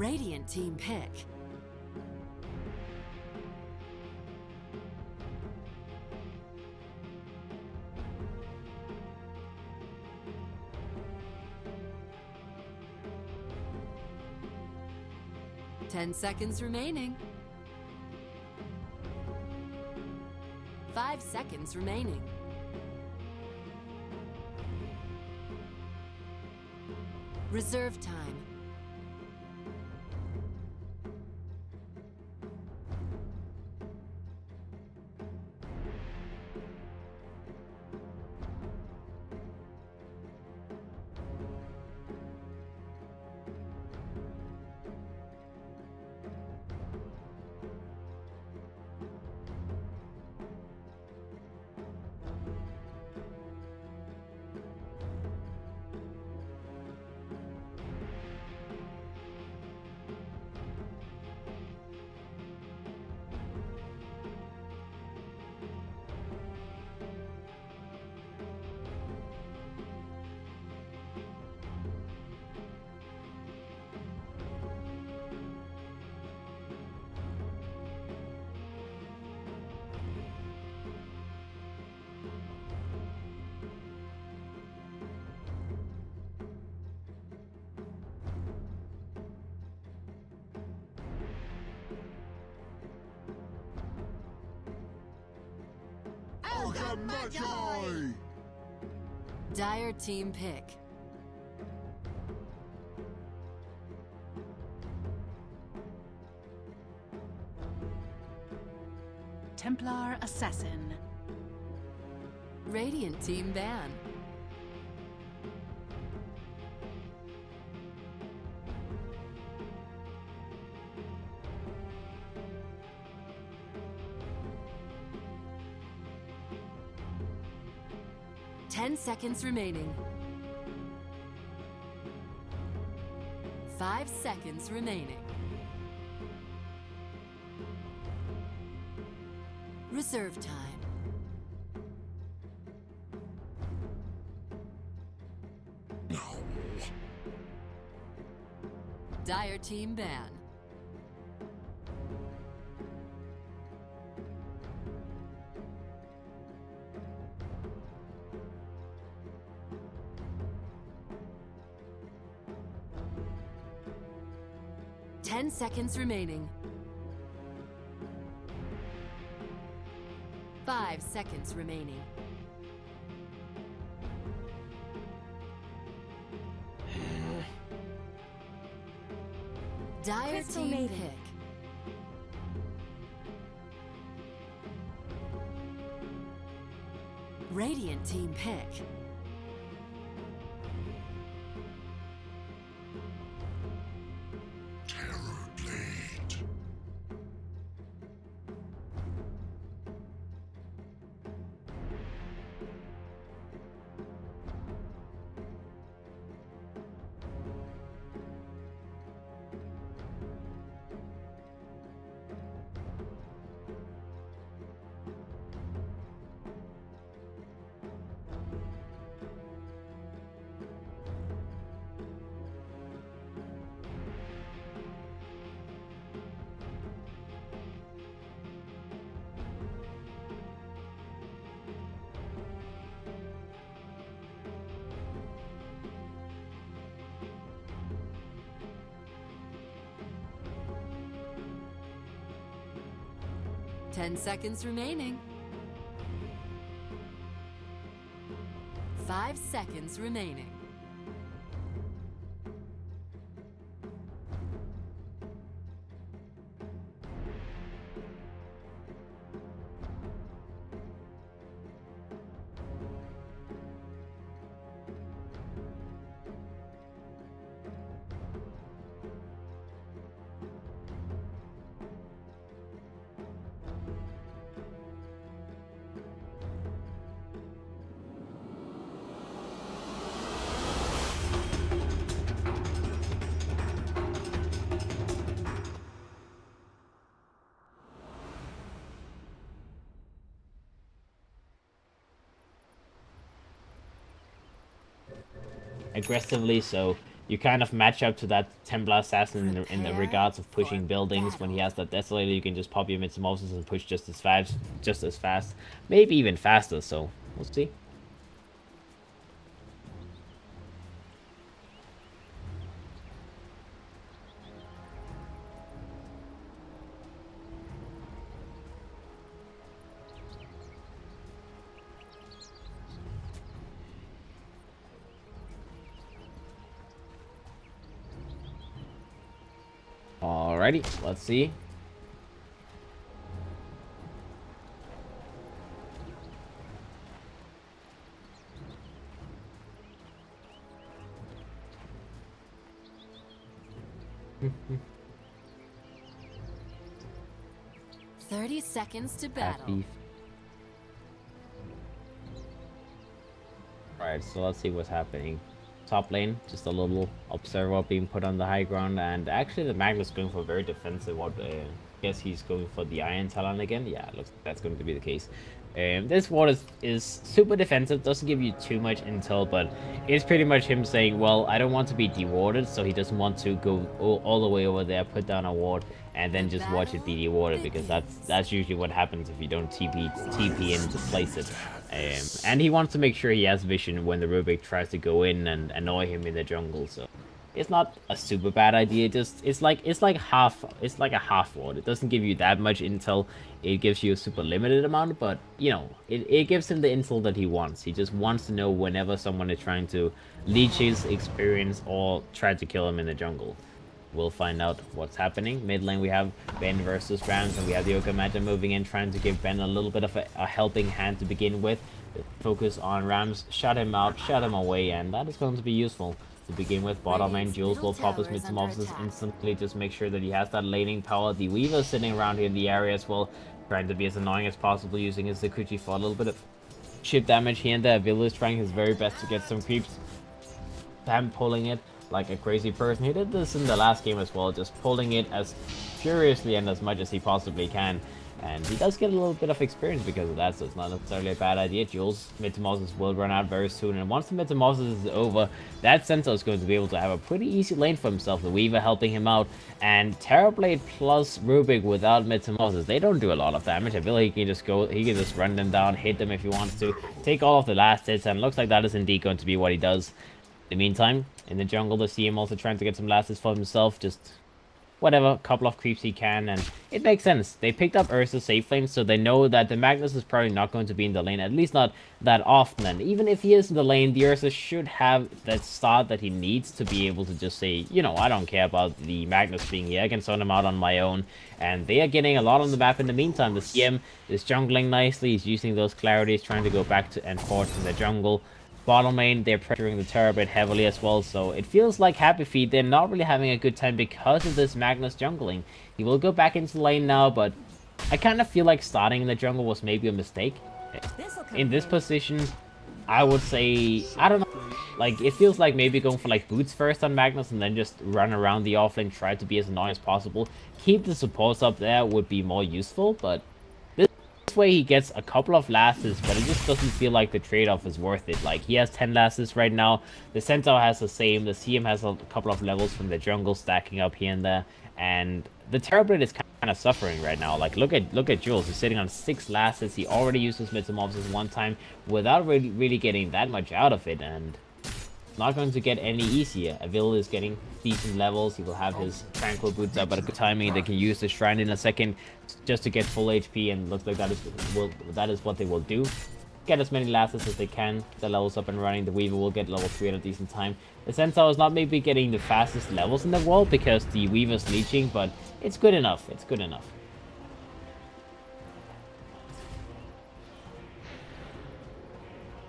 Radiant team pick. Ten seconds remaining. 5 seconds remaining. Reserve time. Dire team pick. Templar Assassin. Radiant team ban. Ten seconds remaining. 5 seconds remaining. Reserve time. No. Dire team ban. Ten seconds remaining. 5 seconds remaining. Dire Crystal team Maiden. pick. Radiant team pick. Terror Blade. Ten seconds remaining. 5 seconds remaining. Aggressively so. you kind of match up to that Templar Assassin in the regards of pushing buildings. When he has that Desolator, you can just pop your Metamorphosis and push just as fast, maybe even faster, so we'll see. Alrighty, let's see. Thirty seconds to battle. Alright, so let's see what's happening. Top lane, just a little observer being put on the high ground, and actually the Magnus going for very defensive. What guess he's going for the Iron Talon again. Yeah, looks like that's going to be the case. This ward is super defensive, doesn't give you too much intel, but it's pretty much him saying, well, I don't want to be dewarded, so he doesn't want to go all the way over there, put down a ward, and then just watch it be dewarded, because that's usually what happens if you don't TP in to place it. And he wants to make sure he has vision when the Rubik tries to go in and annoy him in the jungle, so it's not a super bad idea. It's like a half ward. It doesn't give you that much intel. It gives you a super limited amount, but you know, it gives him the intel that he wants. He just wants to know whenever someone is trying to leech his experience or try to kill him in the jungle. We'll find out what's happening. Mid lane we have Ben versus Rams, and we have the Okamata moving in, trying to give Ben a little bit of a helping hand to begin with. Focus on Rams, shut him out, shut him away, and that is going to be useful. To begin with, bottom lane, Jules will pop his Metamorphosis instantly, just make sure that he has that laning power. The Weaver sitting around here in the area as well, trying to be as annoying as possible, using his Zakuchi for a little bit of chip damage here and there. Villa is trying his very best to get some creeps. Sam pulling it like a crazy person. He did this in the last game as well, just pulling it as furiously and as much as he possibly can. And he does get a little bit of experience because of that, so it's not necessarily a bad idea. Jules' Metamorphosis will run out very soon, and once the Metamorphosis is over, that Centaur is going to be able to have a pretty easy lane for himself. The Weaver helping him out, and Terrorblade plus Rubik without Metamorphosis, they don't do a lot of damage. I feel like he can just run them down, hit them if he wants to, take all of the last hits, and it looks like that is indeed going to be what he does. In the meantime, in the jungle, the CM also trying to get some last hits for himself, just whatever, couple of creeps he can, and it makes sense. They picked up Ursa's safe lane, so they know that the Magnus is probably not going to be in the lane, at least not that often, and even if he is in the lane, the Ursa should have that start that he needs to be able to just say, you know, I don't care about the Magnus being here, I can sort him out on my own, and they are getting a lot on the map in the meantime. The CM is jungling nicely, he's using those clarities, trying to go back to and forth in the jungle. Bottom lane, they're pressuring the Terrorblade heavily as well, so it feels like Happy Feet, they're not really having a good time because of this Magnus jungling. He will go back into the lane now, but I kind of feel like starting in the jungle was maybe a mistake. In this position, I would say, I don't know, like, it feels like maybe going for, like, boots first on Magnus and then just run around the offlane, try to be as annoying as possible. Keep the supports up there would be more useful, but this way he gets a couple of lasts, but it just doesn't feel like the trade-off is worth it. Like, he has 10 lasts right now, the Centaur has the same, the CM has a couple of levels from the jungle stacking up here and there, and the Terrorblade is kind of suffering right now. Like, look at Jules, he's sitting on 6 lasts, he already used his Metamorphosis one time without really getting that much out of it, and not going to get any easier. Avil is getting decent levels. He will have his Tranquil Boots up at a good timing. They can use the Shrine in a second just to get full HP, and looks like that is what they will do. Get as many lasts as they can, get the levels up and running. The Weaver will get level 3 at a decent time. The Centaur is not maybe getting the fastest levels in the world because the Weaver's leeching, but it's good enough. It's good enough.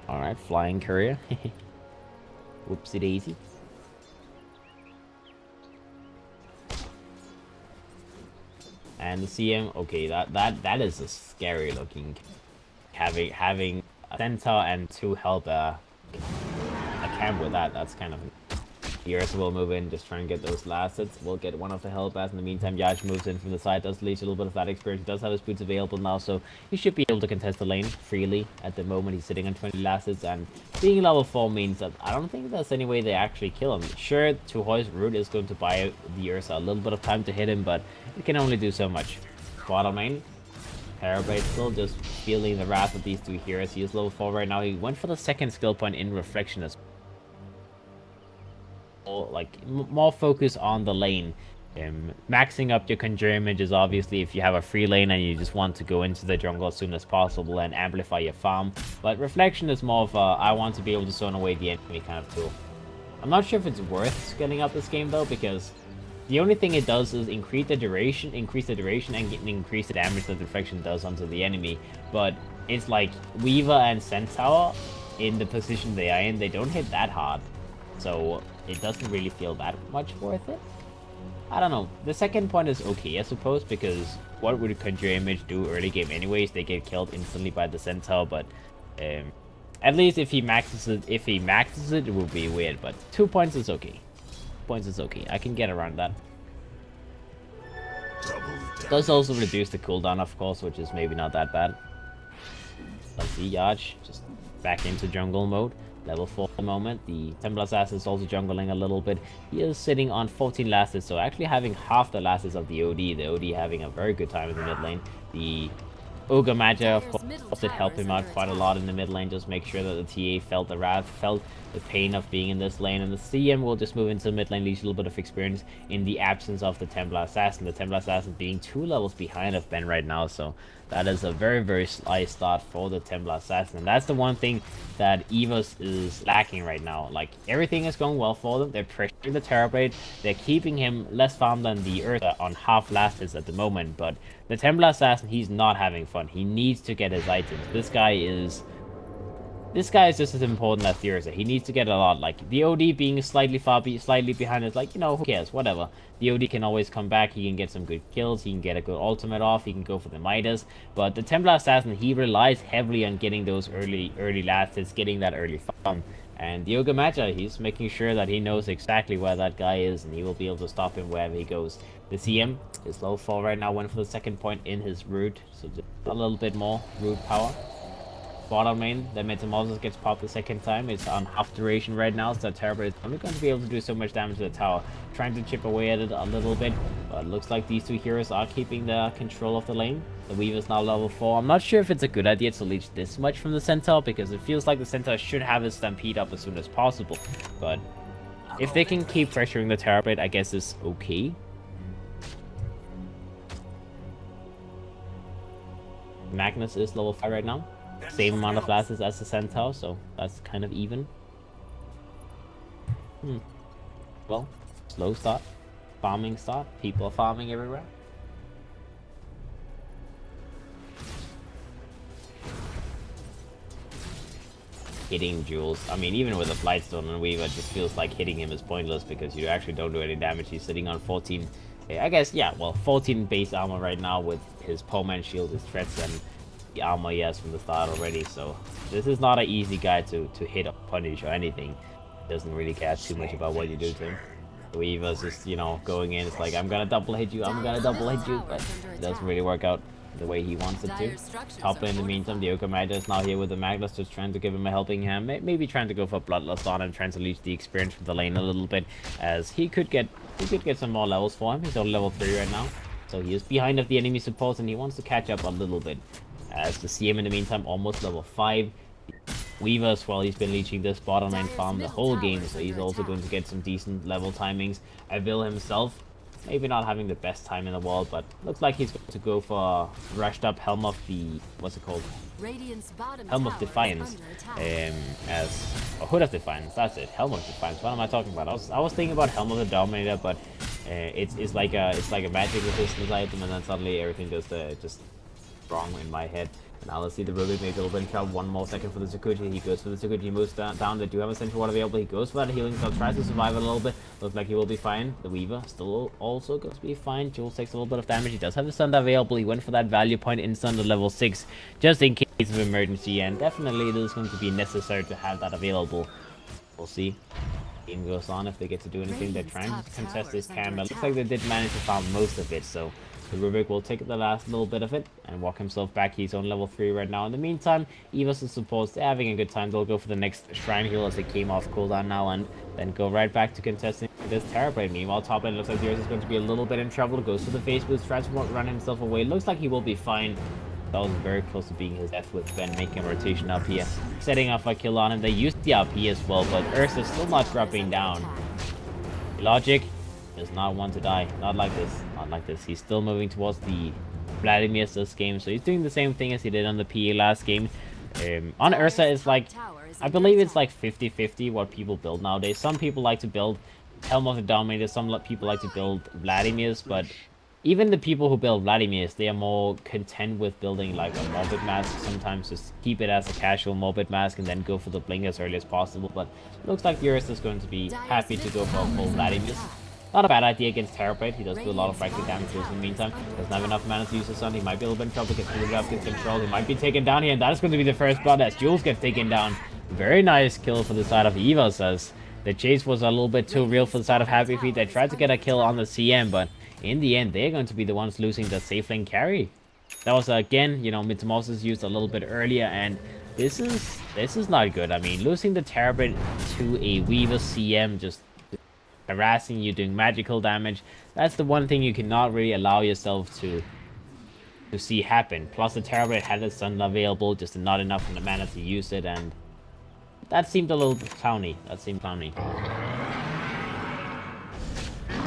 Alright, Flying Courier. Whoopsie daisy. And the CM, okay, that is a scary looking. Having a Centaur and 2 help a camp with that's kind of Ursa will move in, just try and get those last hits. We'll get one of the Hellbats. In the meantime, Yash moves in from the side, does leech a little bit of that experience. He does have his boots available now, so he should be able to contest the lane freely. At the moment, he's sitting on 20 last hits, and being level 4 means that I don't think there's any way they actually kill him. Sure, to hoist root is going to buy the Ursa a little bit of time to hit him, but it can only do so much. Bottom lane, Terrorblade still just feeling the wrath of these two heroes. He is level 4 right now. He went for the second skill point in Reflection as well. Like, more focus on the lane. Maxing up your Conjure Image is obviously if you have a free lane and you just want to go into the jungle as soon as possible and amplify your farm. But Reflection is more of a, I want to be able to zone away the enemy kind of tool. I'm not sure if it's worth scaling up this game though, because the only thing it does is increase the duration and increase the damage that Reflection does onto the enemy. But it's like Weaver and Centaur in the position they are in, they don't hit that hard. So it doesn't really feel that much worth it. I don't know. The second point is okay, I suppose, because what would Conjure Image do early game anyways? They get killed instantly by the Centaur, but at least if he maxes it, it will be weird. But 2 points is okay. Points is okay. I can get around that. Does also reduce the cooldown, of course, which is maybe not that bad. Let's see, Yaj just back into jungle mode. Level 4 at the moment. The Templar Assassin is also jungling a little bit. He is sitting on 14 last hits, so actually having half the last hits of the OD. The OD having a very good time in the mid lane. The Ogre Magi, of course, did help him out quite a lot in the mid lane. Just make sure that the TA felt the wrath, felt the pain of being in this lane. And the CM will just move into the mid lane, leech a little bit of experience in the absence of the Templar Assassin. The Templar Assassin being 2 levels behind of Ben right now, so that is a very, very slight start for the Templar Assassin. And that's the one thing that EVOS is lacking right now. Like, everything is going well for them. They're pressuring the Terrorblade. They're keeping him less farm than the Ursa on half last hits at the moment. But the Templar Assassin, he's not having fun. He needs to get his items. This guy is just as important as the Ursa. He needs to get a lot. Like, the OD being slightly behind is like, you know, who cares? Whatever. The OD can always come back. He can get some good kills. He can get a good ultimate off. He can go for the Midas. But the Templar Assassin, he relies heavily on getting those early last hits, getting that early farm. And the Ogre Magi, he's making sure that he knows exactly where that guy is, and he will be able to stop him wherever he goes. The CM is low 4 right now, went for the second point in his root, so just a little bit more root power. Bottom lane, the Metamorphosis gets popped the second time. It's on half duration right now, so Terrorblade is only going to be able to do so much damage to the tower. Trying to chip away at it a little bit, but it looks like these two heroes are keeping the control of the lane. The Weaver is now level 4. I'm not sure if it's a good idea to leech this much from the Centaur, because it feels like the Centaur should have his Stampede up as soon as possible. But if they can keep pressuring the Terrorblade, I guess it's okay. Magnus is level 5 right now. Same amount of lasses as the Centaur, so that's kind of even. Well, slow start. Farming start. People are farming everywhere. Hitting Jules. I mean, even with a Flightstone and Weaver, it just feels like hitting him is pointless because you actually don't do any damage. He's sitting on 14. I guess, yeah, well, 14 base armor right now with his Poleman shield, his threats, and the armor he has from the start already. So this is not an easy guy to hit or punish or anything. He doesn't really care too much about what you do to him. Weaver's just, you know, going in. It's like, I'm gonna double hit you, I'm gonna double hit you, but it doesn't really work out the way he wants it to. Top lane in the meantime, the Ogre Magi is now here with the Magnus, just trying to give him a helping hand. Maybe trying to go for Bloodlust on him, trying to leech the experience from the lane a little bit, as he could get some more levels for him. He's on level 3 right now, so he is behind of the enemy supports, and he wants to catch up a little bit. As the CM in the meantime, almost level 5. Weaver as well, he's been leeching this bottom lane farm the whole game, so he's also going to get some decent level timings. Avil himself, maybe not having the best time in the world, but looks like he's going to go for rushed up Helm of the, what's it called? Helm of Defiance, or Hood of Defiance, that's it, Helm of Defiance. What am I talking about? I was thinking about Helm of the Dominator, but it's like a magic resistance item, and then suddenly everything goes just wrong in my head. And now let's see the Ruby maybe a little bit of 1 more second for the Sakuchi. He goes for the Sakuchi, he moves down. They do have a central water available. He goes for that healing, so tries to survive a little bit. Looks like he will be fine. The Weaver still also going to be fine. Jules takes a little bit of damage. He does have the Sunder available. He went for that value point in Sunder level 6 just in case of emergency, and definitely it is going to be necessary to have that available. We'll see. game goes on if they get to do anything. They're Radiant's trying top to contest this tower is cam. under It looks like they attack. did manage to farm most of it, so the Rubik will take the last little bit of it and walk himself back. He's on level 3 right now. In the meantime, EVOS and supports, they're having a good time. They'll go for the next Shrine Heal as they came off cooldown now and then go right back to contesting this Terrorblade. Meanwhile, top lane looks like Zeus is going to be a little bit in trouble. Goes for the face boost, tries to run himself away. Looks like he will be fine. That was very close to being his death with Ben making a rotation up here. Setting off a kill on him. They used the RP as well, but Ursa's still not dropping down. Logic does not want to die. Not like this. Not like this. He's still moving towards the Vladimir's this game, so he's doing the same thing as he did on the PA last game. On Ursa, it's like, I believe it's like 50-50 what people build nowadays. Some people like to build Helm of the Dominator, some people like to build Vladimir's, but even the people who build Vladimir's, they are more content with building like a Morbid Mask. Sometimes just keep it as a casual Morbid Mask and then go for the Blink as early as possible. But it looks like Ursa is going to be happy to go for a full Vladimir's. Not a bad idea against Terrorblade. He does do a lot of fracture damage in the meantime. Doesn't have enough mana to use the sun. He might be a little bit in trouble. Gets rid of gets control. He might be taken down here, and that is going to be the first blood as Jules gets taken down. Very nice kill for the side of EVOS as the chase was a little bit too real for the side of Happy Feet. They tried to get a kill on the CM, but in the end, they're going to be the ones losing the safe lane carry. That was, again, you know, Metamorphosis used a little bit earlier, and this is not good. I mean, losing the Terrorblade to a Weaver CM, just harassing you, doing magical damage, that's the one thing you cannot really allow yourself to see happen. Plus, the Terrorblade had its sun available, just not enough in the mana to use it, and that seemed a little clowny. That seemed clowny.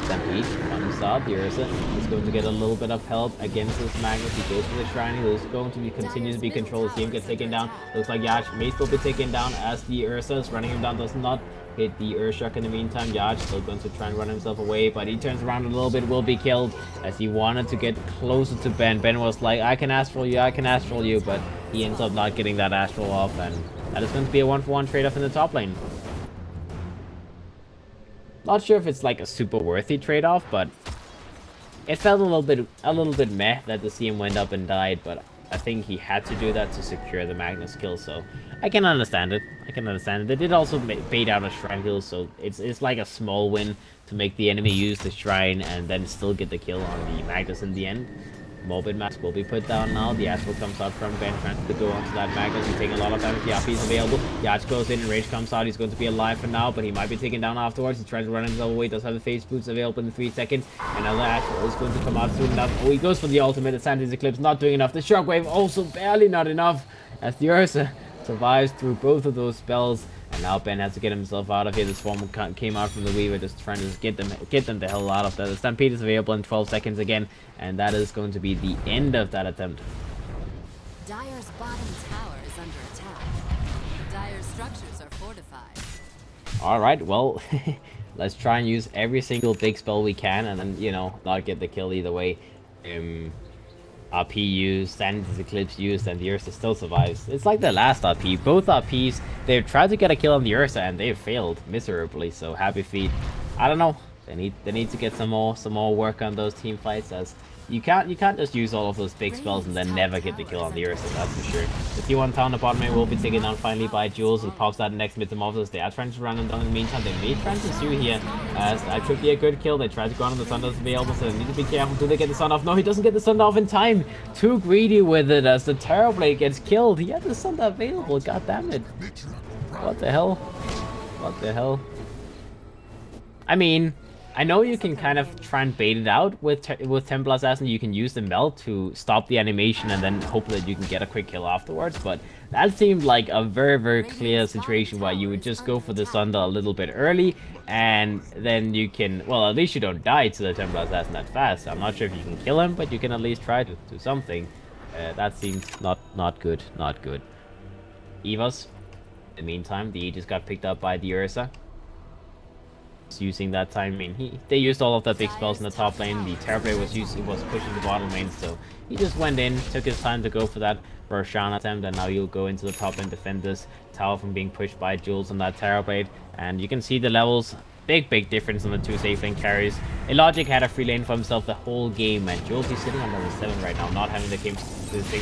Stampede comes up. Ursa is going to get a little bit of help against this Magnus. He goes for the Shrine. He's going to continue to be controlled. See him get taken down. Looks like Yash may still be taken down as the Ursa is running him down. Does not hit the Urshock in the meantime. Yash still going to try and run himself away, but he turns around a little bit, will be killed as he wanted to get closer to Ben. Ben was like, I can astral you, I can astral you, but he ends up not getting that astral off, and that is going to be a 1-for-1 trade-off in the top lane. Not sure if it's like a super worthy trade-off, but it felt a little bit meh that the CM went up and died, but I think he had to do that to secure the Magnus kill, so I can understand it. I can understand it. They did also bait out a Shrine kill, so it's like a small win to make the enemy use the Shrine and then still get the kill on the Magnus in the end. Morbid Mask will be put down now. The Astral comes out from Ben, trying to go onto that Magnus. He's taking a lot of damage. The RP is available. Yacht goes in and Rage comes out. He's going to be alive for now, but he might be taken down afterwards. He tries to run himself away. Does have the face boots available in 3 seconds. Another Astral is going to come out soon enough. Oh, he goes for the ultimate. The Sandy's Eclipse not doing enough. The Shockwave also barely not enough as the Ursa survives through both of those spells. And now Ben has to get himself out of here. This Swarm came out from the Weaver, just trying to get them the hell out of there. The Stampede is available in 12 seconds again, and that is going to be the end of that attempt. Dire's bottom tower is under attack. Dire's structures are fortified. Alright, well, let's try and use every single big spell we can, and then, you know, not get the kill either way. RP used, Sandy's Eclipse used, and the Ursa still survives. It's like the last RP. Both RPs, they've tried to get a kill on the Ursa and they've failed miserably. So Happy Feet, I don't know. They need to get some more work on those team fights, as you can't just use all of those big spells and then never get the kill on the Ursa, that's for sure. The T1 Town apartment will be taken down finally by Jules. He pops that next Metamorphosis. They are trying to run him down in the meantime. They may try to pursue here, as that could be a good kill. They try to go on the Sun that's available, so they need to be careful. Do they get the Sun off? No, he doesn't get the Sun off in time. Too greedy with it as the Terrorblade gets killed. He had the Sun available, god damn it. What the hell? What the hell? I mean, I know you can kind of try and bait it out with Templar Assassin. You can use the melt to stop the animation and then hope that you can get a quick kill afterwards, but that seemed like a very clear situation where you would just go for the Sunder a little bit early, and then you can, well, at least you don't die to the Templar Assassin that fast. I'm not sure if you can kill him, but you can at least try to do something. That seems not good, not good. EVOS, in the meantime, the Aegis got picked up by the Ursa. Using that time, I mean, they used all of the big spells in the top lane. The Terrorblade was pushing the bottom lane, so he just went in, took his time to go for that Roshan attempt, and now you'll go into the top lane, defend this tower from being pushed by Jules on that Terrorblade. And you can see the levels Big difference on the two safe lane carries. Illogic had a free lane for himself the whole game, and Jules is sitting on level 7 right now, not having the same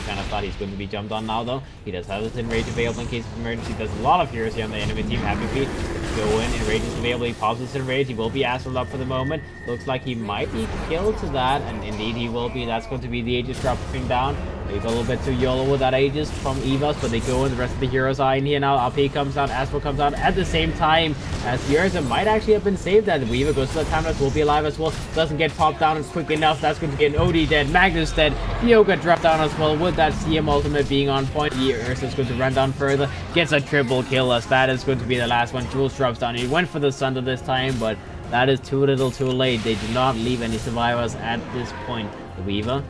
kind of thought. He's going to be jumped on now, though. He does have his enrage available in case of emergency. There's a lot of heroes here on the enemy team. Happy Feet, go in, enrage is available. He pops his enrage. He will be Astral up for the moment. Looks like he might be killed to that, and indeed he will be. That's going to be the Aegis dropping down. He's a little bit too YOLO with that Aegis from EVOS, but they go in. The rest of the heroes are in here now. AP comes out, Astral comes out at the same time as the Ursa might actually have been saved. And the Weaver goes to the timeless, will be alive as well. Doesn't get popped down quick enough. That's going to get an OD dead, Magnus dead. Yoga dropped down as well with that CM ultimate being on point. The Ursa is going to run down further, gets a triple kill as that is going to be the last one. Jules drops down. He went for the Sunder this time, but that is too little too late. They do not leave any survivors at this point. The Weaver,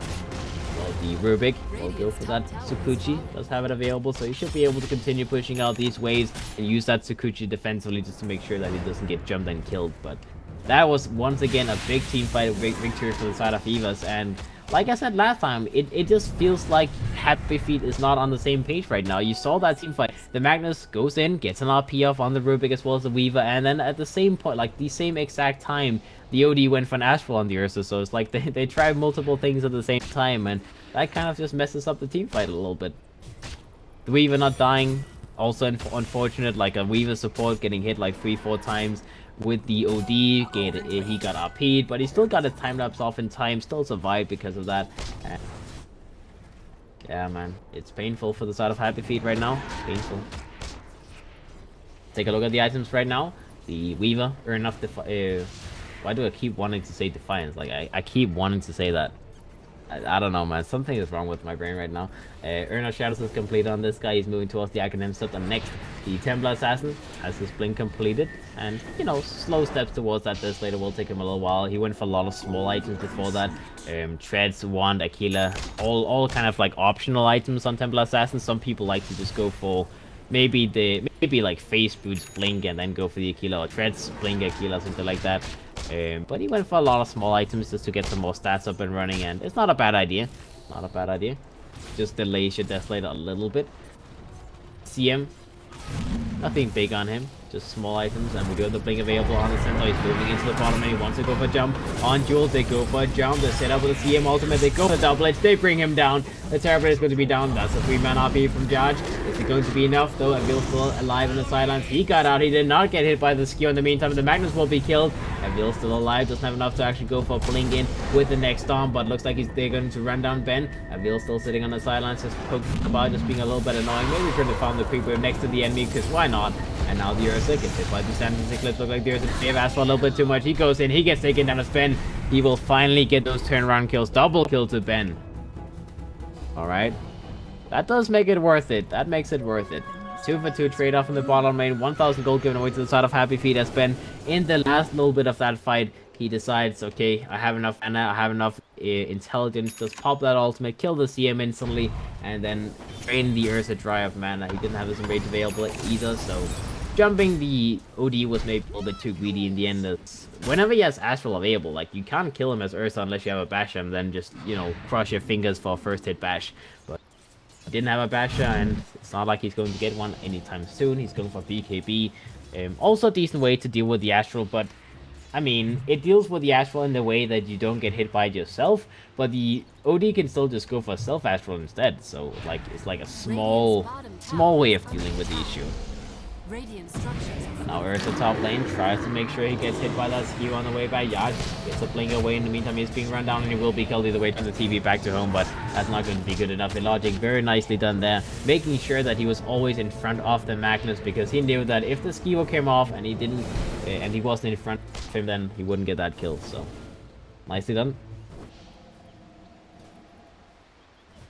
well, the Rubik will go for that Tsukuchi. Does have it available, so he should be able to continue pushing out these waves and use that Tsukuchi defensively just to make sure that he doesn't get jumped and killed. But that was once again a big team fight, a big victory for the side of EVOS. And like I said last time, it just feels like Happy Feet is not on the same page right now. You saw that team fight. The Magnus goes in, gets an RP off on the Rubik as well as the Weaver, and then at the same point, like the same exact time, the OD went for an Astral on the Ursa. So it's like they tried multiple things at the same time, and that kind of just messes up the team fight a little bit. The Weaver not dying, also unfortunate, like a Weaver support getting hit like 3-4 times with the OD. He got RP'd, but he still got his time-lapse off in time, still survived because of that. Yeah, man, it's painful for the side of Happy Feet right now. Painful. Take a look at the items right now. The Weaver earn enough why do I keep wanting to say Defiance? Like, I keep wanting to say that. I don't know, man. Something is wrong with my brain right now. Erno Shadows is complete on this guy. He's moving towards the Acronym step. And next, the Templar Assassin has his blink completed. And, you know, slow steps towards that. This later will take him a little while. He went for a lot of small items before that. Treads, Wand, Aquila, all kind of like optional items on Templar Assassin. Some people like to just go for maybe like face boots, blink, and then go for the Aquila, or Treads, blink, Aquila, something like that. But he went for a lot of small items just to get some more stats up and running, and it's not a bad idea. Not a bad idea. Just delays your Deathlight a little bit. CM, nothing big on him. Just small items, and we do have the blink available on the Centaur. He's moving into the bottom, and he wants to go for a jump. On Jules, they go for a jump. They set up with a CM ultimate. They go for the double edge. They bring him down. The Terrorblade is going to be down. That's a 3-man RP from Judge. Is it going to be enough, though? Avil still alive in the sidelines. He got out. He did not get hit by the skew in the meantime. The Magnus will be killed. Avil still alive. Doesn't have enough to actually go for a blink in with the next storm, but looks like they're going to run down Ben. Avil still sitting on the sidelines, just poking about, just being a little bit annoying. Maybe we could have found the creep wave next to the enemy, because why not? And now the Ursa gets hit by the Sands Eclipse. Look like the Ursa may have asked for a little bit too much. He goes in, he gets taken down as Ben. He will finally get those turnaround kills. Double kill to Ben. Alright. That does make it worth it. That makes it worth it. 2 for 2 trade off in the bottom lane. 1,000 gold given away to the side of Happy Feet as Ben, in the last little bit of that fight, he decides, okay, I have enough mana, I have enough intelligence, just pop that ultimate, kill the CM instantly, and then drain the Ursa dry of mana. He didn't have his enrage available either, so jumping the OD was maybe a little bit too greedy in the end. Whenever he has Astral available, like, you can't kill him as Ursa unless you have a Basher, and then just, you know, cross your fingers for a first hit bash. But he didn't have a Basher, and it's not like he's going to get one anytime soon. He's going for BKB. Also a decent way to deal with the Astral, but I mean, it deals with the Astral in the way that you don't get hit by it yourself, but the OD can still just go for self-Astral instead, so like it's like a small way of dealing with the issue. Now Ursa top lane tries to make sure he gets hit by that skew on the way back. Yaj gets a blink away. In the meantime, he's being run down and he will be killed either way from the TV back to home, but that's not going to be good enough. Illogic very nicely done there, making sure that he was always in front of the Magnus, because he knew that if the skew came off and he wasn't in front of him, then he wouldn't get that kill. So nicely done.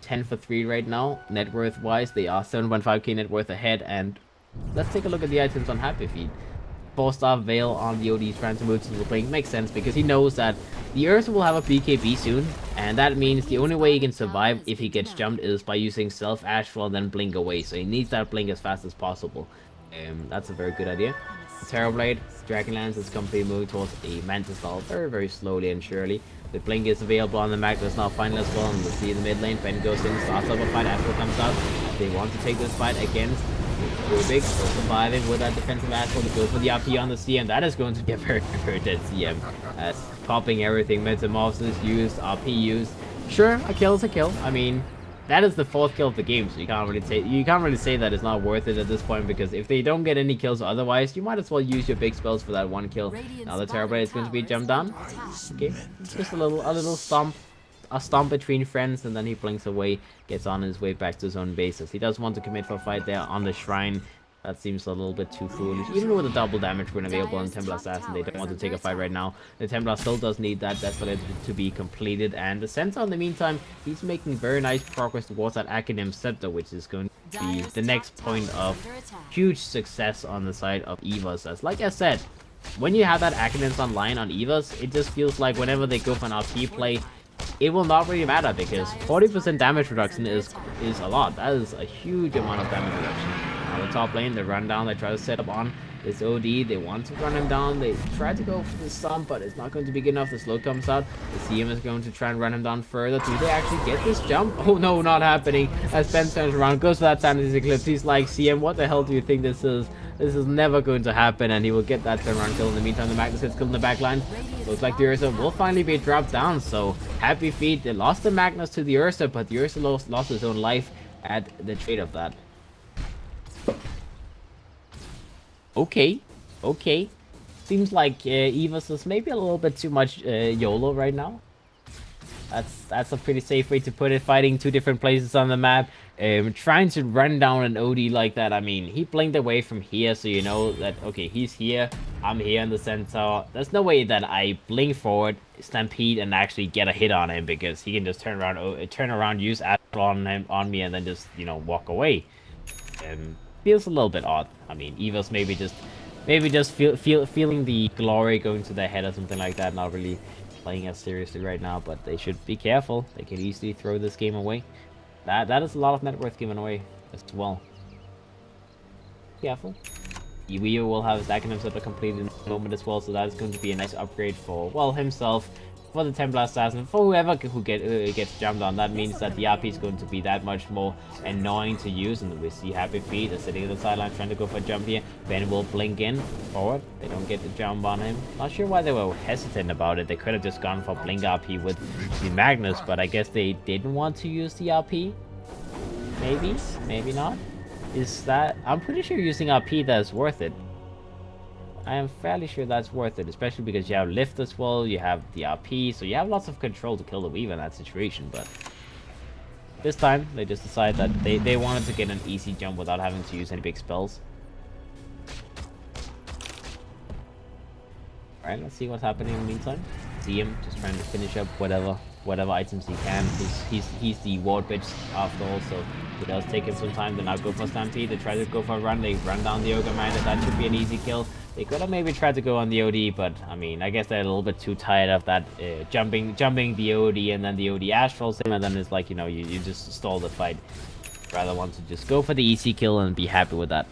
10 for 3 right now. Net worth wise, they are 7.5k net worth ahead, and let's take a look at the items on Happy Feet. 4-star Veil on the OD's trying to move to the blink makes sense, because he knows that the Ursa will have a BKB soon, and that means the only way he can survive if he gets jumped is by using self-Astral and then blink away, so he needs that blink as fast as possible. That's a very good idea. Terrorblade, Dragonlance is completely moving towards a Mantis style very slowly and surely. The blink is available on the Magnus now finally as well, and we'll see in the mid lane. Ben goes in, starts up a fight, Astral comes out. They want to take this fight against Go big, still surviving with that defensive asshole to go for the RP on the CM. That is going to be a very, very dead CM. As popping everything, Metamorphosis used, RP used. Sure, a kill is a kill. I mean, that is the 4th kill of the game, so you can't really say that it's not worth it at this point, because if they don't get any kills otherwise, you might as well use your big spells for that 1 kill. Now the Terrorblade is going to be jumped down. Okay, just a little stomp. A stomp between friends, and then he blinks away, gets on his way back to his own base. As he does want to commit for a fight there on the shrine. That seems a little bit too foolish. Even with a double damage rune available on Templar Assassin, they don't want to take a fight right now. The Templar still does need that Desolate to be completed, and the Centaur in the meantime, he's making very nice progress towards that Acronym Scepter, which is going to be the next point of huge success on the side of EVOS. As like I said, when you have that Acronyms online on EVOS, it just feels like whenever they go for an RP play, it will not really matter, because 40% damage reduction is a lot. That is a huge amount of damage reduction. Now the top lane, they run down, they try to set up on this OD, they want to run him down, they try to go for the stomp, but it's not going to be good enough. The slow comes out, the CM is going to try and run him down further. Do they actually get this jump? Oh no, not happening. As Ben turns around, goes for that Sanity Eclipse, he's like, CM, what the hell do you think this is? This is never going to happen, and he will get that turnaround kill. In the meantime, the Magnus gets killed in the backline. Looks like the Ursa will finally be dropped down, so happy feet. They lost the Magnus to the Ursa, but the Ursa lost his own life at the trade of that. Okay. Seems like EVOS is maybe a little bit too much YOLO right now. That's a pretty safe way to put it. Fighting 2 different places on the map. Trying to run down an OD like that. I mean, he blinked away from here, so you know that, okay, he's here. I'm here in the Centaur. There's no way that I blink forward, stampede, and actually get a hit on him, because he can just turn around, use Astral on me, and then just, you know, walk away. Feels a little bit odd. I mean, EVOS maybe just feeling the glory going to their head or something like that. Not really playing as seriously right now, but they should be careful. They can easily throw this game away. That is a lot of net worth given away as well. Careful. Iwio will have his Acronym Scepter completed in a moment as well, so that is going to be a nice upgrade for, well, himself, for the Templar Assassin, for whoever who gets jumped on. That means that the RP is going to be that much more annoying to use, and we see Happy Feet is sitting at the sideline trying to go for a jump here. Ben will blink in forward. They don't get the jump on him. Not sure why they were hesitant about it. They could have just gone for blink RP with the Magnus, but I guess they didn't want to use the RP. Maybe not. Is that... I'm pretty sure using RP that's worth it. I am fairly sure that's worth it, especially because you have lift as well, you have the RP, so you have lots of control to kill the Weaver in that situation. But this time, they just decided that they wanted to get an easy jump without having to use any big spells. Alright, let's see what's happening in the meantime. See him just trying to finish up whatever items he can. He's the ward bitch after all, so it does take him some time to now go for Stampede. They try to go for a run, they run down the Ogre Miner. That should be an easy kill. They could have maybe tried to go on the OD, but I mean, I guess they're a little bit too tired of that jumping the OD, and then the OD astrals him, and then it's like, you know, you just stall the fight. Rather want to just go for the easy kill and be happy with that.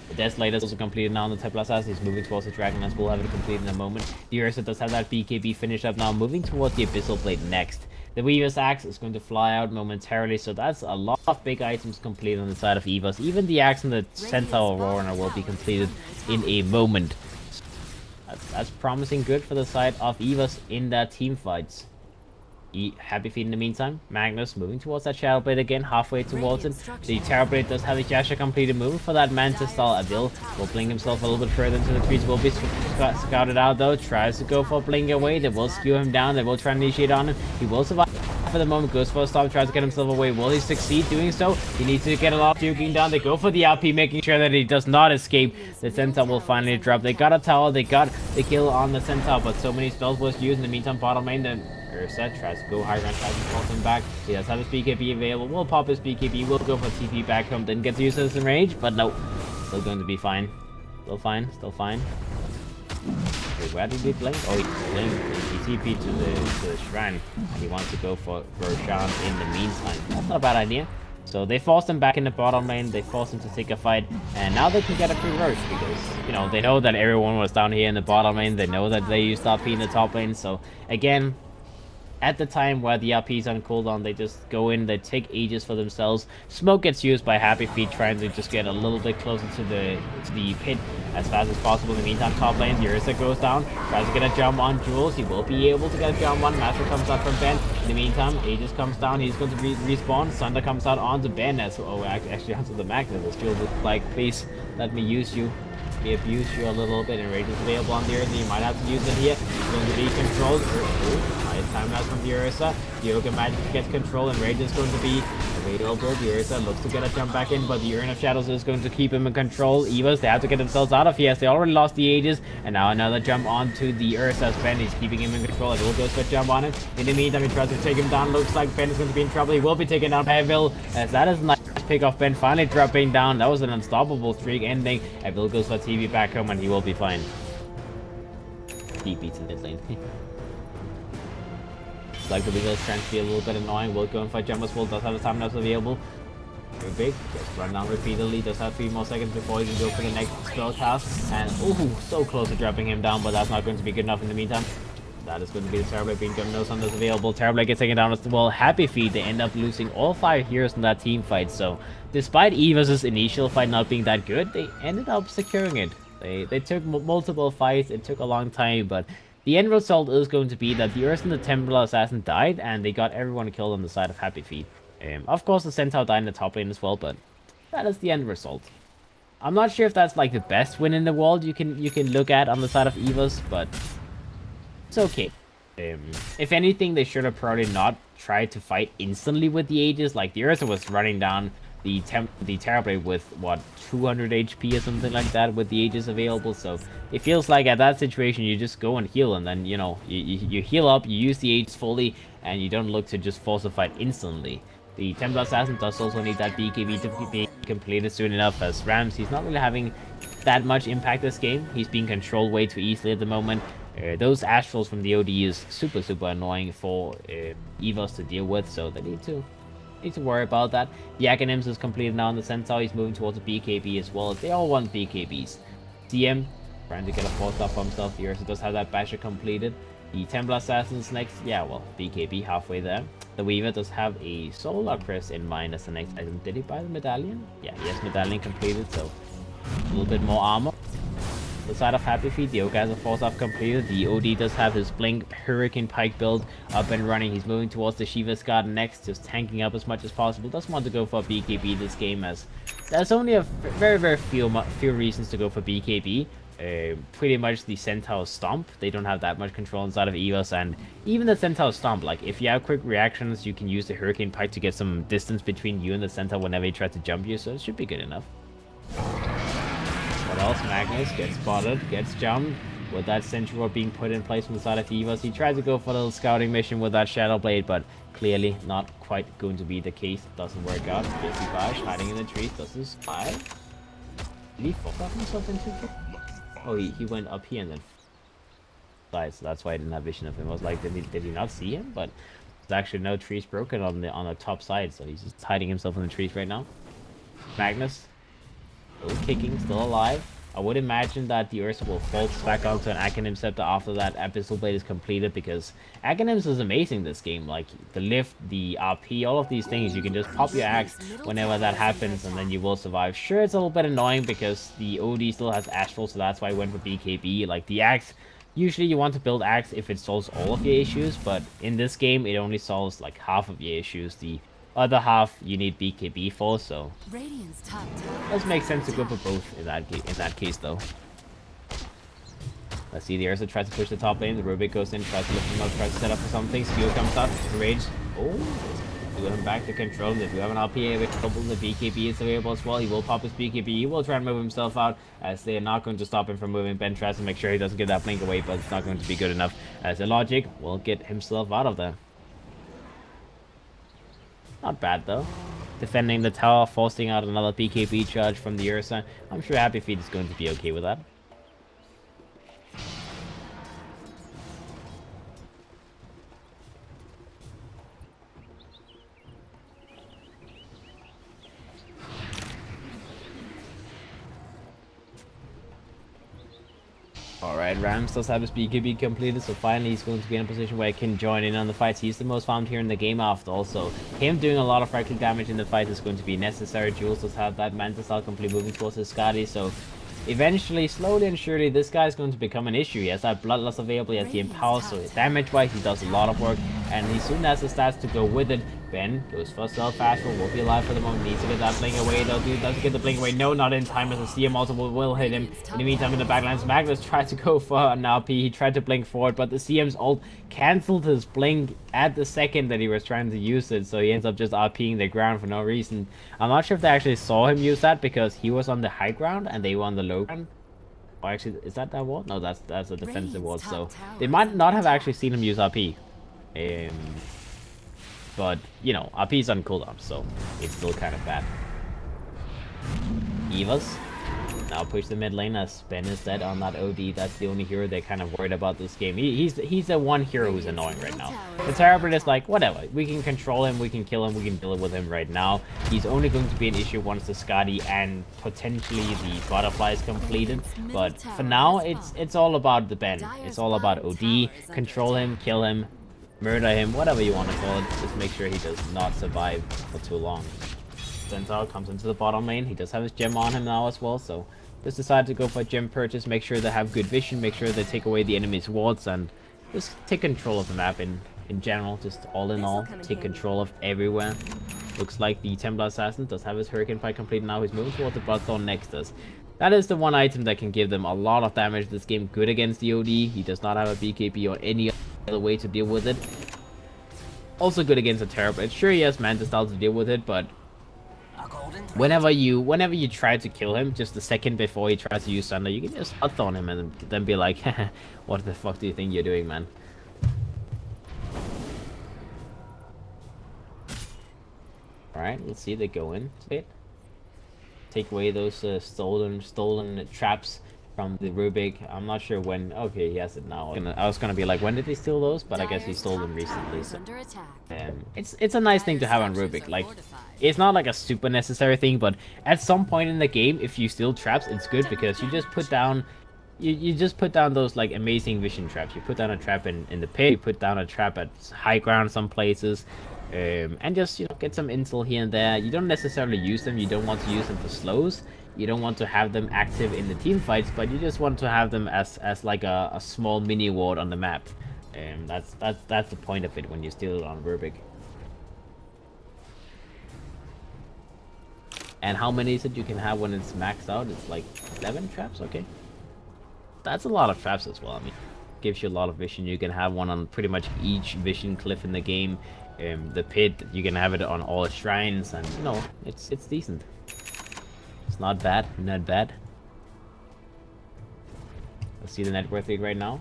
The Desolator is also completed now on the Templar Assassin. He's moving towards the Dragon Lance. We'll have it completed in a moment. The Ursa does have that BKB finished up now, moving towards the Abyssal Blade next. The Weaver's Axe is going to fly out momentarily, so that's a lot of big items completed on the side of EVOS. Even the Axe and the Centaur Aurora will be completed in a moment. That's promising good for the side of EVOS in their team fights. Happy Feet in the meantime. Magnus moving towards that Shadow Blade again, halfway towards it. The Terrorblade does have the Yasha completed, moving for that Mantis style. Adil will blink himself a little bit further into the trees, will be scouted out though, tries to go for blink away. They will skew him down, they will try and initiate on him. He will survive for the moment, goes for a stop, tries to get himself away. Will he succeed doing so? He needs to get a lot of juking down. They go for the RP, making sure that he does not escape. The Centaur will finally drop. They got a tower, they got the kill on the Centaur, but so many spells was used. In the meantime, bottom lane, then Ursa tries to go high ground, tries to force him back. He does have his BKB available. Will pop his BKB, will go for TP back home. Didn't get to use this in range, but no. Still going to be fine. Still fine. Wait, where did he blink? Oh, he blinked. He TP to the shrine. And he wants to go for Roshan in the meantime. That's not a bad idea. So they forced him back in the bottom lane. They forced him to take a fight. And now they can get a free rush because, you know, they know that everyone was down here in the bottom lane. They know that they used RP in the top lane. So, again, at the time where the RP is on cooldown, they just go in, they take ages for themselves. Smoke gets used by Happy Feet, trying to just get a little bit closer to the pit as fast as possible. In the meantime, top lane, the Ursa goes down, tries to get a jump on Jules. He will be able to get a jump on. Master comes out from Ben. In the meantime, Aegis comes down. He's going to respawn. Sunder comes out onto Ben as actually onto the Magnus. As Jules is like, please let me use you. He abused you a little bit, and Rage is available on the Ursa. You might have to use it here. It's going to be controlled. Nice time out from the Ursa. Yoga Magic gets control, and Rage is going to be available. The Ursa looks to get a jump back in, but the Urn of Shadows is going to keep him in control. EVOS, they have to get themselves out of here. They already lost the Aegis, and now another jump onto the Ursa. Ben is keeping him in control. It will go to a jump on him. In the meantime, he tries to take him down. Looks like Ben is going to be in trouble. He will be taken down by Evil, as that is nice. Pick off Ben, finally dropping down. That was an unstoppable streak ending. Evil goes for TV back home, and he will be fine. He beats in mid lane. Like the Weaver's trying to be a little bit annoying. Will go in for jump as well. Does have the time available. Very big. Gets run down repeatedly. Does have 3 more seconds before he can go for the next spell cast. And so close to dropping him down, but that's not going to be good enough in the meantime. That is going to be the Terrorblade being done. No Sunder's available. Terrorblade gets taken down as well. Happy Feet, they end up losing all 5 heroes in that team fight. So, despite EVOS' initial fight not being that good, they ended up securing it. They took multiple fights. It took a long time, but the end result is going to be that the Ursa and the Templar Assassin died, and they got everyone killed on the side of Happy Feet. Of course, the Centaur died in the top lane as well, but that is the end result. I'm not sure if that's like the best win in the world you can look at on the side of EVOS, but it's okay. If anything, they should have probably not tried to fight instantly with the Aegis. Like, the Ursa was running down the Terrorblade with, what, 200 HP or something like that with the Aegis available. So it feels like at that situation, you just go and heal, and then, you know, you heal up, you use the Aegis fully, and you don't look to just force a fight instantly. The Templar Assassin does also need that BKB to be completed soon enough, as Rams, he's not really having that much impact this game. He's being controlled way too easily at the moment. Those Astrals from the OD is super annoying for EVOS to deal with, so they need to worry about that. The Aghanim's is completed now on the Centaur. He's moving towards the BKB as well. They all want BKBs. CM trying to get a 4-star for himself. The Ursa does have that Basher completed. The Templar Assassin's next. Yeah, well, BKB halfway there. The Weaver does have a Solar Crest in mind as the next item. Did he buy the medallion? Yeah, he has medallion completed, so a little bit more armor. The side of Happy Feet, the Oka has a 4-star completed. The OD does have his Blink Hurricane Pike build up and running. He's moving towards the Shiva's Guard next, just tanking up as much as possible. Doesn't want to go for BKB this game, as there's only a very few reasons to go for BKB. Pretty much the Centaur Stomp, they don't have that much control inside of EVOS, and even the Centaur Stomp, like, if you have quick reactions, you can use the Hurricane Pike to get some distance between you and the Centaur whenever he tries to jump you, so it should be good enough. What else? Magnus gets spotted, gets jumped. With that Sentry Ward being put in place from the side of EVOS, he tried to go for a little scouting mission with that Shadow Blade, but clearly not quite going to be the case. It doesn't work out. Busy Bash hiding in the trees. Does his spy? Did he fuck up himself into it? Oh, he went up here and then died, so that's why I didn't have vision of him. I was like, did he not see him? But there's actually no trees broken on the top side, so he's just hiding himself in the trees right now. Magnus, still kicking, still alive. I would imagine that the Ursa will fall back onto an Aghanim Scepter after that Abyssal Blade is completed, because Aghanims is amazing this game. Like, the lift, the RP, all of these things, you can just pop your axe whenever that happens and then you will survive. Sure, it's a little bit annoying because the OD still has Astral, so that's why I went for BKB. Like, the axe, usually you want to build axe if it solves all of your issues, but in this game it only solves like half of your issues. The other half you need BKB for, so it does make sense to go for both in that case though. Let's see, the Ursa tries to push the top lane, the Rubik goes in, tries to lift him up, tries to set up for something, Skill comes out, Rage, do him back to control him. If you have an RP available, the BKB is available as well. He will pop his BKB, he will try and move himself out, as they are not going to stop him from moving. Ben tries to make sure he doesn't get that blink away, but it's not going to be good enough, as the Logic will get himself out of there. Not bad though. Defending the tower, forcing out another BKB charge from the Ursa. I'm sure Happy Feet is going to be okay with that. Alright, Rams does have his BKB completed, so finally he's going to be in a position where he can join in on the fights. He's the most farmed here in the game after all, so him doing a lot of fractal damage in the fight is going to be necessary. Jules does have that Manta style complete moving towards his Scotty, so eventually, slowly and surely, this guy's going to become an issue. He has that bloodlust available, he has the Empower, so damage-wise, he does a lot of work, and he soon has the stats to go with it. Ben goes for self fast, will be alive for the moment, needs to get that blink away, though, dude doesn't get the blink away, no, not in time, as the CM multiple will hit him. In the meantime, in the backlines, Magnus tried to go for an RP, he tried to blink forward, but the CM's ult cancelled his blink at the second that he was trying to use it, so he ends up just RPing the ground for no reason. I'm not sure if they actually saw him use that, because he was on the high ground, and they were on the low ground. Oh, actually, is that wall? No, that's a defensive wall, so they might not have actually seen him use RP. But, you know, RP's on cooldown, so it's still kind of bad. EVOS now push the mid lane as Ben is dead on that OD. That's the only hero they're kind of worried about this game. He's the one hero who's annoying right now. The Terrorblade is like, whatever, we can control him, we can kill him, we can deal with him right now. He's only going to be an issue once the Scotty and potentially the Butterfly is completed. But for now, it's all about the Ben. It's all about OD, control him, kill him, murder him, whatever you want to call it. Just make sure he does not survive for too long. Centaur comes into the bottom lane. He does have his gem on him now as well, so just decide to go for a gem purchase. Make sure they have good vision, make sure they take away the enemy's wards, and just take control of the map in general. Just all in all, take control of everywhere. Looks like the Templar Assassin does have his Hurricane fight complete now. He's moving towards the Bloodthorn next us. That is the one item that can give them a lot of damage this game. Good against the OD. He does not have a BKB or any other way to deal with it. Also good against a Terrorblade. Sure, he has Manta style to deal with it, but whenever you try to kill him, just a second before he tries to use Thunder, you can just hut on him and then be like, what the fuck do you think you're doing, man? Alright, let's see, they go in a bit. Take away those stolen traps from the Rubik. I'm not sure when. Okay, he has it now. I was gonna be like, when did he steal those? But I guess he stole them recently. So it's a nice thing to have on Rubik. Like, it's not like a super necessary thing, but at some point in the game, if you steal traps, it's good because you just put down. You just put down those like amazing vision traps. You put down a trap in the pit. You put down a trap at high ground some places. And just, you know, get some intel here and there. You don't necessarily use them. You don't want to use them for slows. You don't want to have them active in the team fights, but you just want to have them as like a small mini ward on the map. That's the point of it when you steal it on Rubik. And how many is it you can have when it's maxed out? It's like 11 traps, okay. That's a lot of traps as well. I mean, gives you a lot of vision. You can have one on pretty much each vision cliff in the game. The pit, you can have it on all shrines, and you know, it's decent. It's not bad, not bad. Let's see the net worth rate right now.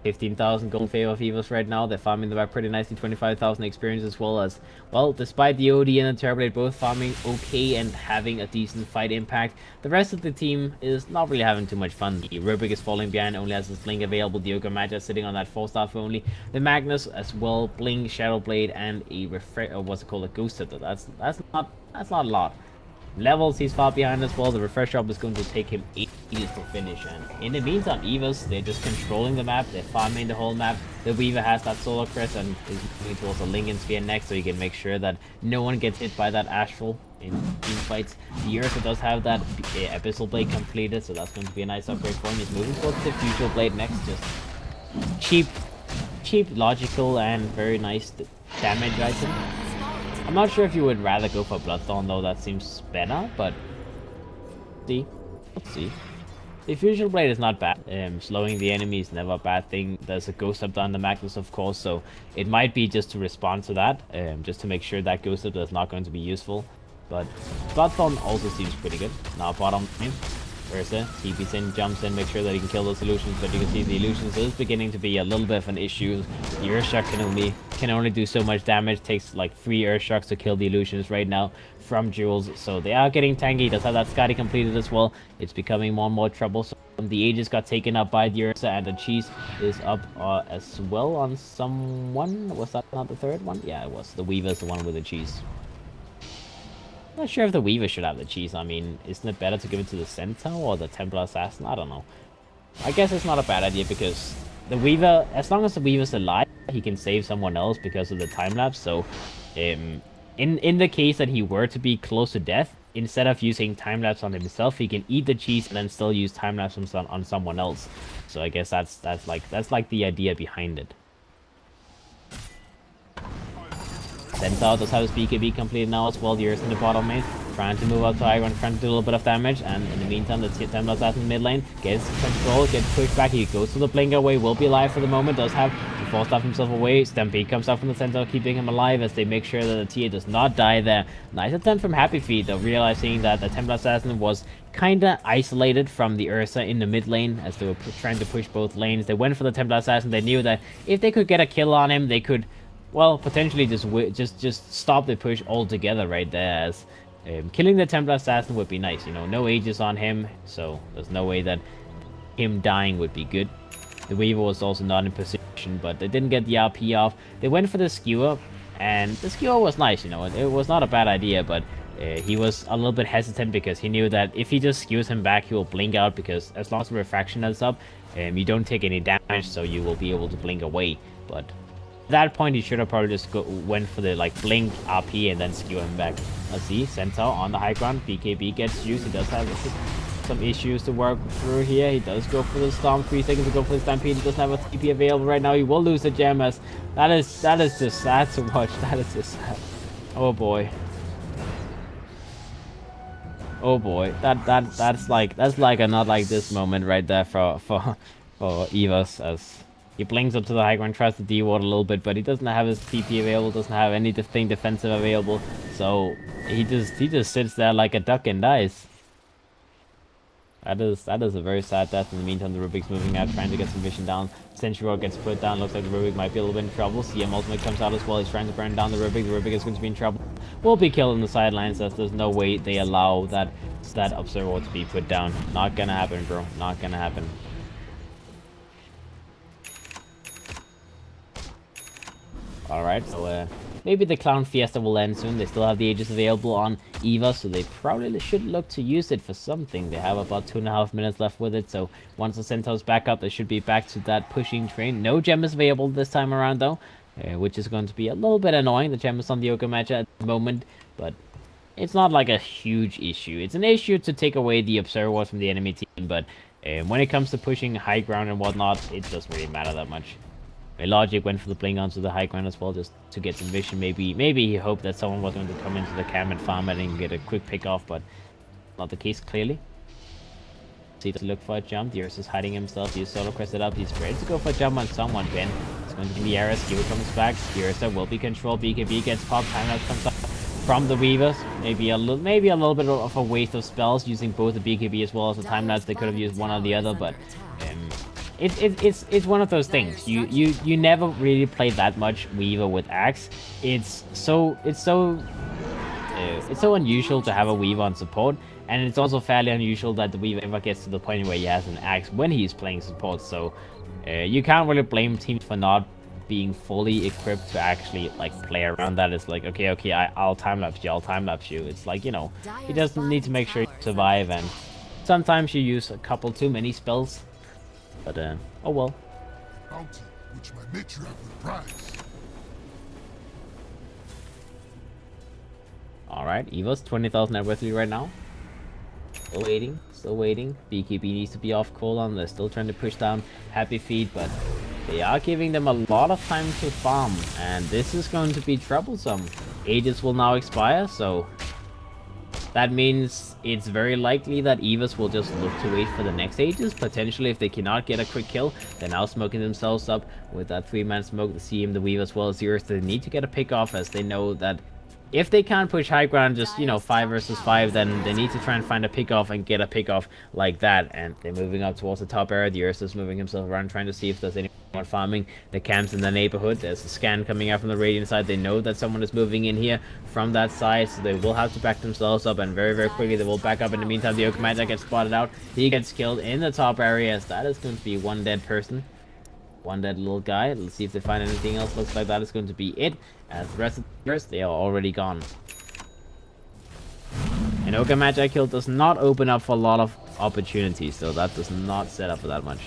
15,000 gold in favor of EVOS right now. They're farming the map pretty nicely. 25,000 experience as well as, well, despite the OD and the Terrorblade both farming okay and having a decent fight impact, the rest of the team is not really having too much fun. The Rubik is falling behind, only has his Blink available. The Ogre Magi sitting on that 4-star only. The Magnus as well, Blink, Shadowblade, and a what's it called, a Ghost Scepter. That's not a lot. Levels, he's far behind as well. The refresh job is going to take him ages to finish, and in the meantime, EVOS, they're just controlling the map. They're farming the whole map. The Weaver has that Solar Crest and is moving towards a Lincoln Sphere next, so he can make sure that no one gets hit by that Astral in team fights. The Ursa does have that Abyssal Blade completed, so that's going to be a nice upgrade for him. He's moving towards the Future Blade next. Just cheap, logical, and very nice damage item. I'm not sure if you would rather go for Bloodthorn, though. That seems better, but let's see. The Fusion Blade is not bad. Slowing the enemy is never a bad thing. There's a Ghost Up on the Magnus, of course, so it might be just to respond to that, just to make sure that Ghost Up is not going to be useful. But Bloodthorn also seems pretty good. Now bottom lane, Ursa TPs in, jumps in, make sure that he can kill those illusions, but you can see the illusions is beginning to be a little bit of an issue. The Earthshock can only do so much damage. Takes like 3 Earthshocks to kill the illusions right now from Jules, so they are getting tanky. He does have that Scotty completed as well. It's becoming more and more troublesome. The Aegis got taken up by the Ursa, and the Cheese is up as well on someone. Was that not the third one? Yeah, it was. The Weaver's the one with the Cheese. I'm not sure if the Weaver should have the Cheese. I mean, isn't it better to give it to the Centaur or the Templar Assassin? I don't know. I guess it's not a bad idea because the Weaver, as long as the Weaver's alive, he can save someone else because of the time lapse. So, in the case that he were to be close to death, instead of using time lapse on himself, he can eat the cheese and then still use time lapse on someone else. So I guess that's like the idea behind it. Centaur does have his BKB completed now as well. The Earth in the bottom lane, trying to move up to high ground, trying to do a little bit of damage. And in the meantime, the Templar Assassin in mid lane gets control, gets pushed back. He goes to the blink away, will be alive for the moment. Does have to force stuff himself away. Stampede comes out from the Centaur, keeping him alive as they make sure that the TA does not die there. Nice attempt from Happy Feet, though, realizing that the Templar Assassin was kinda isolated from the Ursa in the mid lane as they were trying to push both lanes. They went for the Templar Assassin. They knew that if they could get a kill on him, they could, well, potentially just stop the push altogether right there, as killing the Templar Assassin would be nice. You know, no ages on him, so there's no way that him dying would be good. The Weaver was also not in position, but they didn't get the RP off. They went for the Skewer, and the Skewer was nice, you know. It was not a bad idea, but he was a little bit hesitant because he knew that if he just skews him back, he will blink out, because as long as the refraction is up, you don't take any damage, so you will be able to blink away. But at that point, he should have probably just went for the blink RP and then skew him back. Let's see, Centaur on the high ground. BKB gets used. He does have some issues to work through here. He does go for the Storm. 3 seconds to go for the Stampede. He doesn't have a TP available right now. He will lose the gem, as that is just sad to watch. That is just sad. Oh boy. Oh boy. That's like a not like this moment right there for EVOS, as he blinks up to the high ground, tries to de-ward a little bit, but he doesn't have his TP available, doesn't have anything defensive available, so he just sits there like a duck and dies. That is a very sad death. In the meantime, the Rubik's moving out, trying to get some vision down. Sentry gets put down. Looks like the Rubik might be a little bit in trouble. CM ultimate comes out as well. He's trying to burn down the Rubik. The Rubik is going to be in trouble. Will be killed on the sidelines, as there's no way they allow that observer to be put down. Not gonna happen, bro. Not gonna happen. Alright, so maybe the Clown Fiesta will end soon. They still have the Aegis available on EVA, so they probably should look to use it for something. They have about 2.5 minutes left with it, so once the Centaur's back up, they should be back to that pushing train. No gem is available this time around, though, which is going to be a little bit annoying. The gem is on the Yoga match at the moment, but it's not like a huge issue. It's an issue to take away the Observer from the enemy team, but when it comes to pushing high ground and whatnot, it doesn't really matter that much. Logic went for the blink onto the high ground as well, just to get some vision. Maybe he hoped that someone was going to come into the camp and farm it and get a quick pick off, but not the case, clearly. See, to look for a jump. The Ursa is hiding himself. He's solo crested up. He's ready to go for a jump on someone. Ben, it's going to be the Ares. Skewer comes back. The Ursa will be controlled. BKB gets popped. Timelapse comes up from the Weavers. Maybe a little bit of a waste of spells using both the BKB as well as the timelapse. They could have used one or the other, but it's one of those things. You never really play that much Weaver with Axe. It's so unusual to have a Weaver on support, and it's also fairly unusual that the Weaver ever gets to the point where he has an Axe when he's playing support. So you can't really blame teams for not being fully equipped to actually play around that. It's like, okay, I'll time lapse you. It's like, you know, he doesn't need to make sure you survive, and sometimes you use a couple too many spells. But, oh well. Bounty, which might make you have the prize. Alright, EVOS, 20,000 net worth right now. Still waiting. BKB needs to be off cooldown. They're still trying to push down Happy Feet, but they are giving them a lot of time to farm, and this is going to be troublesome. Aegis will now expire, so that means it's very likely that EVOS will just look to wait for the next Aegis. Potentially, if they cannot get a quick kill, they're now smoking themselves up with that 3-man smoke. The CM, the Weave, as well as the Earth. They need to get a pick off, as they know that if they can't push high ground, just, you know, 5 versus 5, then they need to try and find a pick off and get a pick off like that. And they're moving up towards the top area. The Earth is moving himself around, trying to see if there's anyone farming the camps in the neighborhood. There's a scan coming out from the Radiant side. They know that someone is moving in here from that side, so they will have to back themselves up, and very, very quickly they will back up. In the meantime, the Okamata gets spotted out. He gets killed in the top area, as that is going to be one dead person. One dead little guy. Let's see if they find anything else. Looks like that is going to be it, as the rest of the players, they are already gone. An Ogre Magi kill does not open up for a lot of opportunities, so that does not set up for that much.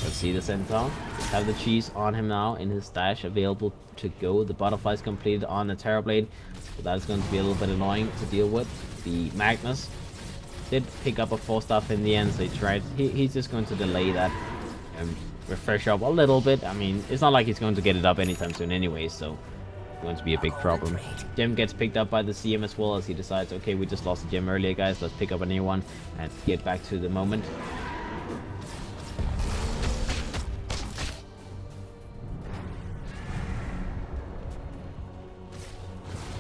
Let's see the Centaur. Just have the cheese on him now in his stash available to go. The butterfly's completed on the Terrorblade, so that's going to be a little bit annoying to deal with. The Magnus did pick up a 4-star in the end, so he's just going to delay that refresh up a little bit. I mean, it's not like he's going to get it up anytime soon anyway, so it's going to be a big problem. Gem gets picked up by the CM as well, as he decides, okay, we just lost a gem earlier, guys, let's pick up a new one and get back to the moment.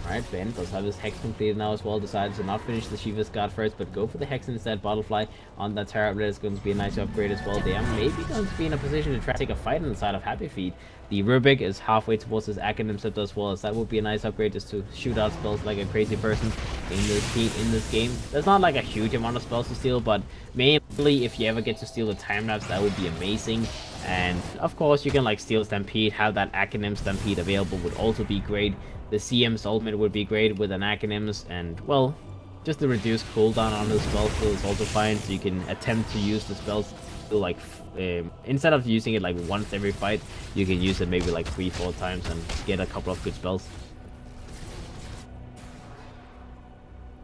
Alright, Ben does have his Hex completed now as well. Decided to not finish the Shiva's Guard first, but go for the Hex instead. Butterfly on that Terrorblade is going to be a nice upgrade as well. They are maybe going to be in a position to try to take a fight on the side of Happy Feet. The Rubik is halfway towards his Acronym Scepter as well, as that would be a nice upgrade just to shoot out spells like a crazy person in this game. There's not like a huge amount of spells to steal, but mainly if you ever get to steal the time lapse, that would be amazing. And of course you can like steal Stampede, have that Acronym Stampede available would also be great. The CM's ultimate would be great with an Acronyms, and well, just the reduced cooldown on the spell skill is also fine, so you can attempt to use the spells to like instead of using it like once every fight, you can use it maybe like 3-4 times and get a couple of good spells.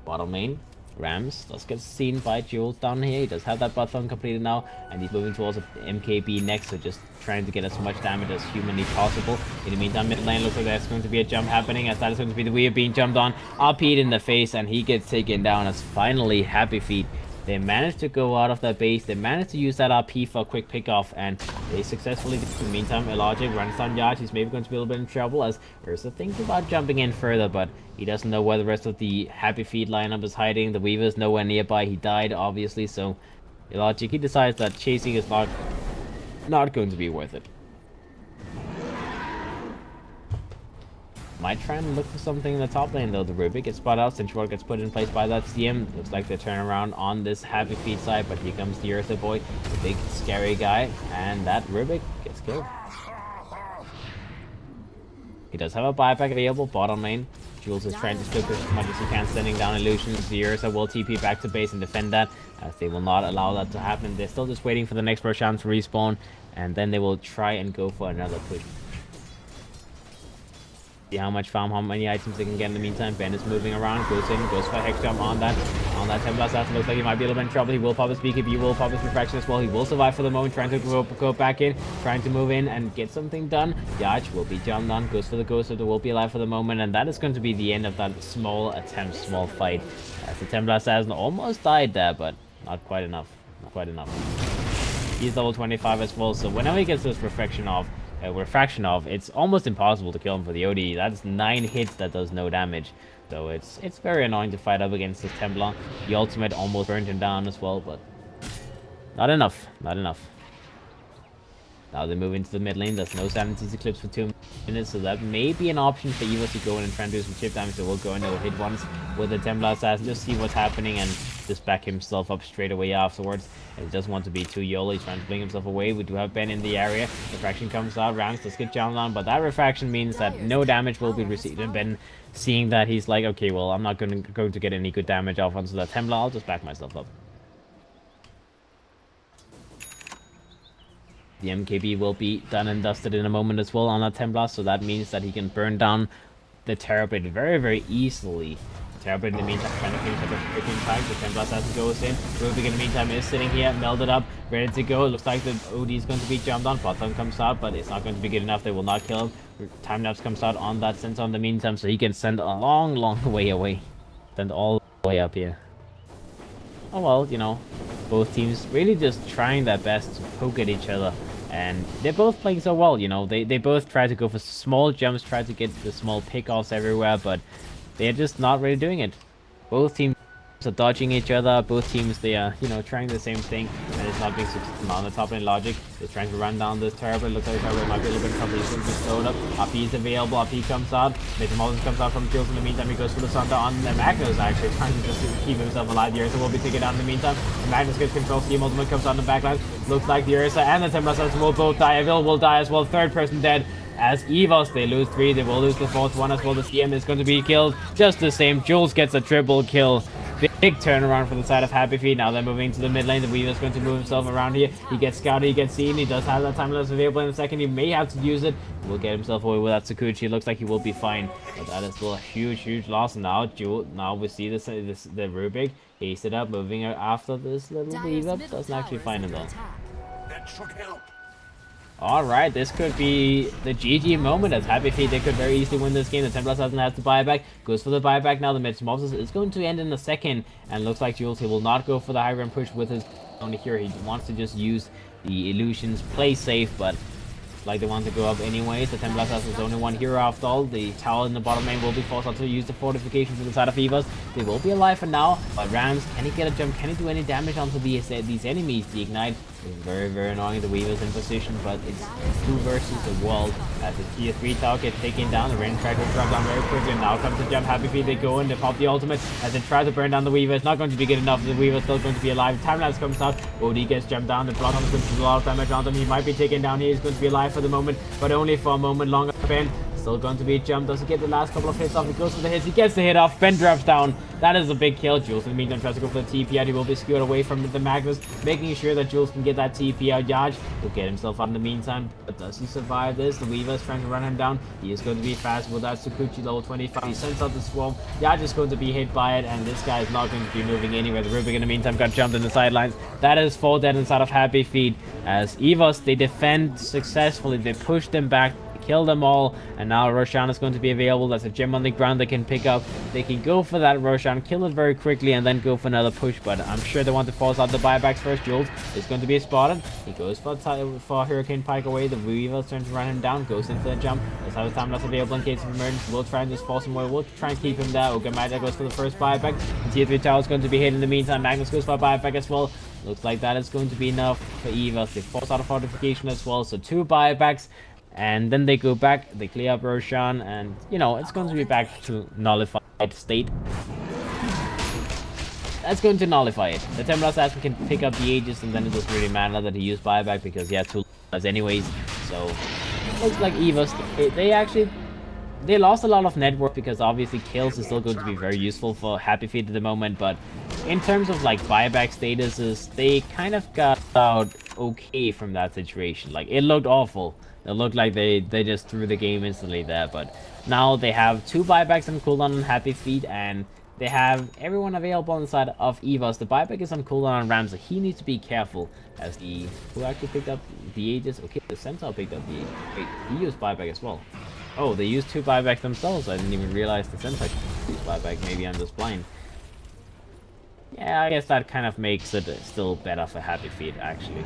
Bottom lane, Rams does get seen by Jules down here. He does have that button completed now, and he's moving towards MKB next, so just trying to get as much damage as humanly possible. In the meantime, mid lane looks like there's going to be a jump happening, as that is going to be the Weir being jumped on, RP'd in the face, and he gets taken down as finally Happy Feet. They managed to go out of that base, they managed to use that RP for a quick pickoff, and they successfully did. In the meantime, Illogic runs down Yacht. He's maybe going to be a little bit in trouble, as Ursa thinks about jumping in further, but he doesn't know where the rest of the Happy Feet lineup is hiding. The Weaver's nowhere nearby. He died, obviously, so Illogic, he decides that chasing is not going to be worth it. Might try and look for something in the top lane though. The Rubik gets spotted out, Central gets put in place by that CM. Looks like they turn around on this Happy Feet side, but here comes the Eartha boy, the big scary guy, and that Rubik gets killed. He does have a buyback available, bottom lane. Jules is trying to still push as much as he can, sending down illusions. The Ursa will TP back to base and defend that, as they will not allow that to happen. They're still just waiting for the next Roshan to respawn, and then they will try and go for another push. See how much farm, how many items they can get in the meantime. Ben is moving around, goes for a Hex Jump on that Templar Assassin. Looks like he might be a little bit in trouble. He will pop his BKB, he will pop his Refraction as well. He will survive for the moment, trying to go back in, trying to move in and get something done. Yach will be jumped on, goes for the Ghost, so they will be alive for the moment, and that is going to be the end of that small fight. As the Templar Assassin almost died there, but not quite enough. Not quite enough. He's level 25 as well, so whenever he gets this refraction off, it's almost impossible to kill him for the OD. That's 9 hits that does no damage, so it's very annoying to fight up against this Templar. The ultimate almost burned him down as well, but not enough. Now they move into the mid lane. There's no Sanity's Eclipse for 2 minutes, so that may be an option for EVOS to go in and try and do some chip damage. So we'll go in, they'll hit once with the Templar Assassin, just see what's happening and just back himself up straight away afterwards. And he doesn't want to be too YOLO, he's trying to bring himself away. We do have Ben in the area. Refraction comes out, Rams does get jumped on, but that refraction means that no damage will be received. And Ben, seeing that, he's like, okay, well, I'm not going to get any good damage off onto that Templar, I'll just back myself up. The MKB will be done and dusted in a moment as well on that Templar, so that means that he can burn down the Terrorblade very, very easily. Terrorblade in the meantime trying to finish up a freaking tank. The Templar Assassin goes in. Rubik in the meantime is sitting here, melded up, ready to go. It looks like the OD is going to be jumped on. Bottom comes out, but it's not going to be good enough. They will not kill him. Time lapse comes out on that Centaur in the meantime, so he can send a long, long way away. Send all the way up here. Oh well, you know, both teams really just trying their best to poke at each other. And they're both playing so well, you know, they both try to go for small jumps, try to get the small pickoffs everywhere, but they're just not really doing it. Both teams are dodging each other, both teams, they are, you know, trying the same thing, and it's not being successful. On the top lane Logic, they're trying to run down this Terrorblade. Looks like Terrorblade might be a little bit trouble. He's going to be slowed up. RP is available, RP comes out, Metamorphosis comes out from Jules in the meantime. He goes for the Santa on the Magnus, actually trying to just keep himself alive. The Ursa will be taken down in the meantime. The Magnus gets control, Steam Ultimate comes out in the backline. Looks like the Ursa and the Templar Assassin will both die. Evil will die as well, third person dead. as EVOS, they lose 3, they will lose the 4th one as well. The CM is going to be killed just the same. Jules gets a triple kill. Big turnaround for the side of Happy Feet. Now they're moving to the mid lane. The Weaver is going to move himself around here. He gets scouted, he gets seen. He does have that time lapse available in a second. He may have to use it. He will get himself away with that Sakuchi. It looks like he will be fine. But that is still a huge loss. And now we see the Rubik. Ace it up, moving after this little Weaver. Doesn't actually find him though. That should help. Alright, this could be the GG moment as Happy Feet. They could very easily win this game. The Templar doesn't have to buy back. Goes for the buyback now. The Metamorphosis is going to end in a second. And looks like Jules, he will not go for the high ground push with his only here. He wants to just use the illusions, play safe, but like they want to go up anyways. The Templar has his only one hero after all. The tower in the bottom lane will be forced out to use the fortification from the side of EVOS. They will be alive for now, but Rams, can he get a jump? Can he do any damage onto these enemies? The Ignite is very annoying. The Weaver's in position, but it's 2 versus the world as the tier 3 tower gets taken down. The range track will drop down very quickly. Now comes the jump. Happy Feet, they go in, they pop the ultimate as they try to burn down the Weaver. It's not going to be good enough. The Weaver's still going to be alive. Time lapse comes out. Bodhi gets jumped down. The block is going to do a lot of damage on him. He might be taken down. He is going to be alive for the moment, but only for a moment longer. Ben still going to be jumped. Doesn't get the last couple of hits off. He goes for the hits. He gets the hit off. Ben drops down. That is a big kill. Jules in the meantime tries to go for the TP out. He will be skewered away from the Magnus, making sure that Jules can get that TP out. Yaj will get himself out in the meantime. But does he survive this? The Weaver is trying to run him down. He is going to be fast with that Sakuchi level 25. He sends out the swarm. Yaj is going to be hit by it, and this guy is not going to be moving anywhere. The Rubik in the meantime got jumped in the sidelines. That is 4 dead inside of Happy Feet. As EVOS, they defend successfully. They push them back, kill them all, and now Roshan is going to be available. That's a gem on the ground they can pick up. They can go for that Roshan, kill it very quickly, and then go for another push, but I'm sure they want to force out the buybacks first. Jules is going to be spotted. He goes for Hurricane Pike away. The Weaver turns to run him down, goes into the jump. Let's have a time that's available in case of emergency. We'll try and just force him away. We'll try and keep him there. Ogamaja goes for the first buyback. The tier 3 tower is going to be hit in the meantime. Magnus goes for a buyback as well. Looks like that is going to be enough for EVOS. They force out a fortification as well, so 2 buybacks. And then they go back, they clear up Roshan, and, you know, it's going to be back to nullified state. That's going to nullify it. The Templar Assassin can pick up the Aegis, and then it doesn't really matter that he used buyback because he has 2 lives anyways. So, looks like EVOS, they lost a lot of network because obviously kills is still going to be very useful for Happy Feet at the moment, but in terms of like buyback statuses, they kind of got out okay from that situation. Like, it looked awful. It looked like they just threw the game instantly there, but now they have 2 buybacks on cooldown on Happy Feet, and they have everyone available on the side of EVOS. The buyback is on cooldown on Rams, so he needs to be careful as who actually picked up the Aegis? Okay, the Centaur picked up the Aegis. Wait, he used buyback as well. Oh, they used 2 buybacks themselves. I didn't even realize the Centaur used buyback. Maybe I'm just blind. Yeah, I guess that kind of makes it still better for Happy Feet, actually.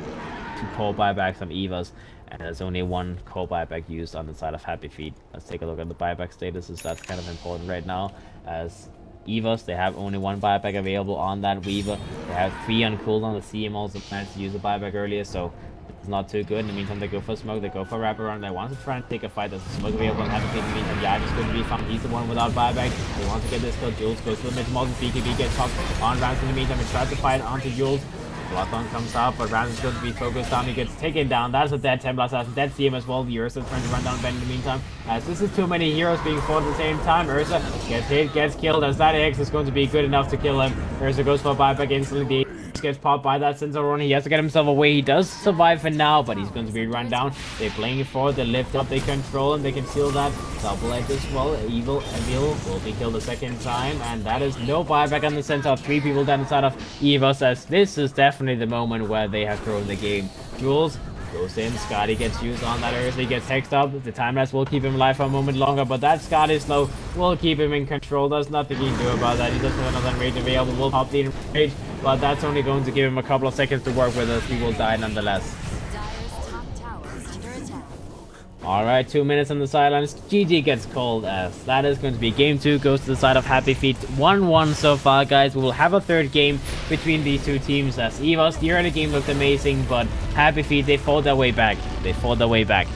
2 core buybacks on EVOS, and there's only 1 core buyback used on the side of Happy Feet. Let's take a look at the buyback statuses. That's kind of important right now, as EVOS, they have only 1 buyback available on that Weaver. They have 3 on cooldown. The CM also plans to use a buyback earlier, so it's not too good. In the meantime, they go for smoke, they go for wraparound. They want to try and take a fight. There's a smoke available on Happy Feet. In the meantime, Yaj is going to be found. He's the one without buyback. They want to get this kill. Jules goes to the mid-modern. BKB gets popped on Rams in the meantime. He tries to fight onto Jules. Bloodthorn comes out, but Rams is going to be focused down. He gets taken down. That's a dead Templar Assassin. Dead CM as well. The Ursa is trying to run down Ben in the meantime. As this is too many heroes being fought at the same time. Ursa gets hit, gets killed. As that X is going to be good enough to kill him. Ursa goes for a buyback instantly. Gets popped by that Centaur. He has to get himself away. He does survive for now, but he's going to be run down. They're playing it forward. They lift up. They control him. They can seal that. Double edge as well. Evil Emil will be killed a second time, and that is no buyback on the Centaur. 3 people down the side of EVOS, as this is definitely the moment where they have thrown the game. Jules goes in. Scotty gets used on that Ursa. He gets hexed up. The time lapse will keep him alive for a moment longer, but that Scotty slow will keep him in control. There's nothing he can do about that. He doesn't have another enrage available. Will pop the enrage, but that's only going to give him a couple of seconds to work with us. He will die nonetheless. Dire's top tower is under attack. Alright, 2 minutes on the sidelines. GG gets called as that is going to be game 2. Goes to the side of Happy Feet. 1-1 so far, guys. We will have a 3rd game between these 2 teams as EVOS. The early game looked amazing, but Happy Feet, they fought their way back. They fought their way back.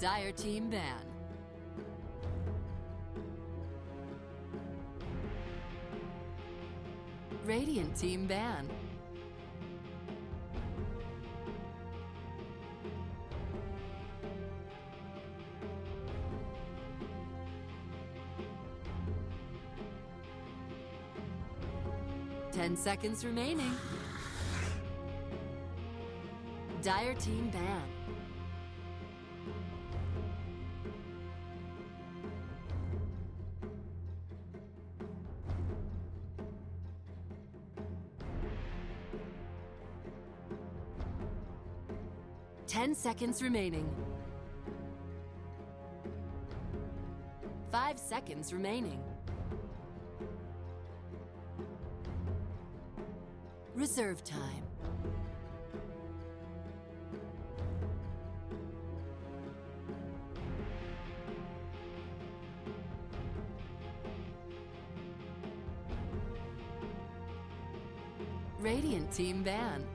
Dire team ban. Radiant team ban. Ten seconds remaining. Dire team ban. Ten seconds remaining. 5 seconds remaining. Reserve time. Radiant team ban.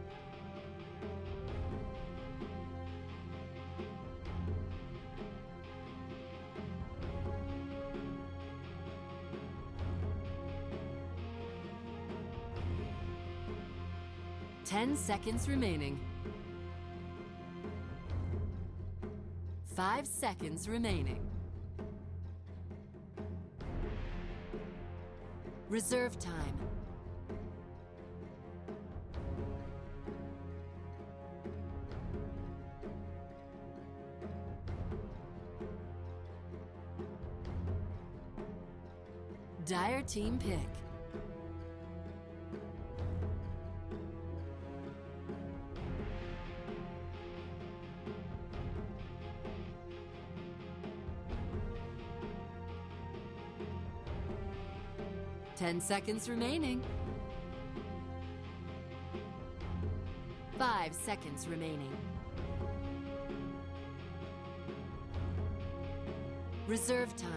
Ten seconds remaining. 5 seconds remaining. Reserve time. Dire team pick. Ten seconds remaining. 5 seconds remaining. Reserve time.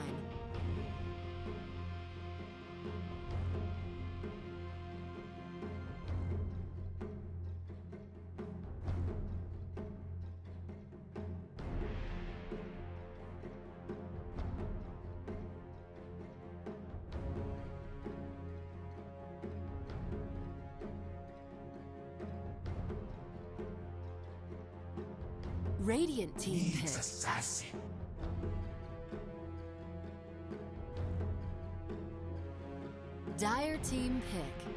Radiant team pick. assassin. Dire team pick.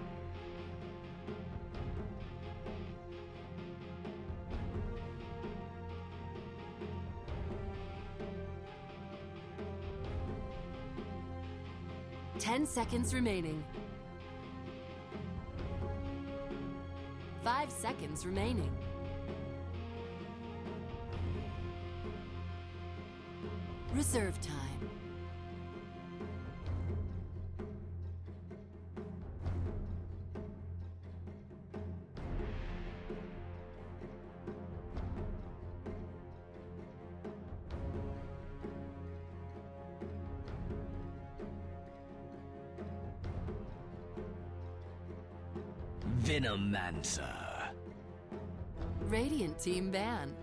Ten seconds remaining. 5 seconds remaining. Reserve time. Venomancer. Radiant team ban.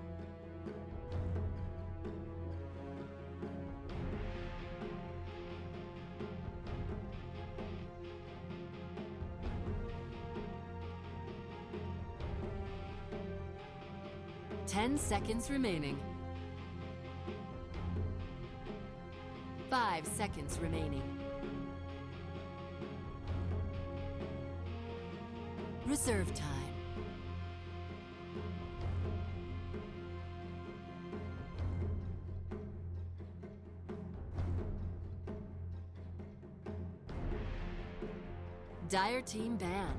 Ten seconds remaining. 5 seconds remaining. Reserve time. Dire team ban.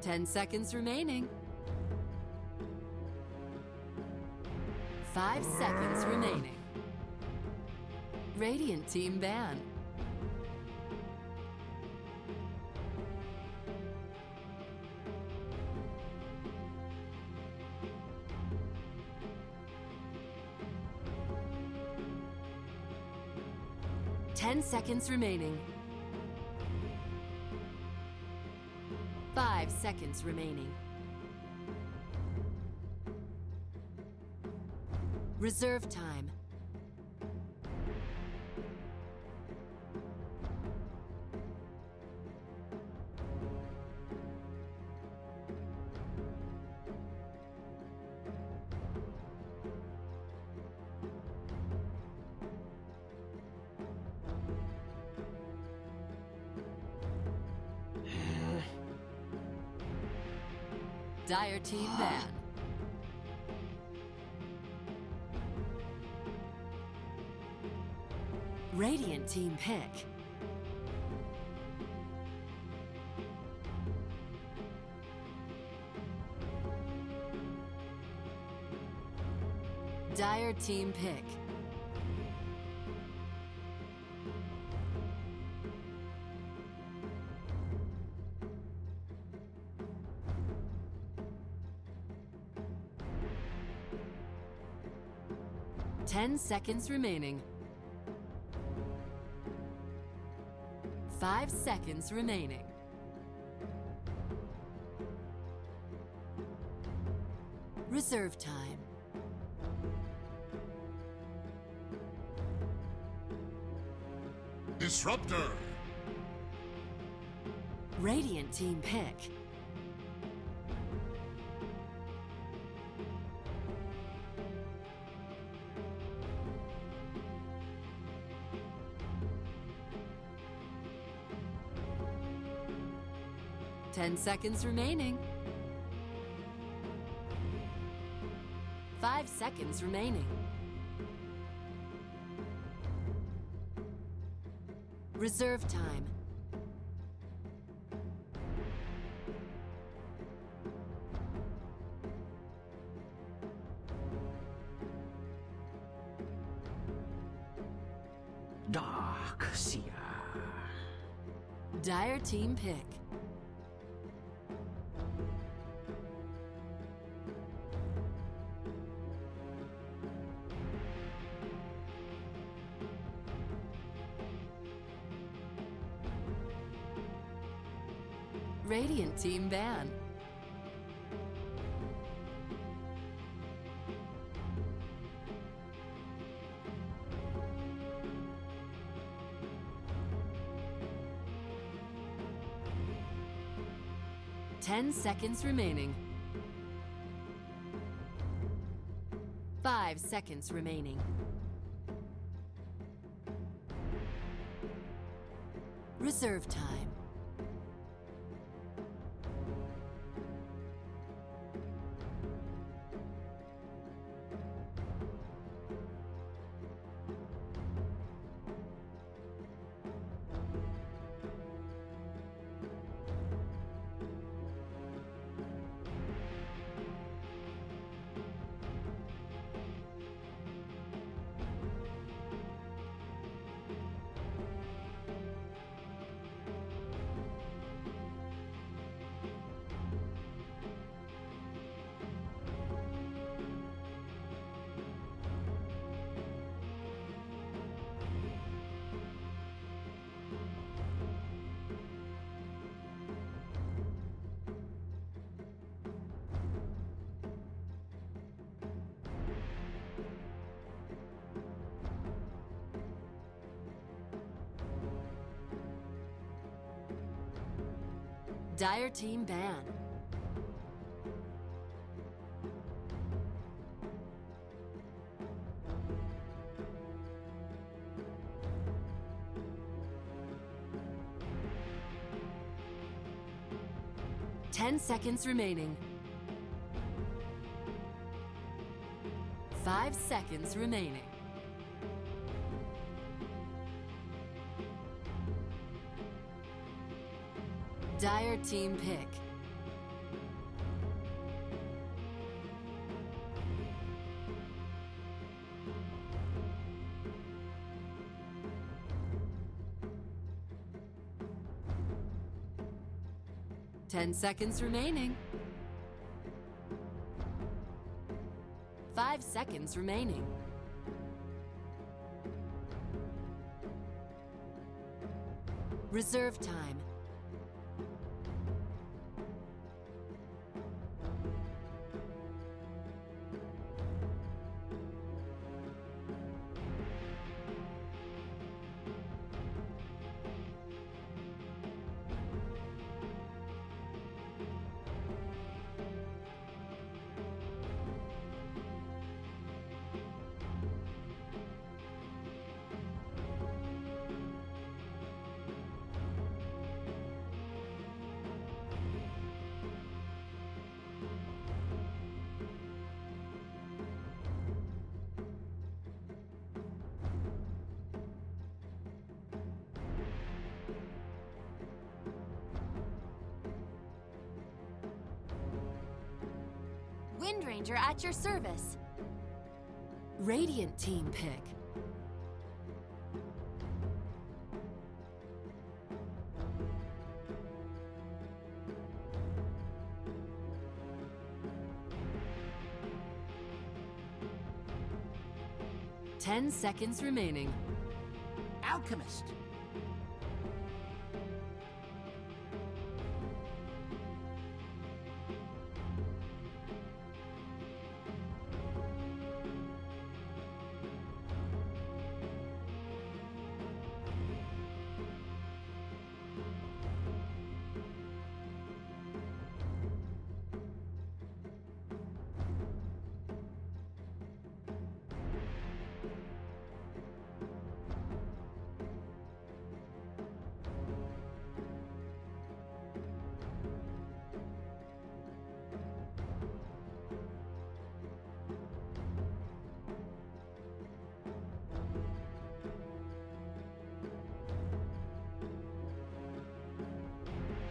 Ten seconds remaining. 5 seconds remaining. Radiant team ban. 10 seconds remaining. 5 seconds remaining. Reserve time. Dire team ban. Radiant team pick. Dire team pick. Ten seconds remaining. 5 seconds remaining. Reserve time. Disruptor! Radiant team pick. Ten seconds remaining. 5 seconds remaining. Reserve time. Dark Seer. Dire team pick. Radiant team ban. Ten seconds remaining. 5 seconds remaining. Reserve time. Dire team ban. Ten seconds remaining. 5 seconds remaining. Dire team pick. Ten seconds remaining. 5 seconds remaining. Reserve time. Wind Ranger at your service. Radiant team pick. Ten seconds remaining. Alchemist.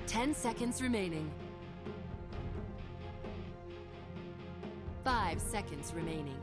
Ten seconds remaining. 5 seconds remaining.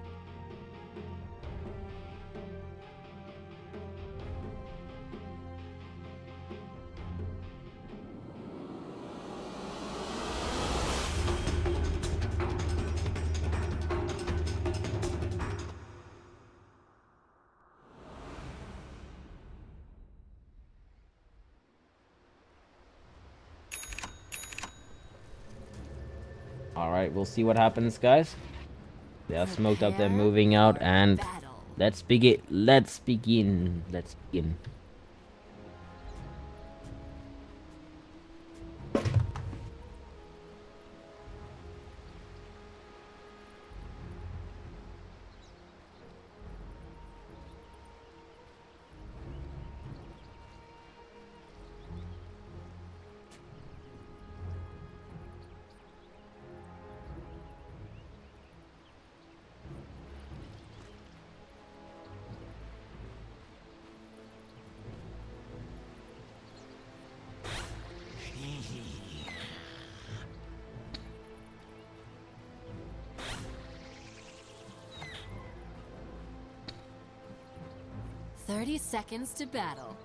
Alright, we'll see what happens, guys. They are smoked up, they're Prepare moving out, for and battle. let's begin. Let's begin. Let's begin. "30 seconds to battle."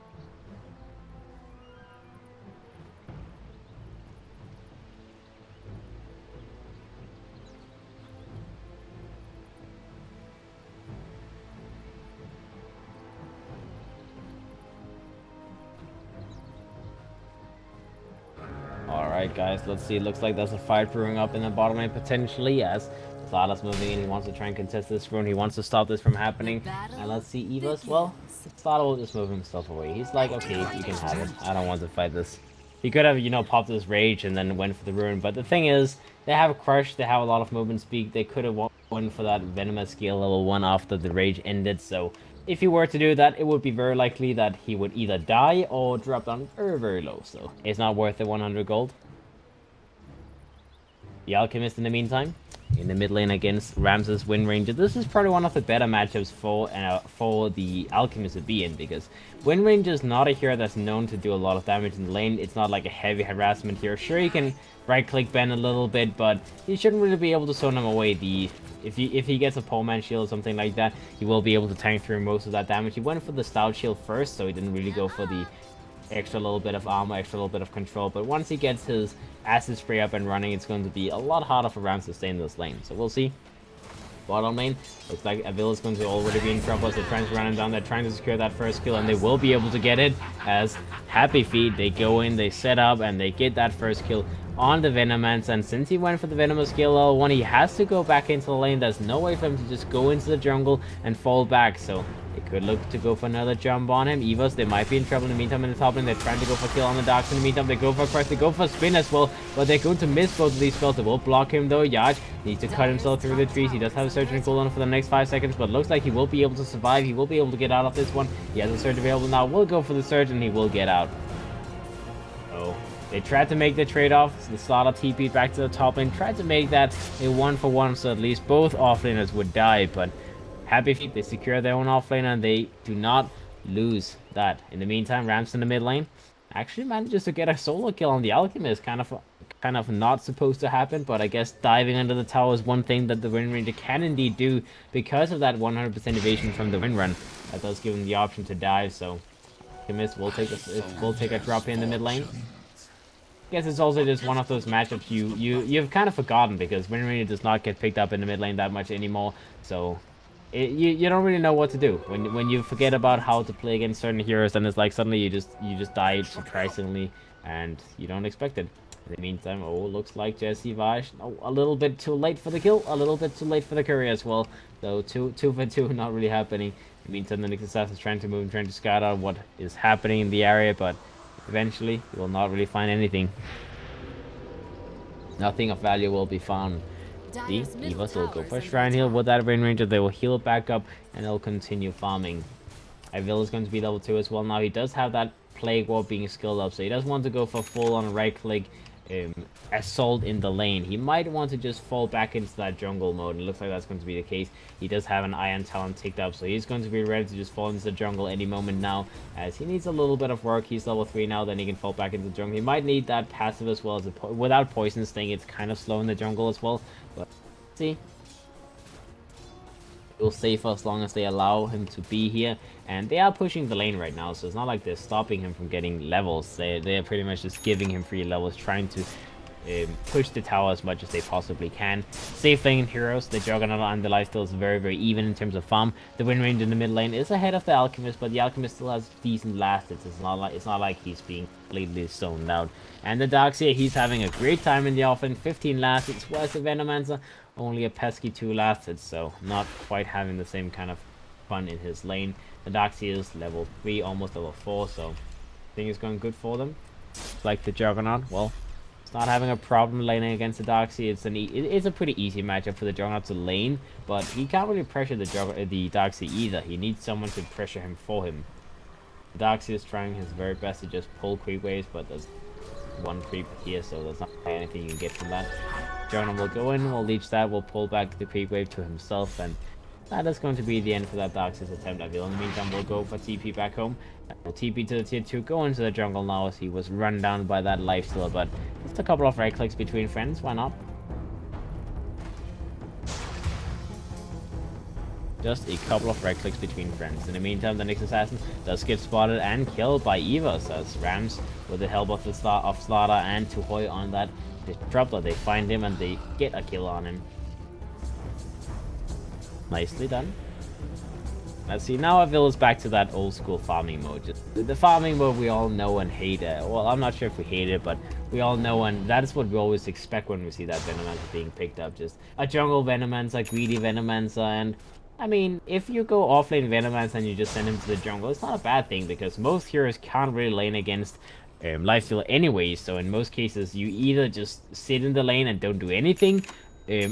Alright, guys, let's see. It looks like there's a fight brewing up in the bottom lane potentially as Zlata's moving in. He wants to try and contest this rune. He wants to stop this from happening. And let's see EVOS. Well, Zlata will just move himself away. He's like, okay, you can have it. I don't want to fight this. He could have, you know, popped his rage and then went for the rune. But the thing is, they have a crush. They have a lot of movement speed. They could have won for that venomous skill level 1 after the rage ended. So if he were to do that, it would be very likely that he would either die or drop down very, very low. So it's not worth the 100 gold. The Alchemist in the meantime, in the mid lane against Ramses Wind Ranger. This is probably one of the better matchups for the Alchemist to be in, because Wind Ranger is not a hero that's known to do a lot of damage in the lane. It's not like a heavy harassment hero. Sure, you can right-click Ben a little bit, but you shouldn't really be able to zone him away. If he gets a poleman shield or something like that, he will be able to tank through most of that damage. He went for the stout shield first, so he didn't really go for the extra little bit of armor, extra little bit of control. But once he gets his acid spray up and running, it's going to be a lot harder for Rams to stay in this lane. So we'll see. bottom lane. Looks like Avil is going to already be in trouble, so trying to run him down. They're trying to secure that first kill, and they will be able to get it as Happy Feet, they go in, they set up, and they get that first kill on the Venomancer. And since he went for the Venomous skill level 1, he has to go back into the lane. There's no way for him to just go into the jungle and fall back, so they could look to go for another jump on him. EVOS, they might be in trouble in the meantime in the top lane. They're trying to go for kill on the Darks in the meantime. They go for a crush, they go for a spin as well, but they're going to miss both of these spells. They will block him though. Yaj needs to cut himself through the trees. He does have a surge and cooldown for the next 5 seconds, but looks like he will be able to survive. He will be able to get out of this one. He has a surge available now. We'll go for the surge and he will get out. Oh. They tried to make the trade-off, so the Slaughter TP'd back to the top lane, tried to make that a 1-for-1, so at least both offlaners would die, but Happy Feet, they secure their own offlane and they do not lose that. In the meantime, Rams in the mid lane actually manages to get a solo kill on the Alchemist, kind of not supposed to happen, but I guess diving under the tower is one thing that the Wind Ranger can indeed do because of that 100% evasion from the Wind Run. That does give him the option to dive, so Alchemist will take a drop here in the mid lane. I guess it's also just one of those matchups you've kind of forgotten because Wind Ranger does not get picked up in the mid lane that much anymore, so you don't really know what to do when you forget about how to play against certain heroes, and it's like suddenly you just die surprisingly and you don't expect it. In the meantime, oh, looks like Jesse Vash, oh, a little bit too late for the kill, a little bit too late for the courier as well, so 2 for 2 not really happening. In the meantime, the Nyx Assassin is trying to move and trying to scout out what is happening in the area, but eventually you will not really find anything. Nothing of value will be found. The EVOS will go for a Shrine Heal with that Wind Ranger. They will heal back up and they'll continue farming. Ivil is going to be level 2 as well. Now he does have that Plague Ward being skilled up, so he does want to go for full on right click assault in the lane. He might want to just fall back into that jungle mode. It looks like that's going to be the case. He does have an Iron Talon ticked up, so he's going to be ready to just fall into the jungle any moment now, as he needs a little bit of work. He's level 3 now, then he can fall back into the jungle. He might need that passive as well, as without Poison Sting it's kind of slow in the jungle as well, but see, will stay for as long as they allow him to be here, and they are pushing the lane right now, so it's not like they're stopping him from getting levels. They're pretty much just giving him free levels, trying to push the tower as much as they possibly can. Safe lane heroes, the Juggernaut and the lifesteal is very, very even in terms of farm. The Wind Ranger in the mid lane is ahead of the Alchemist, but the Alchemist still has decent last hits. It's not like he's being completely zoned out. And the Darkseer, he's having a great time in the offense. 15 last hits, whereas the Venomancer only a pesky 2 last hits, so not quite having the same kind of fun in his lane. The Darkseer is level 3, almost level 4, so I think it's going good for them. Like the Juggernaut, well, not having a problem laning against the Darkseer. It's a pretty easy matchup for the Juggernaut to lane, but he can't really pressure the Darkseer either. He needs someone to pressure him for him. The Darkseer is trying his very best to just pull creep waves, but there's one creep here, so there's not anything you can get from that. Juggernaut will go in, will leech that, will pull back the creep wave to himself, and that is going to be the end for that Darkseer's attempt. I feel in the meantime we'll go for TP back home. We'll TP to the tier 2, go into the jungle now as he was run down by that lifesteal, but just a couple of right clicks between friends, why not? Just a couple of right clicks between friends. In the meantime, the Nyx Assassin does get spotted and killed by EVOS as Rams, with the help of Slaughter and Tuhoi on that Disruptor, they find him and they get a kill on him. Nicely done. Let's see, now Avil is back to that old school farming mode. Just the farming mode we all know and hate. Well, I'm not sure if we hate it, but we all know, and that is what we always expect when we see that Venomancer being picked up. Just a jungle Venomancer, greedy Venomancer, and I mean, if you go offlane Venomancer and you just send him to the jungle, it's not a bad thing, because most heroes can't really lane against lifesteal anyways, so in most cases you either just sit in the lane and don't do anything,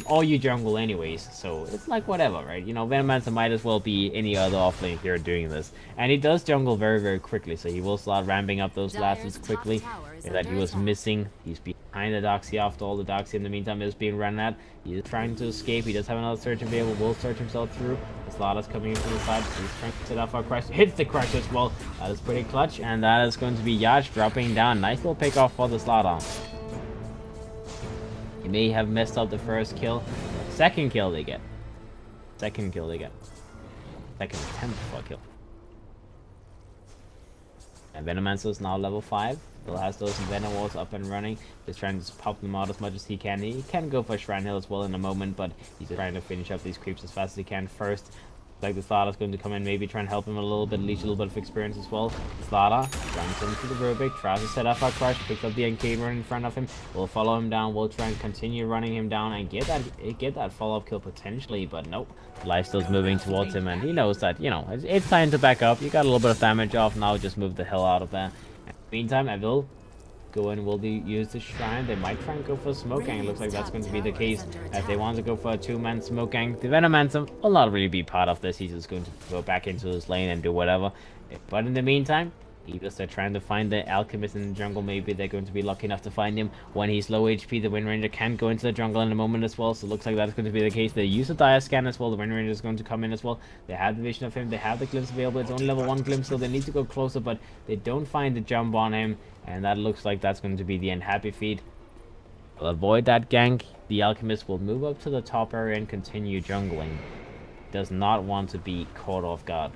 or you jungle anyways, so it's like whatever, right? You know, Venomancer might as well be any other offlane hero doing this. And he does jungle very, very quickly, so he will start ramping up those lasts quickly that he was missing. He's behind the Darkseer after all. The Darkseer in the meantime is being run at. He is trying to escape. He does have another search available, will search himself through. The Slaughter's coming in from the side, so he's trying to set up for a crush. Hits the crush as well. That is pretty clutch, and that is going to be Yaj dropping down. Nice little pick off for the Slaughter. He may have messed up the first kill. Second kill they get. Second attempt for a kill. And Venomancer is now level 5. Still has those Venom Walls up and running. Just trying to pop them out as much as he can. He can go for Shrine Hill as well in a moment, but he's just trying to finish up these creeps as fast as he can first. Like the Slaughter's going to come in, maybe try and help him a little bit, leech a little bit of experience as well. Slaughter runs into the Rubik, tries to set up a crush, picks up the NK run in front of him. We'll follow him down, we'll try and continue running him down and get that follow-up kill potentially, but nope. Lifesteal's moving towards him, and he knows that, you know, it's time to back up. You got a little bit of damage off now, just move the hell out of there. Meantime, I will go in, will they use the shrine? They might try and go for smoke gang. It looks like that's going to be the case. If they want to go for a 2-man smoke gang, the Venomancer will not really be part of this. He's just going to go back into his lane and do whatever. But in the meantime, EVOS are trying to find the Alchemist in the jungle. Maybe they're going to be lucky enough to find him when he's low HP. The Wind Ranger can go into the jungle in a moment as well, so it looks like that's going to be the case. They use a Dire Scan as well. The Wind Ranger is going to come in as well. They have the vision of him. They have the glimpse available. It's only level 1 glimpse, so they need to go closer, but they don't find the jump on him, and that looks like that's going to be the end. Happy Feet will avoid that gank. The Alchemist will move up to the top area and continue jungling. Does not want to be caught off guard.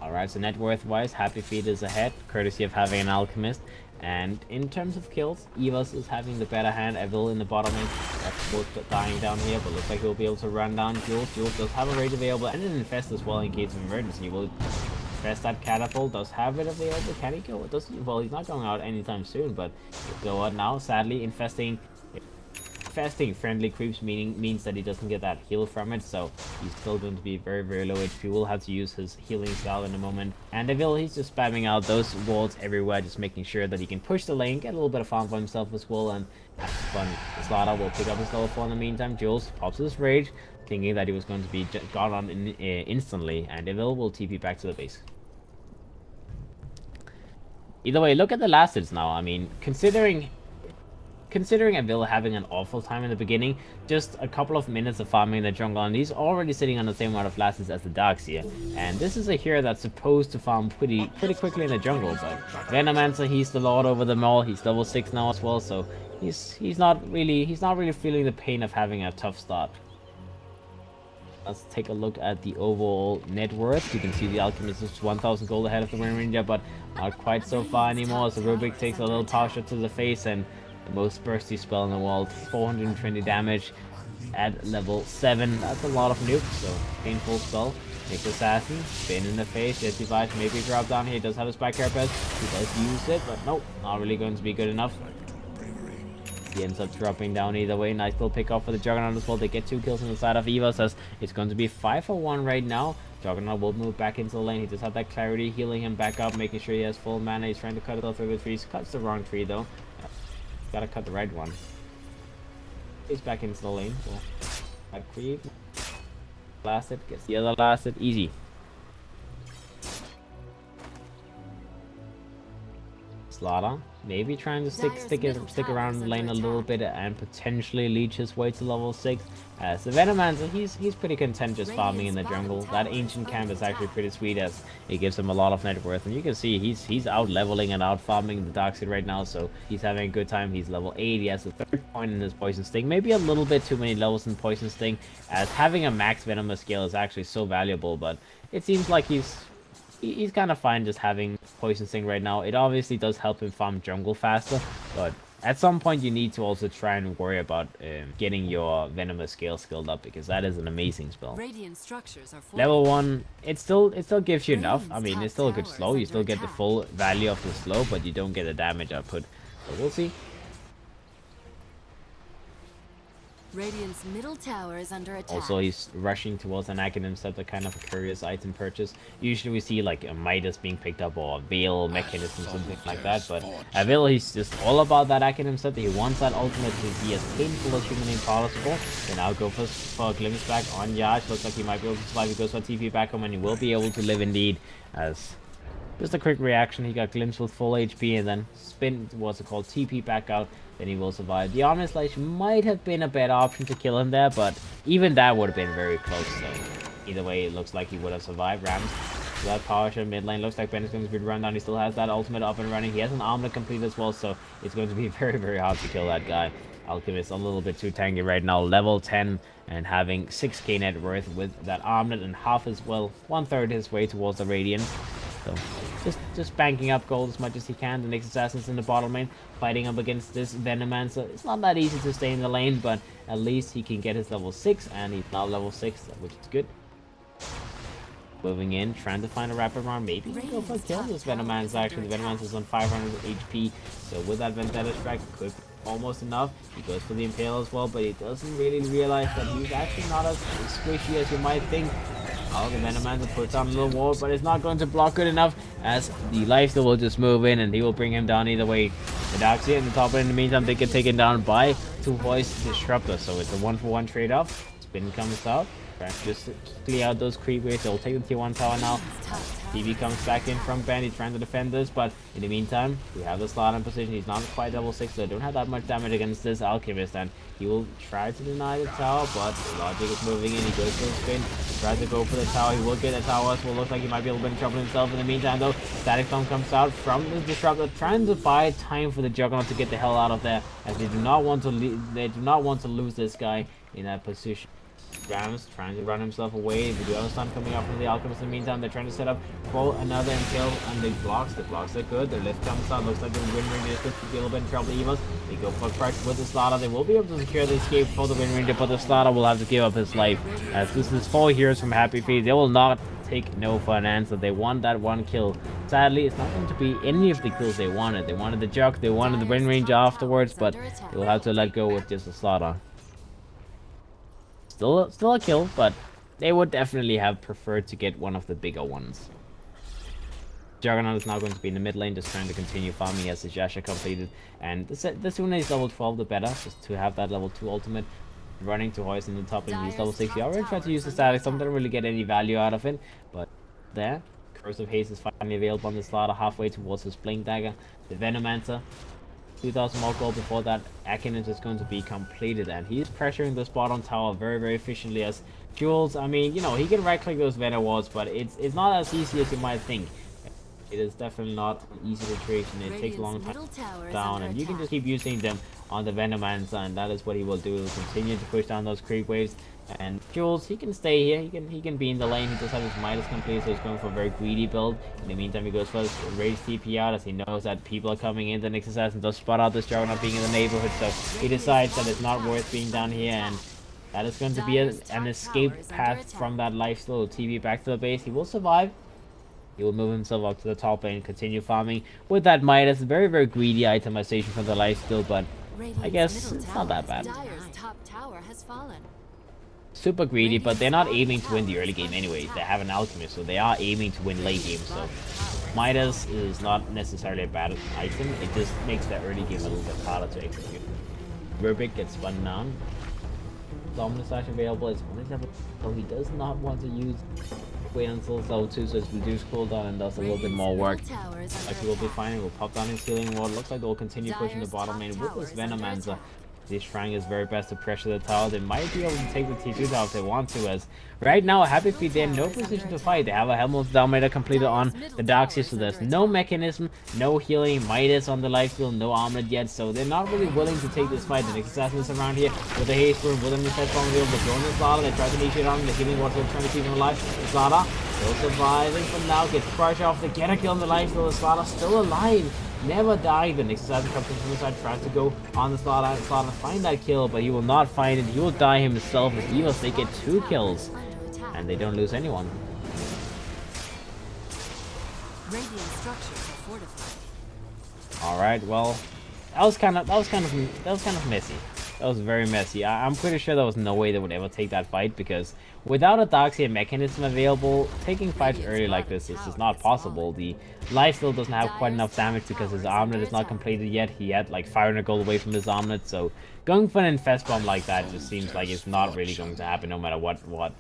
Alright, so net worth wise, Happy Feet is ahead, courtesy of having an Alchemist. And in terms of kills, EVOS is having the better hand. Evil in the bottom lane, that's both dying down here, but looks like he'll be able to run down Jules. Jules does have a rage available and an infest as well in case of emergency. Will infest that catapult, does have it available. Can he go? Well, he's not going out anytime soon, but he'll go out now. Sadly, infesting friendly creeps means that he doesn't get that heal from it, so he's still going to be very, very low HP. We'll have to use his healing style in a moment. And Devil, he's just spamming out those walls everywhere, just making sure that he can push the lane, get a little bit of farm for himself as well, and have fun. Slaughter will pick up his level 4 in the meantime. Jules pops his rage, thinking that he was going to be gone on instantly, and Devil will TP back to the base. Either way, look at the last hits now. I mean, considering Avil having an awful time in the beginning, just a couple of minutes of farming in the jungle, and he's already sitting on the same amount of last as the Darkseer. And this is a hero that's supposed to farm pretty quickly in the jungle, but Venomancer, he's the lord over them all. He's level 6 now as well, so he's not really feeling the pain of having a tough start. Let's take a look at the overall net worth. You can see the Alchemist is 1,000 gold ahead of the Wind Ranger, but not quite so far anymore, as the Rubik takes a little power shot to the face, and the most bursty spell in the world, 420 damage at level 7. That's a lot of nukes, so painful spell. Nick Assassin, spin in the face, Jesse Vice maybe drop down here. He does have a spike carapace, he does use it, but nope, not really going to be good enough. He ends up dropping down either way. Nice little pick off for the Juggernaut as well. They get 2 kills on the side of EVOS, as it's going to be 5-for-1 right now. Juggernaut will move back into the lane. He does have that clarity, healing him back up, making sure he has full mana. He's trying to cut it off through the trees. Cuts the wrong tree though. Gotta cut the right one. He's back into the lane. Well, that creep. Blast it. Gets the other blasted. Easy. Slaughter. Maybe trying to stick around the lane a little bit and potentially leech his way to level 6. As the Venomancer, he's pretty content just farming in the jungle. That ancient camp is actually pretty sweet, as it gives him a lot of net worth, and you can see he's out leveling and out farming the Darkseid right now, so he's having a good time. He's level 8. He has the 3rd point in his Poison Sting. Maybe a little bit too many levels in Poison Sting, as having a max Venomous scale is actually so valuable, but it seems like he's kind of fine just having Poison Sting right now. It obviously does help him farm jungle faster, but at some point you need to also try and worry about getting your Venomous scale skilled up, because that is an amazing spell. Radiant structures are Level 1, it still gives you enough. I mean, it's still a good slow. You still get the full value of the slow, but you don't get the damage output. So we'll see. Radiant's middle tower is under attack. Also, he's rushing towards an Academ Scepter, kind of a curious item purchase. Usually we see like a Midas being picked up or a Veil mechanism, something like that, but Veil, he's just all about that Academ Scepter. He wants that ultimate to be as painful as humanly possible. They now go for a glimpse back on Yash. Looks like he might be able to survive. He goes for TP back home, and he will be able to live indeed, as just a quick reaction. He got glimpse with full HP and then spin, what's it called, TP back out. Then he will survive. The Armor Slash might have been a better option to kill him there, but even that would have been very close. So either way, it looks like he would have survived. Rams That power shot mid lane. Looks like Ben is going to be run down. He still has that ultimate up and running. He has an armlet complete as well, so it's going to be very, very hard to kill that guy. Alchemist a little bit too tanky right now. Level 10 and having 6k net worth with that armlet and half as well. 1/3 his way towards the Radiant. So just banking up gold as much as he can. The next Assassin's in the bottom lane, fighting up against this Venomancer. It's not that easy to stay in the lane, but at least he can get his level 6, and he's now level 6, which is good. Moving in, trying to find a wraparound. Maybe he can go for a kill. This Venomancer, actually, the Venomancer is on 500 HP, so with that Vendetta strike, could be almost enough. He goes for the Impale as well, but he doesn't really realize that he's actually not as squishy as you might think. Oh, the Venomancer puts on a little wall, but it's not going to block good enough, as the lifesteal will just move in and he will bring him down either way. The Darkseer in the top lane, in the meantime, they get taken down by 2 Voice Disruptor, so it's a 1-for-1 trade-off. Spin comes out, trying to just clear out those creep waves. They'll take the tier 1 tower now. TV comes back in from Bandit trying to defend this, but in the meantime, we have the slot in position. He's not quite level 6, so they don't have that much damage against this Alchemist, and he will try to deny the tower, but Logic is moving in. He goes for a spin, tries to go for the tower. He will get the tower as well. Looks like he might be a little bit in trouble himself. In the meantime, though, Static Storm comes out from the Disruptor, trying to buy time for the Juggernaut to get the hell out of there, as they do not want to lose this guy in that position. Rams trying to run himself away. We do have a stun coming up from the Alchemist. In the meantime, they're trying to set up for another Impale, and the blocks are good. The lift comes out. Looks like the Wind Ranger is going to be a little bit in trouble. EVOS, they go for a crush with the Slaughter. They will be able to secure the escape for the Wind Ranger, but the Slaughter will have to give up his life, as this is 4 heroes from Happy Feet. They will not take no for an answer. They want that 1 kill. Sadly, it's not going to be any of the kills they wanted. They wanted the Jug, they wanted the Wind Ranger afterwards, but they will have to let go with just the Slaughter. Still a kill, but they would definitely have preferred to get one of the bigger ones. Juggernaut is now going to be in the mid lane, just trying to continue farming as the Jasha completed. And the sooner he's level 12, the better, just to have that level 2 ultimate running to Hoist in the top lane. He's level 6. He already tried to use the Static Storm, didn't really get any value out of it, but there. Curse of Haste is finally available on the Slaughter, halfway towards his Blink Dagger. The Venomancer, 2,000 more gold before that Akinins is going to be completed, and he's pressuring this bottom tower very, very efficiently as Jules. I mean, you know, he can right click those Venom wards, but it's not as easy as you might think. It is definitely not an easy situation. It takes a long time down, and you can just keep using them on the Venomancer, and that is what he will do. He'll continue to push down those creep waves. And Jules, he can stay here. He can be in the lane. He does have his Midas complete, so he's going for a very greedy build. In the meantime, he goes for his raise TP out, as he knows that people are coming in. The next assassin does spot out this Juggernaut being in the neighborhood, so he decides that it's not worth being down here, and that is going to be an escape path from that lifesteal. TV back to the base. He will survive. He will move himself up to the top lane and continue farming with that Midas. Very, very greedy itemization from the lifesteal, but I guess it's not that bad. Dire's top tower has fallen. Super greedy, but they're not aiming to win the early game anyways. They have an Alchemist, so they are aiming to win late game. So Midas is not necessarily a bad item. It just makes the early game a little bit harder to execute. Rubik gets spun down. Dominus Slash available. It's only level, so he does not want to use wait until level 2, so it's reduced cooldown and does a little bit more work. Like he will be fine. He will pop down his healing ward. Looks like they'll continue pushing the bottom lane with this Venomancer. He's trying his very best to pressure the tower. They might be able to take the T2 tower if they want to, as right now Happy Feet, they're in no position to fight. They have a Helmut Dominator completed on the Darkseer, so there's no mechanism, no healing, Midas on the lifesteal, no armor yet, so they're not really willing to take this fight. The next assassin is around here with the haste room, with an infest bomb available, throwing the Slaughter. They try to initiate on him, the healing water trying to keep him alive. The Slaughter still surviving for now, gets crushed off. They get a kill on the lifesteal. The Slaughter still alive. Never died. The next assassin comes from the side, tries to go on the Slaughter. Slaughter find that kill, but he will not find it. He will die himself as EVOS. They get 2 kills, and they don't lose anyone. Radiant structures are fortified. All right, well, that was kind of messy. That was very messy. I'm pretty sure there was no way they would ever take that fight, because without a Darkseer mechanism available, taking fights early like this is just not possible. The lifesteal doesn't have quite enough damage because his armlet is not completed yet. He had like 500 gold away from his armlet, so going for an infest bomb like that just seems like it's not really going to happen no matter what.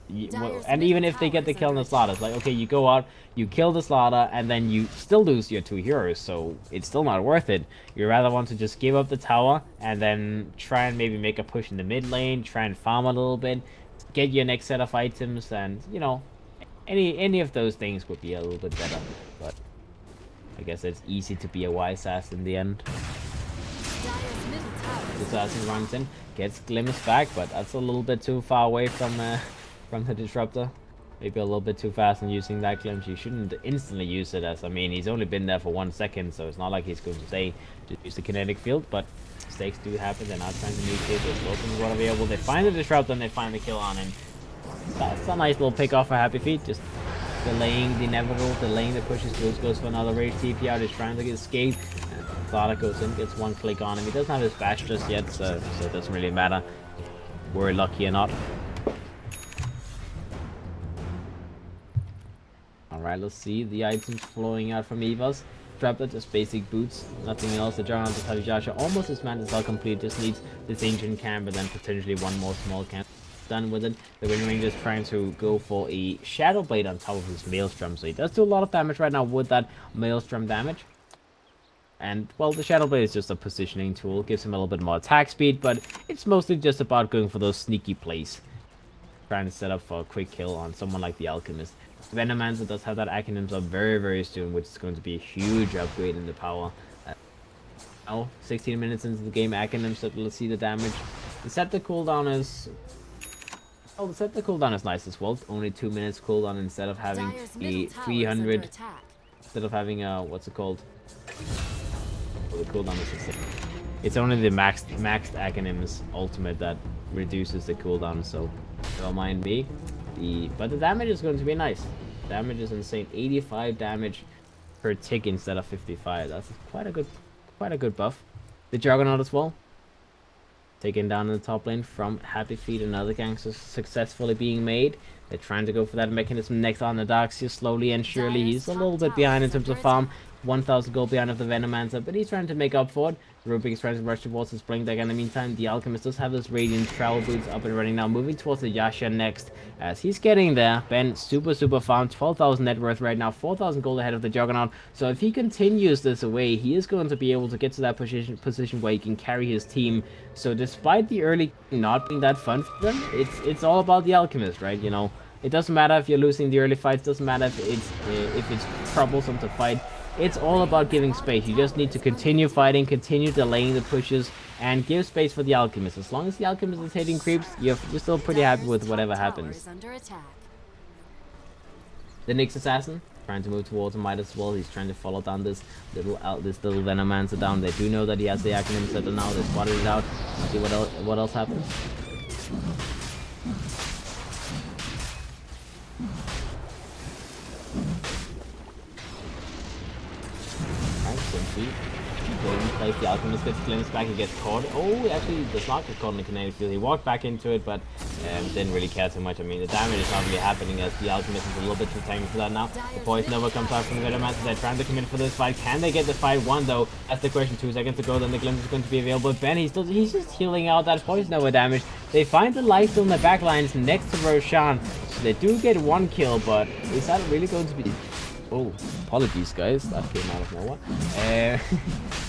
And even if they get the kill on the Slaughter, it's like, okay, you go out, you kill the Slaughter, and then you still lose your 2 heroes, so it's still not worth it. You rather want to just give up the tower and then try and maybe make a push in the mid lane, try and farm a little bit, get your next set of items, and, you know, Any of those things would be a little bit better, but I guess it's easy to be a wise ass in the end. Dire's middle tower The is assassin runs in, gets Glimpse back, but that's a little bit too far away from the disruptor. Maybe a little bit too fast in using that glimpse. You shouldn't instantly use it, as I mean he's only been there for 1 second, so it's not like he's going to say to use the kinetic field, but mistakes do happen. They're not trying to mutate, they're sloping what available. They find the disruptor and they find the kill on him. That's a nice little pick off for Happy Feet, just delaying the inevitable, delaying the pushes. Jules goes for another rage TP out, he's trying to escape. ProDotA goes in, gets 1 click on him. He doesn't have his bash just yet, so it doesn't really matter if we're lucky or not. Alright, let's see the items flowing out from EVOS. Trapper, just basic boots, nothing else. The Juggernaut to Tajasha almost his man is all complete, just needs this ancient camp and then potentially 1 more small camp. Done with it. The Wind Ranger is trying to go for a Shadow Blade on top of his Maelstrom, so he does do a lot of damage right now with that Maelstrom damage. And, well, the Shadow Blade is just a positioning tool, gives him a little bit more attack speed, but it's mostly just about going for those sneaky plays. Trying to set up for a quick kill on someone like the Alchemist. Venomancer does have that Acronyms up very soon, which is going to be a huge upgrade in the power. Now, 16 minutes into the game, Acronyms, so let's see the damage. The Scepter cooldown is... Oh, the Scepter cooldown is nice as well. Only 2 minutes cooldown instead of having Dire's a middle tower is under 300... attack. Instead of having a... what's it called? Oh, the cooldown is the same. It's only the maxed Acronyms ultimate that reduces the cooldown, so never mind me. But the damage is going to be nice. Damage is insane. 85 damage per tick instead of 55. That's quite a good buff. The Juggernaut as well. Taken down in the top lane from Happy Feet. Another gangster successfully being made. They're trying to go for that mechanism next on the Darkseer slowly and surely. He's a little bit behind in terms of farm. 1,000 gold behind of the Venomancer, but he's trying to make up for it. Rubik is trying to rush towards his Blink Deck. In the meantime, the Alchemist does have his Radiant Travel Boots up and running now, moving towards the Yasha next. As he's getting there, Ben, super farm, 12,000 net worth right now, 4,000 gold ahead of the Juggernaut. So if he continues this away, he is going to be able to get to that position where he can carry his team. So despite the early not being that fun for them, it's all about the Alchemist, right? You know, it doesn't matter if you're losing the early fights, doesn't matter if it's troublesome to fight. It's all about giving space. You just need to continue fighting, continue delaying the pushes, and give space for the Alchemist. As long as the Alchemist is hitting creeps, you're still pretty happy with whatever happens. Under attack. The Nyx Assassin, trying to move towards him might as well. He's trying to follow down this little Venomancer down. They do know that he has the Acronym set now. They spotted it out. Let's see what else happens. Going to place the Alchemist, gets Glimpse back, he gets caught. Oh, he actually does not get caught in the kinetic field. He walked back into it, but didn't really care too much. I mean, the damage is not really happening as the Alchemist is a little bit too tanky for that now. The Poison Nova comes out from the Venomancer. They're trying to commit for this fight. Can they get the fight won, though? That's the question. 2 seconds to go, then the Glimpse is going to be available. Ben, he's just healing out that Poison Nova damage. They find the Lifesteal in the back lines next to Roshan. So they do get 1 kill, but is that really going to be... Oh, apologies, guys. That came out of nowhere.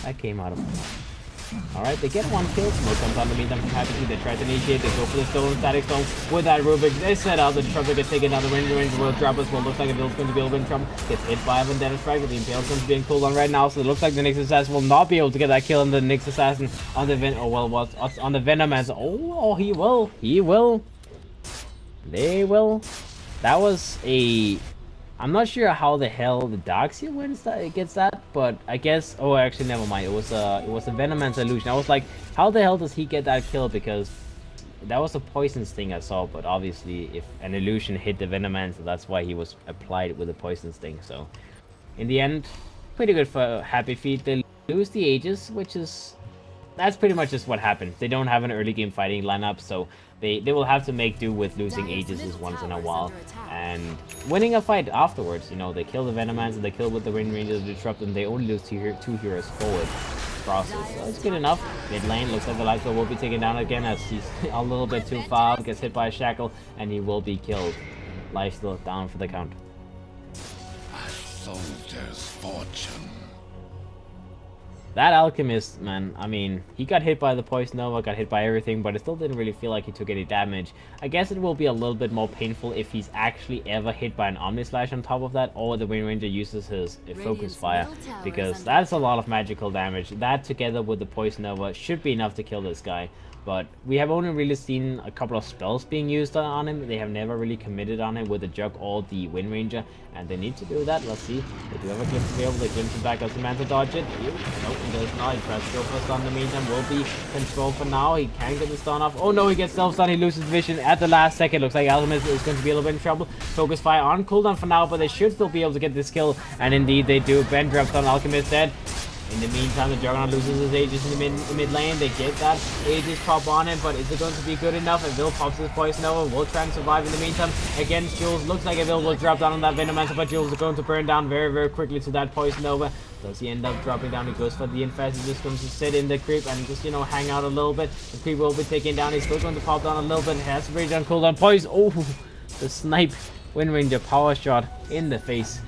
That came out of nowhere. Alright, they get 1 kill. Smoke comes on the meantime from Happy Feet. They try to initiate. They go for the Stolen Static Stone with that Rubik. They set out. The Disruptor gets taken down. The Ranger will drop as well. Looks like Aville's going to be a little bit in trouble. Gets hit by a Vendetta Strike. The Impale's going to be cooled on right now. So it looks like the Nyx Assassin will not be able to get that kill on the Nyx Assassin on the on the Venomancer. Oh, he will. He will. They will. That was a... I'm not sure how the hell the Darkseer wins that, gets that, but I guess... Oh, actually, never mind. It was a Venomancer illusion. I was like, how the hell does he get that kill? Because that was a poison sting I saw, but obviously, if an illusion hit the Venomancer, that's why he was applied with a poison sting. So, in the end, pretty good for Happy Feet. They lose the Aegis, which is... That's pretty much just what happens. They don't have an early game fighting lineup, so they will have to make do with losing Aegises once in a while and winning a fight afterwards. You know, they kill the Venomancer, they kill with the Wind Ranger, they disrupt them, they only lose two heroes forward process. So it's good enough. Mid lane looks like the Lifesteal will be taken down again as he's a little bit too far, gets hit by a shackle, and he will be killed. Lifesteal down for the count. A soldier's fortune. That Alchemist, man, I mean, he got hit by the Poison Nova, got hit by everything, but it still didn't really feel like he took any damage. I guess it will be a little bit more painful if he's actually ever hit by an Omni Slash on top of that, or the Wind Ranger uses his Focus Fire, because that's a lot of magical damage. That together with the Poison Nova should be enough to kill this guy. But we have only really seen a couple of spells being used on him. They have never really committed on him with the Jug or the Wind Ranger, and they need to do that. Let's see. They do have a glimpse available. They glimpse him back as the man to dodge it. Nope, he does not. He tries to go for a stun in the meantime. Will be controlled for now. He can get the stun off. Oh no, he gets self-stun. He loses vision at the last second. Looks like Alchemist is going to be a little bit in trouble. Focus Fire on cooldown for now, but they should still be able to get this kill. And indeed they do. Ben drops on Alchemist dead. In the meantime, the Juggernaut loses his Aegis in the mid lane. They get that Aegis pop on him, but is it going to be good enough? And Will pops his Poison Nova. Will try and survive in the meantime against Jules. Looks like Will will drop down on that Venomancer, but Jules is going to burn down very, very quickly to that Poison Nova. Does he end up dropping down? He goes for the Infest. He's just going to sit in the creep and just, you know, hang out a little bit. The creep will be taken down. He's still going to pop down a little bit. He has to bring down cooldown. Poison. Oh, the snipe Wind Ranger power shot in the face.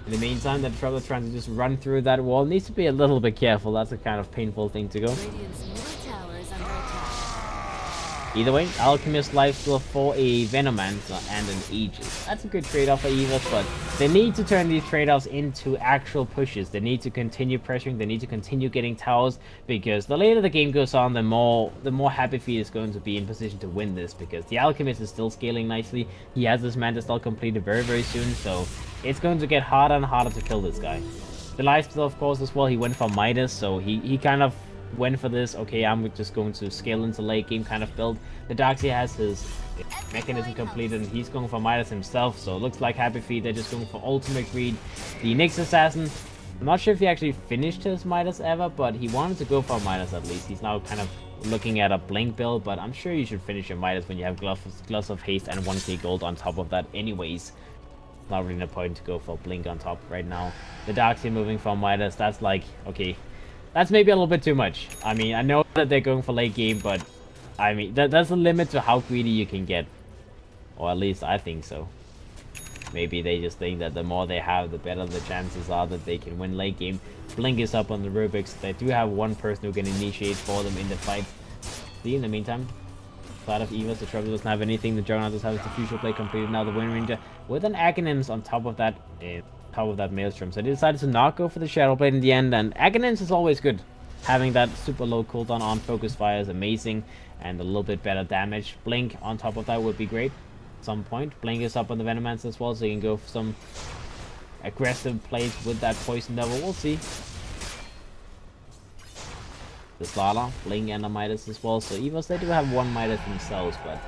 In the meantime, that Traveler trying to just run through that wall needs to be a little bit careful. That's a kind of painful thing to go. Radiant's middle tower is under attack. Either way, Alchemist lifesteal for a Venomancer and an Aegis. That's a good trade-off for EVOS, but they need to turn these trade-offs into actual pushes. They need to continue pressuring. They need to continue getting towers, because the later the game goes on, the more Happy Feet is going to be in position to win this, because the Alchemist is still scaling nicely. He has this Manta Stall completed very, very soon, so it's going to get harder and harder to kill this guy. The lifesteal, of course, as well, he went for Midas, so he kind of went for this, okay, I'm just going to scale into late game kind of build. The Darkseid has his mechanism completed, and he's going for Midas himself, so it looks like Happy Feet, they're just going for Ultimate Greed. The Nyx Assassin, I'm not sure if he actually finished his Midas ever, but he wanted to go for Midas at least. He's now kind of looking at a Blink build, but I'm sure you should finish your Midas when you have Gloves of Haste and 1k gold on top of that anyways. Not really no point to go for Blink on top right now. The Darkseid moving from Midas, that's like, okay, that's maybe a little bit too much. I mean, I know that they're going for late game, but I mean, that's a limit to how greedy you can get. Or at least I think so. Maybe they just think that the more they have, the better the chances are that they can win late game. Blink is up on the Rubik's. They do have one person who can initiate for them in the fight. See, in the meantime, side of EVOS, the Traveler doesn't have anything. The Juggernaut does have his Diffusion Blade completed. Now the Wind Ranger with an Aghanims on top of that Maelstrom. So they decided to not go for the Shadow Blade in the end, and Aghanims is always good. Having that super low cooldown on Focus Fire is amazing, and a little bit better damage. Blink on top of that would be great at some point. Blink is up on the Venomancer as well, so you can go for some aggressive plays with that Poison Devil. We'll see. The Slaughter, Blink, and a Midas as well. So EVOS, they do have one Midas themselves, but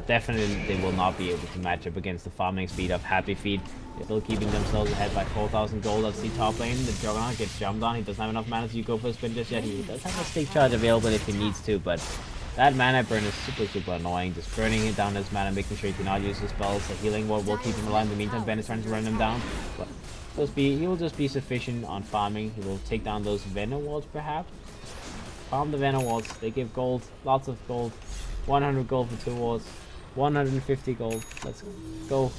definitely they will not be able to match up against the farming speed of Happy Feet. They're still keeping themselves ahead by 4,000 gold. That's the top lane. The Juggernaut gets jumped on. He doesn't have enough mana to go for a spin just yet. He does have a stick charge available if he needs to, but that mana burn is super annoying. Just burning it down his mana, making sure he cannot use his spells. The healing ward will keep him alive. In the meantime, Ben is trying to run him down, but he will just be sufficient on farming. He will take down those Venom wards perhaps. Farm the Venom wards. They give gold, lots of gold. 100 gold for 2 wards. 150 gold. Let's go.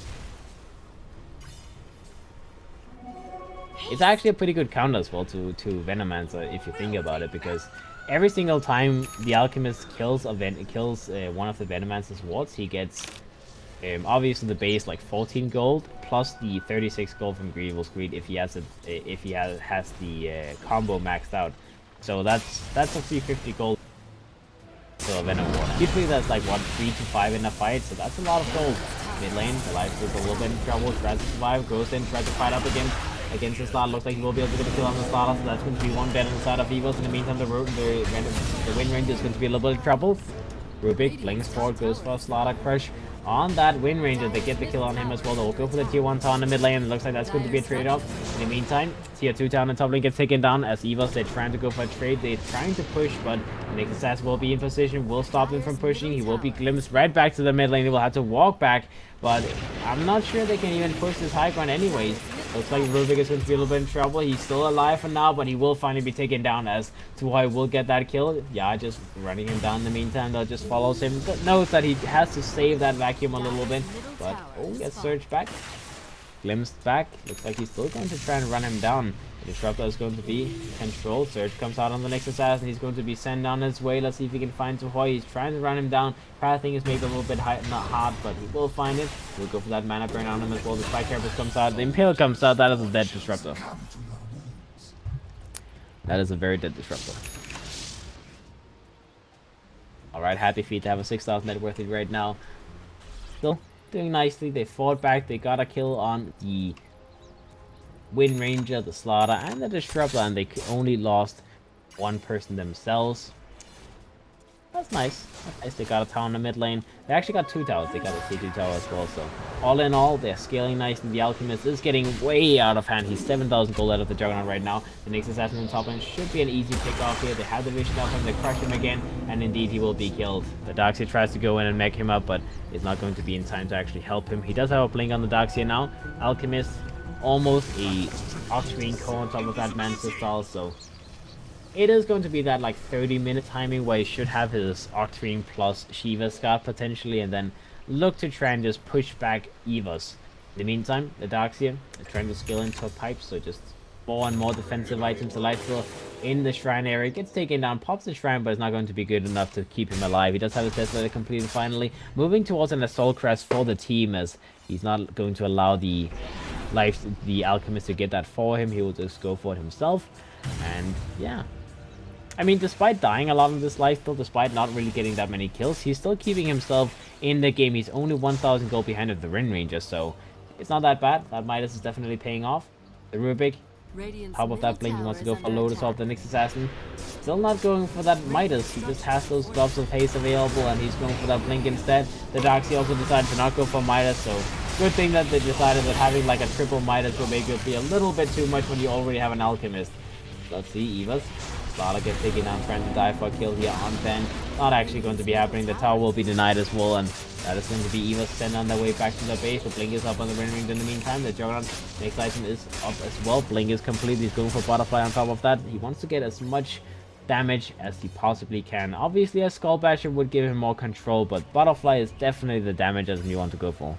It's actually a pretty good counter as well to Venomancer if you think about it, because every single time the Alchemist kills one of the Venomancer's wards, he gets obviously the base like 14 gold plus the 36 gold from Grievel's Greed if he has the combo maxed out. So that's a 350 gold. So Venom Ward. Usually that's like what, 3 to 5 in a fight, so that's a lot of gold. Mid lane, the life is a little bit in trouble, tries to survive, goes in, tries to fight up against the Slaughter. Looks like he will be able to get a kill on the Slaughter, so that's going to be one better inside of EVOS. In the meantime, the Wind Ranger is going to be a little bit in trouble. Rubik blinks forward, goes for a Slaughter Crush on that Wind Ranger. They get the kill on him as well. They'll go for the tier 1 tower in the mid lane. It looks like that's going to be a trade-off. In the meantime, tier 2 tower in the top lane gets taken down as EVOS, they're trying to go for a trade. They're trying to push, but Nyx Assassin will be in position, will stop them from pushing. He will be glimpsed right back to the mid lane. He will have to walk back, but I'm not sure they can even push this high ground anyways. Looks like Rubik is going to be a little bit in trouble. He's still alive for now, but he will finally be taken down as to why will get that kill. Yeah, just running him down in the meantime. That just follows him. Knows that he has to save that vacuum a little bit, but gets surged back. Glimpsed back. Looks like he's still going to try and run him down. The Disruptor is going to be controlled. Surge comes out on the next assassin. He's going to be sent on his way. Let's see if he can find Suhoi. He's trying to run him down. Pathing is maybe a little bit high, not hard, but he will find it. We'll go for that mana burn on him as well. The Spike Carapace comes out. The Impale comes out. That is a dead Disruptor. That is a very dead Disruptor. Alright, Happy Feet to have a 6,000 net worth right now. Still doing nicely. They fought back. They got a kill on the Wind Ranger, the Slaughter, and the Disruptor, and they only lost one person themselves. That's nice. That's nice. They got a tower in the mid lane. They actually got 2 towers. They got a C2 tower as well. So all in all, they're scaling nice, and the Alchemist is getting way out of hand. He's 7,000 gold out of the Juggernaut right now. The next assassin on top lane should be an easy pick off here. They have the vision of him. They crush him again, and indeed he will be killed. The Darkseer tries to go in and mech him up, but it's not going to be in time to actually help him. He does have a blink on the Darkseer now. Alchemist, almost a Octarine core on top of that Mantis style, so it is going to be that like 30-minute timing where he should have his Octarine plus Shiva Scar potentially, and then look to try and just push back EVOS. In the meantime, the Darkseer is trying to scale into a pipe, so just more and more defensive items. The Lifesteal in the shrine area gets taken down, pops the shrine, but it's not going to be good enough to keep him alive. He does have his Desolator completed finally, moving towards an Assault Crest for the team, as he's not going to allow the Alchemist to get that for him. He will just go for it himself, and yeah. I mean, despite dying a lot in this lifesteal, despite not really getting that many kills, he's still keeping himself in the game. He's only 1,000 gold behind of the Wind Ranger, so it's not that bad. That Midas is definitely paying off. The Rubik, top of that blink, he wants to go for Lotus off the next assassin. Still not going for that Midas. He just has those gloves of haste available, and he's going for that blink instead. The Darkseer also decided to not go for Midas, so good thing that they decided that having like a triple Midas will make it be a little bit too much when you already have an Alchemist. Let's see, EVOS. Slaughter gets taken down, trying to die for a kill here on Ben. Not actually going to be happening. The tower will be denied as well, and that is going to be EVOS sent on their way back to the base. The Blink is up on the Wind Ring in the meantime. The Juggernaut next item is up as well. Blink is complete. He's going for Butterfly on top of that. He wants to get as much damage as he possibly can. Obviously, a Skull Basher would give him more control, but Butterfly is definitely the damage as you want to go for.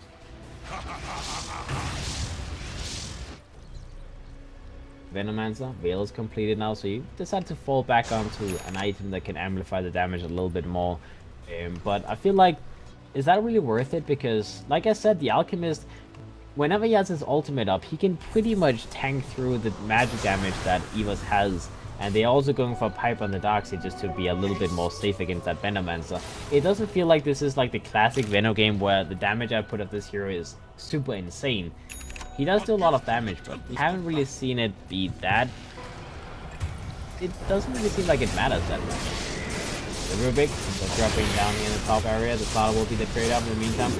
Venomancer, Veil is completed now, so you decide to fall back onto an item that can amplify the damage a little bit more. But I feel like, is that really worth it? Because, like I said, the Alchemist, whenever he has his ultimate up, he can pretty much tank through the magic damage that EVOS has. And they're also going for a pipe on the Darkseer just to be a little bit more safe against that Venomancer. It doesn't feel like this is like the classic Veno game where the damage output of this hero is super insane. He does do a lot of damage, but we haven't really seen it be that. It doesn't really seem like it matters that much. The Rubik is dropping down in the top area. The Slaughter will be the trade-off in the meantime.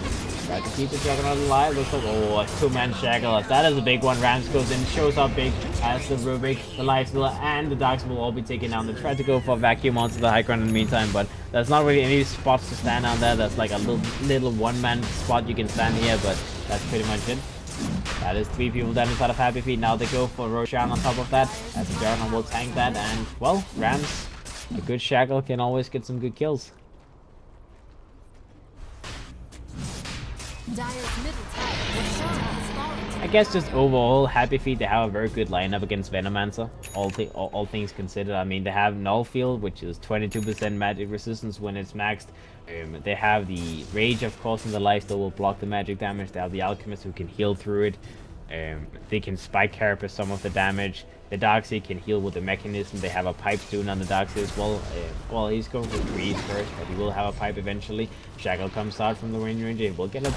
Try to keep the Juggernaut alive. Looks like, oh, a 2-man shackle. That is a big one. Rams goes in, shows up big as the Rubik, the Lifestealer, and the Darkseer will all be taken down. They try to go for a vacuum onto the high ground in the meantime, but there's not really any spots to stand on there. That's like a little one-man spot you can stand here, but that's pretty much it. That is 3 people down inside of Happy Feet. Now they go for Roshan on top of that, as the Juggernaut will tank that, and, well, Rams, a good shackle can always get some good kills. Dire's middle tower has fallen. I guess just overall, Happy Feet, they have a very good lineup against Venomancer, all things considered. I mean, they have Null Field, which is 22% magic resistance when it's maxed. They have the Rage, of course, and the Lifesteal will block the magic damage. They have the Alchemist who can heal through it. They can Spike Carapace some of the damage. The Darkseer can heal with the mechanism. They have a pipe soon on the Darkseer as well. Well, he's going for freeze first, but he will have a pipe eventually. Shackle comes out from the Wind Ranger. We'll get a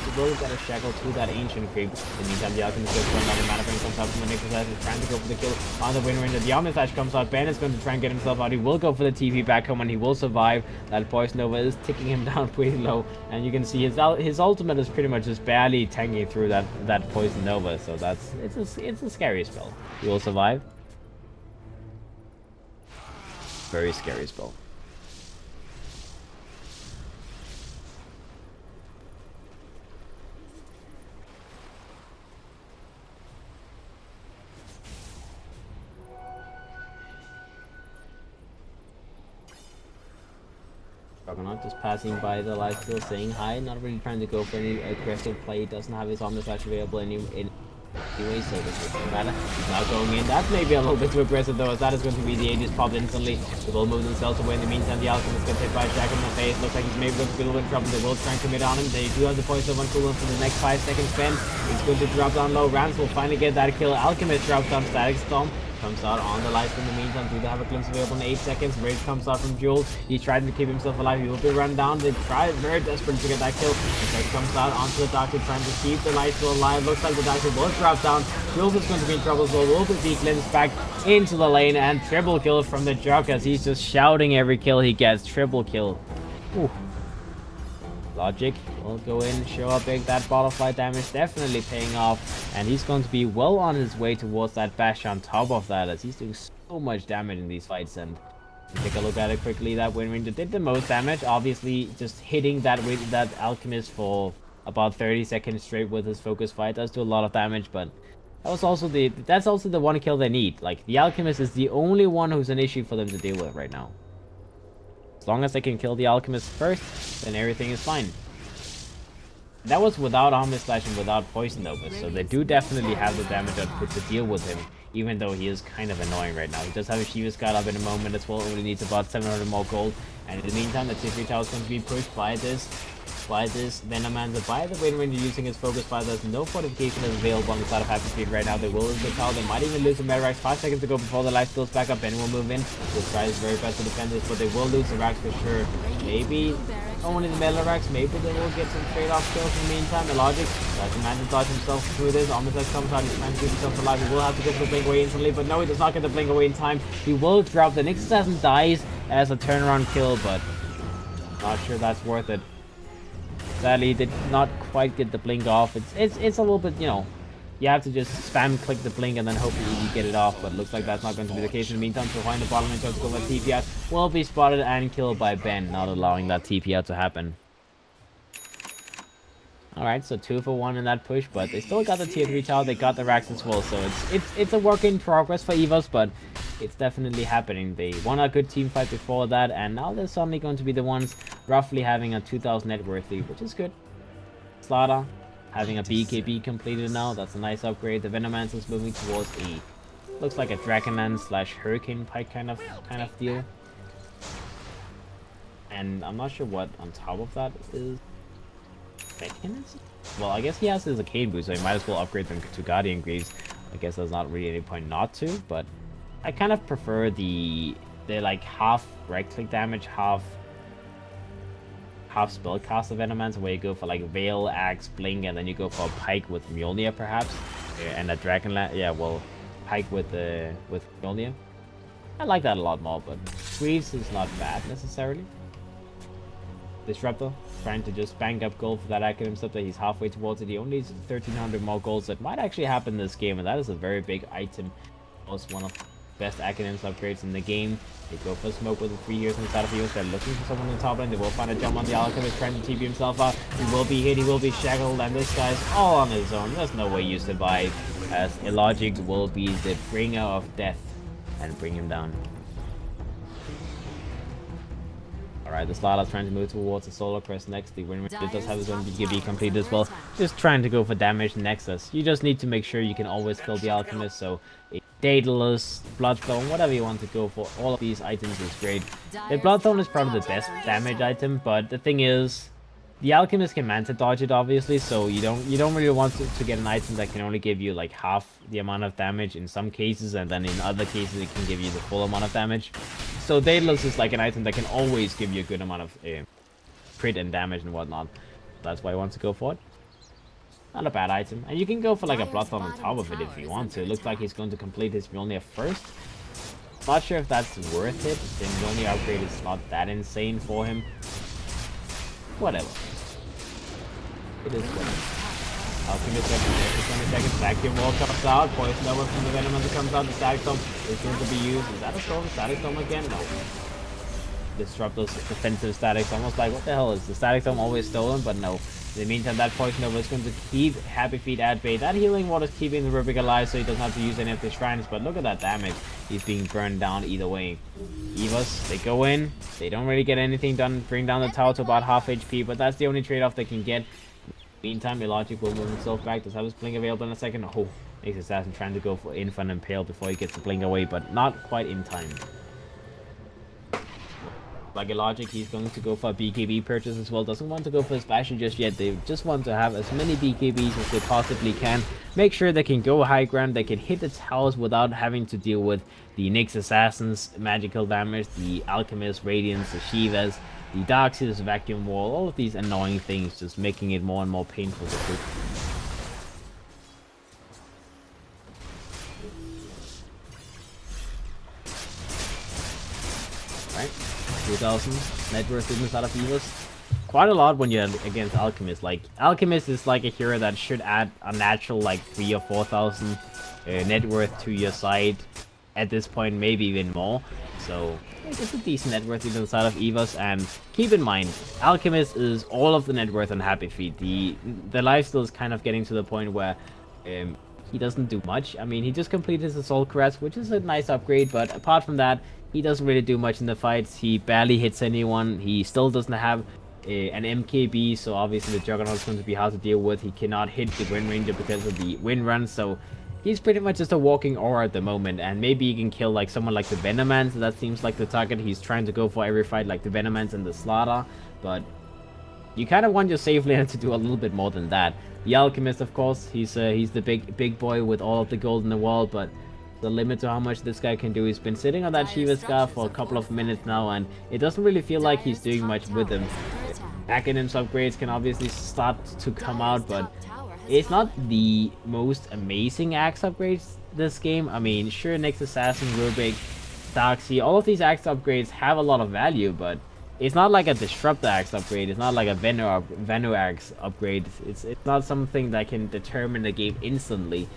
shackle to that Ancient Creep. In the meantime, the Alchemist goes for another mana burn, comes out from the next assassin, trying to go for the kill on the Wind Ranger. The Omnislash comes out. Ben is going to try and get himself out. He will go for the TP back home, and he will survive. That Poison Nova is ticking him down pretty low, and you can see his ultimate is pretty much just barely tanking through that Poison Nova. So it's a scary spell. He will survive. Very scary spell. Juggernaut just passing by the Lifesteal, saying hi, not really trying to go for any aggressive play. Doesn't have his Omnislash available anyway, so this doesn't matter. He's not going in. That's maybe a little bit too aggressive though, as that is going to be the Aegis popped instantly. They will move themselves away. In the meantime, the Alchemist gets hit by a Jack in the face. Looks like he's maybe going to be a little bit in trouble. They will try and commit on him. They do have the poison of cooldown for the next 5 seconds. Ben is going to drop down low. Rams will finally get that kill. Alchemist drops down Static Storm. Comes out on the lights in the meantime. Do they have a glimpse available in 8 seconds? Rage comes out from Jules. He's trying to keep himself alive. He will be run down. They try very desperate to get that kill. Rage comes out onto the Doctor, trying to keep the lights still alive. Looks like the Doctor will drop down. Jules is going to be in trouble as well. Will be glimpsed back into the lane, and triple kill from the Jock as he's just shouting every kill he gets. Triple kill. Ooh. Logic will go in, show up big. That butterfly damage definitely paying off, and he's going to be well on his way towards that bash on top of that, as he's doing so much damage in these fights. And take a look at it quickly. That Wind Ranger did the most damage, obviously just hitting that Alchemist for about 30 seconds straight with his focus fight does do a lot of damage, but that's also the one kill they need. Like, the Alchemist is the only one who's an issue for them to deal with right now. As long as they can kill the Alchemist first, then everything is fine. That was without Armor Slash and without Poison though, so they do definitely have the damage output to deal with him, even though he is kind of annoying right now. He does have a Shiva Scout up in a moment as well, only needs about 700 more gold, and in the meantime the Tier 3 tower is going to be pushed by this Venomancer, by the Wind Ranger using his focus fire. There's no fortification is available on the side of Happy Feet right now. They will lose the tower. They might even lose the Meta Rax. 5 seconds to go before the life skills back up. Ben will move in. Will try his very best to defend this, but they will lose the Rax for sure. Maybe only the Meta Rax. Maybe they will get some trade-off kills in the meantime. The Logic tries to manage to dodge himself through this. Omnisex comes out. He's trying to keep himself alive. He will have to go for the blink away instantly, but no, he does not get the blink away in time. He will drop. The Nyx Assassin dies as a turnaround kill, but not sure that's worth it. Sadly, did not quite get the blink off. It's a little bit, you know, you have to just spam click the blink and then hopefully you get it off, but looks like that's not going to be the case. In the meantime, so behind the bottom lane tries to go for TP out, will be spotted and killed by Ben, not allowing that TP out to happen. Alright, so 2 for 1 in that push, but they still got the tier 3 tower, they got the Rax as well, so it's a work in progress for EVOS, but it's definitely happening. They won a good team fight before that, and now they're suddenly going to be the ones roughly having a 2000 net worth lead, which is good. Slaughter having a BKB completed now, that's a nice upgrade. The Venomancer is moving towards a, looks like a Dragonlance / Hurricane Pike kind of deal. And I'm not sure what on top of that is. Mechanism? Well, I guess he has his arcane boost, so he might as well upgrade them to Guardian Greaves. I guess there's not really any point not to, but I kind of prefer the like half right click damage, half spellcaster Venomancer, where you go for like Veil, Axe, Blink, and then you go for a Pike with Mjolnir perhaps, and a Dragonlance. Yeah, well, Pike with Mjolnir. I like that a lot more, but Greaves is not bad necessarily. Disruptor, trying to just bank up gold for that Academ Scepter. He's halfway towards it. He only needs 1300 more golds. That might actually happen this game, and that is a very big item. Also one of the best Academics upgrades in the game. They go for smoke with the 3 years inside of EVOS. They're looking for someone in the top lane. They will find a jump on the Alchemist, trying to TP himself out. He will be hit, he will be shackled, and this guy's all on his own. There's no way you survive, as Illogic will be the bringer of death and bring him down. Alright, the Slaughter's trying to move towards the Solar Crest next. The Wind Ranger does have his own BKB completed as well. Just trying to go for damage Nexus. You just need to make sure you can always kill the Alchemist, so Daedalus, Bloodstone, whatever you want to go for, all of these items is great. The Bloodstone is probably the best damage item, but the thing is, the Alchemist can Manta dodge it obviously, so you don't really want to get an item that can only give you like half the amount of damage in some cases, and then in other cases it can give you the full amount of damage. So Daedalus is like an item that can always give you a good amount of crit and damage and whatnot. That's why I want to go for it. Not a bad item. And you can go for like a Bloodstone on top of it if you want to. It looks like he's going to complete his Mjolnir first. Not sure if that's worth it. The Mjolnir upgrade is not that insane for him. Whatever. It is whatever. Alchemist for 20 seconds. Vacuum Wall comes out. Poison over from the Venomancer comes out. The Static Storm is going to be used. Is that a Storm? Static Storm again? No. Disruptor's defensive Static Storm. Almost like, what the hell is the Static Storm always stolen? But no. In the meantime, that Poison Over is going to keep Happy Feet at bay. That Healing Water is keeping the Rubik alive, so he doesn't have to use any of the shrines. But look at that damage. He's being burned down either way. EVOS, they go in. They don't really get anything done. Bring down the tower to about half HP, but that's the only trade-off they can get. Meantime, Illogic will move himself back. Does have his blink available in a second. Oh, Next Assassin trying to go for Infant Impale before he gets the blink away, but not quite in time. Like a logic, he's going to go for a BKB purchase as well. Doesn't want to go for a special just yet. They just want to have as many BKBs as they possibly can. Make sure they can go high ground. They can hit the towers without having to deal with the Nyx Assassins magical damage, the Alchemist Radiance, the Shivas, the Darkseid's Vacuum Wall. All of these annoying things, just making it more and more painful to shoot. Right. 2,000 net worth inside of EVOS. Quite a lot when you're against Alchemist. Like, Alchemist is like a hero that should add a natural like 3,000 or 4,000 net worth to your side. At this point, maybe even more. So, it's a decent net worth inside of EVOS. And keep in mind, Alchemist is all of the net worth on Happy Feet. The lifesteal is kind of getting to the point where he doesn't do much. I mean, he just completed his Assault Caress, which is a nice upgrade. But apart from that, he doesn't really do much in the fights. He barely hits anyone. He still doesn't have an MKB, so obviously the Juggernaut is going to be hard to deal with. He cannot hit the Wind Ranger because of the Wind Run, so he's pretty much just a walking aura at the moment. And maybe he can kill like someone like the Venomance. That seems like the target he's trying to go for every fight, like the Venomance and the Slaughter. But you kind of want your safe laner to do a little bit more than that. The Alchemist, of course, he's the big boy with all of the gold in the world, but the limit to how much this guy can do. He's been sitting on that Shiva Scarf for a couple of minutes now, and it doesn't really feel like he's doing much with him. Acronyms upgrades can obviously start to come out, but it's not the most amazing axe upgrades this game. I mean, sure, Nyx Assassin, Rubik, Darkseid, all of these axe upgrades have a lot of value, but it's not like a Disruptor axe upgrade. It's not like a Venu axe upgrade. It's not something that can determine the game instantly.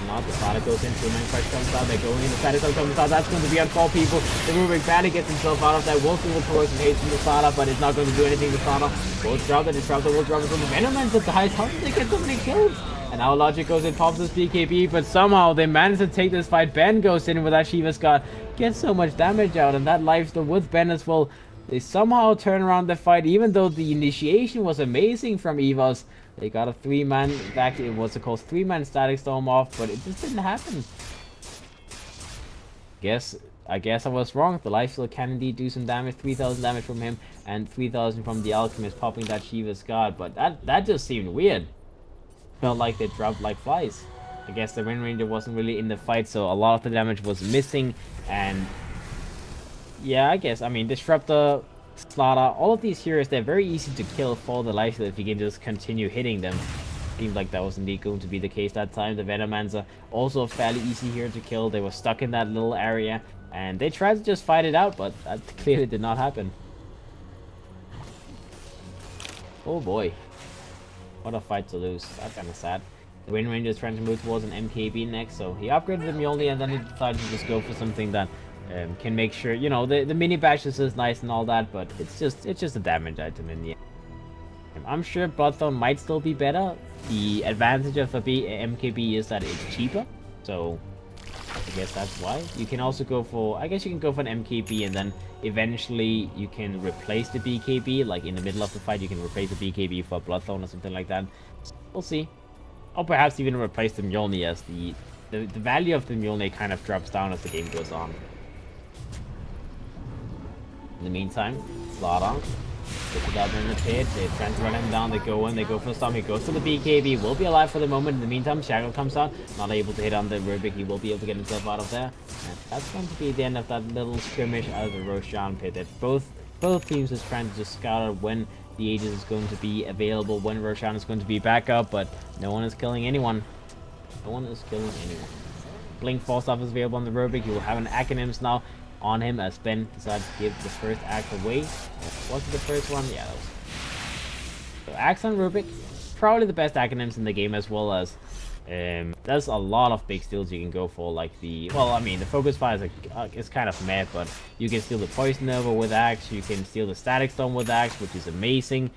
Not the Slaughter goes into, and then Crush comes out, they're going in, the Static Storm comes out, that's going to be on 4 people. The Rubik barely gets himself out of that, will do the corrosive haste from the Slaughter, but it's not going to do anything to Slaughter. Will drop the Disruptor, will drop it from the Venomance at the highest. How did they get so many kills? And now Logic goes in, pops his BKB, but somehow they manage to take this fight. Ben goes in with that Shiva Scar, gets so much damage out, and that lifesteal with Ben as well. They somehow turn around the fight, even though the initiation was amazing from EVOS. They got a 3-man back. It was of course 3-man Static Storm off, but it just didn't happen. I guess I was wrong. The lifesteal can indeed do some damage. 3,000 damage from him and 3,000 from the Alchemist popping that Shiva's Guard, but that just seemed weird. Felt like they dropped like flies. I guess the Wind Ranger wasn't really in the fight, so a lot of the damage was missing. And yeah, I guess, I mean, Disruptor, Slaughter, all of these heroes, they're very easy to kill for the lifesteal if you can just continue hitting them. Seemed like that was indeed going to be the case that time. The Venomans are also a fairly easy hero to kill. They were stuck in that little area, and they tried to just fight it out, but that clearly did not happen. Oh boy. What a fight to lose. That's kind of sad. The Wind Ranger is trying to move towards an MKB next, so he upgraded the Mjolnir and then he decided to just go for something that can make sure, you know, the mini bashes is nice and all that, but it's just a damage item in the end. I'm sure Bloodthorn might still be better. The advantage of a MKB is that it's cheaper, so I guess that's why. You can also go for, I guess you can go for an MKB and then eventually you can replace the BKB, like in the middle of the fight you can replace the BKB for Bloodthorn or something like that. We'll see. Or perhaps even replace the Mjolnir, as the value of the Mjolnir kind of drops down as the game goes on. In the meantime, Slaughter gets it out in the pit, they try to run him down, they go in, they go for the storm, he goes to the BKB, will be alive for the moment. In the meantime, Shackle comes out, not able to hit on the Rubik, he will be able to get himself out of there. And that's going to be the end of that little skirmish out of the Roshan pit. That both teams is trying to just scout out when the Aegis is going to be available, when Roshan is going to be back up, but no one is killing anyone. No one is killing anyone. Blink Force Off is available on the Rubik, he will have an Acronyms now on him as Ben decided to give the first axe away. Was it the first one? Yeah, that was. So axe on Rubik, probably the best Acronyms in the game, as well as there's a lot of big steals you can go for, like the, well, I mean, the Focus Fire is kind of mad, but you can steal the Poison Nova with axe, you can steal the Static Storm with axe, which is amazing.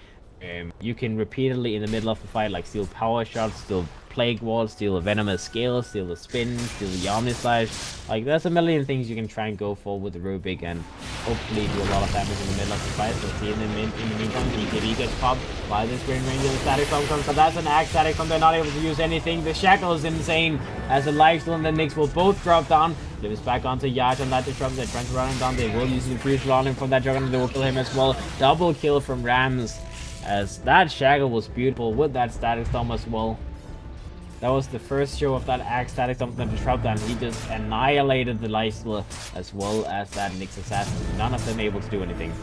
You can repeatedly in the middle of the fight like steal Power Shots, steal Plague Wall, steal a Venomous Scale, steal the Spin, steal the Omnislash. Like, there's a million things you can try and go for with the Rubik, and hopefully do a lot of damage in the middle of the fight. Let's see in the meantime, BKB gets popped by this Green Ranger. The static bomb comes, but that's an axe static bomb. They're not able to use anything. The shackle is insane as the lifesteal and the Nyx will both drop down. Lives back onto Yash on that disruptor. They're trying to run him down. They will use the crucial on him from that Juggernaut. They will kill him as well. Double kill from Rams as that shackle was beautiful with that static storm as well. That was the first show of that axe static storm from the disruptor, and he just annihilated the lifesteal as well as that Nyx assassin. None of them able to do anything.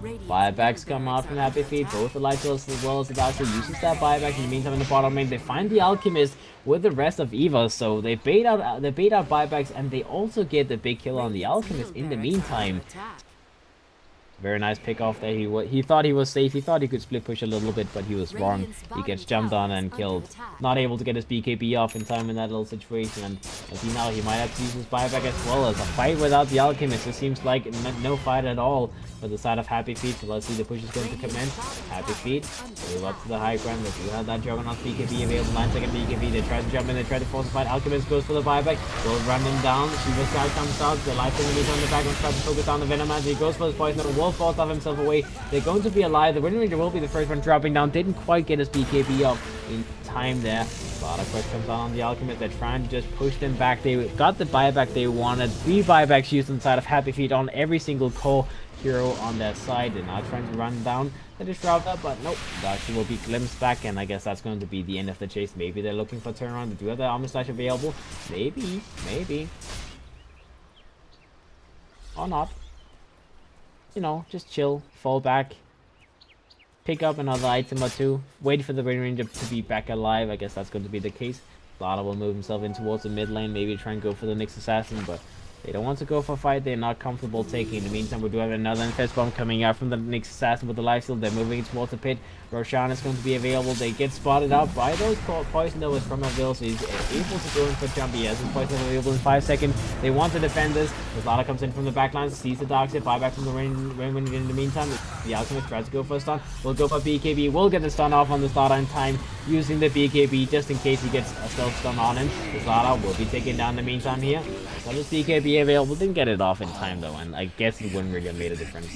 Buybacks come out from Happy Feet, both the lifesteals as well as the Doctor uses that buyback. In the meantime, in the bottom lane, they find the Alchemist with the rest of EVOS, so they bait out buybacks, and they also get the big kill on the Alchemist in the meantime. Very nice pick off there. He thought he was safe. He thought he could split push a little bit, but he was wrong. He gets jumped on and killed. Not able to get his BKB off in time in that little situation. And as he now, he might have to use his buyback as well as a fight without the Alchemist. It seems like no fight at all for the side of Happy Feet. So let's see, the push is going to commence. Happy Feet move up to the high ground. They do have that Juggernaut BKB available. 9-second BKB. They try to jump in. They try to force a fight. Alchemist goes for the buyback. Will run him down. Shiva's guy comes out. The life in the meter on the back and tries to focus on the Venom Man. He goes for his poison. Will falls off himself away. They're going to be alive. The Wind Ranger will be the first one dropping down. Didn't quite get his BKB up in time there. A lot of quick comes on the Alchemist. They're trying to just push them back. They got the buyback they wanted. 3 buybacks used inside of Happy Feet on every single core hero on their side. They're not trying to run down the disruptor, but nope. Darcy will be glimpsed back, and I guess that's going to be the end of the chase. Maybe they're looking for turnaround. They do have the Armor Slash available. Maybe. Or not. You know, just chill, fall back, pick up another item or two, wait for the Wind Ranger to be back alive. I guess that's going to be the case. Lada will move himself in towards the mid lane, maybe try and go for the Nyx assassin, but they don't want to go for a fight. They're not comfortable taking. In the meantime, we do have another Infest Bomb coming out from the Nyx assassin with the lifesteal. They're moving towards the pit. Roshan is going to be available. They get spotted out by those poison that was from Avil, so he's able to go in for jump. He has his poison available in 5 seconds. They want to defend this. Lada comes in from the backline, sees the dark set, buyback from the rain in the meantime. The Alchemist tries to go for a stun. Will go for BKB. Will get the stun off on the Lada in time, using the BKB just in case he gets a stealth stun on him. The Lada will be taken down in the meantime here. So this BKB available, didn't get it off in time though, and I guess the Wind Ranger made a difference.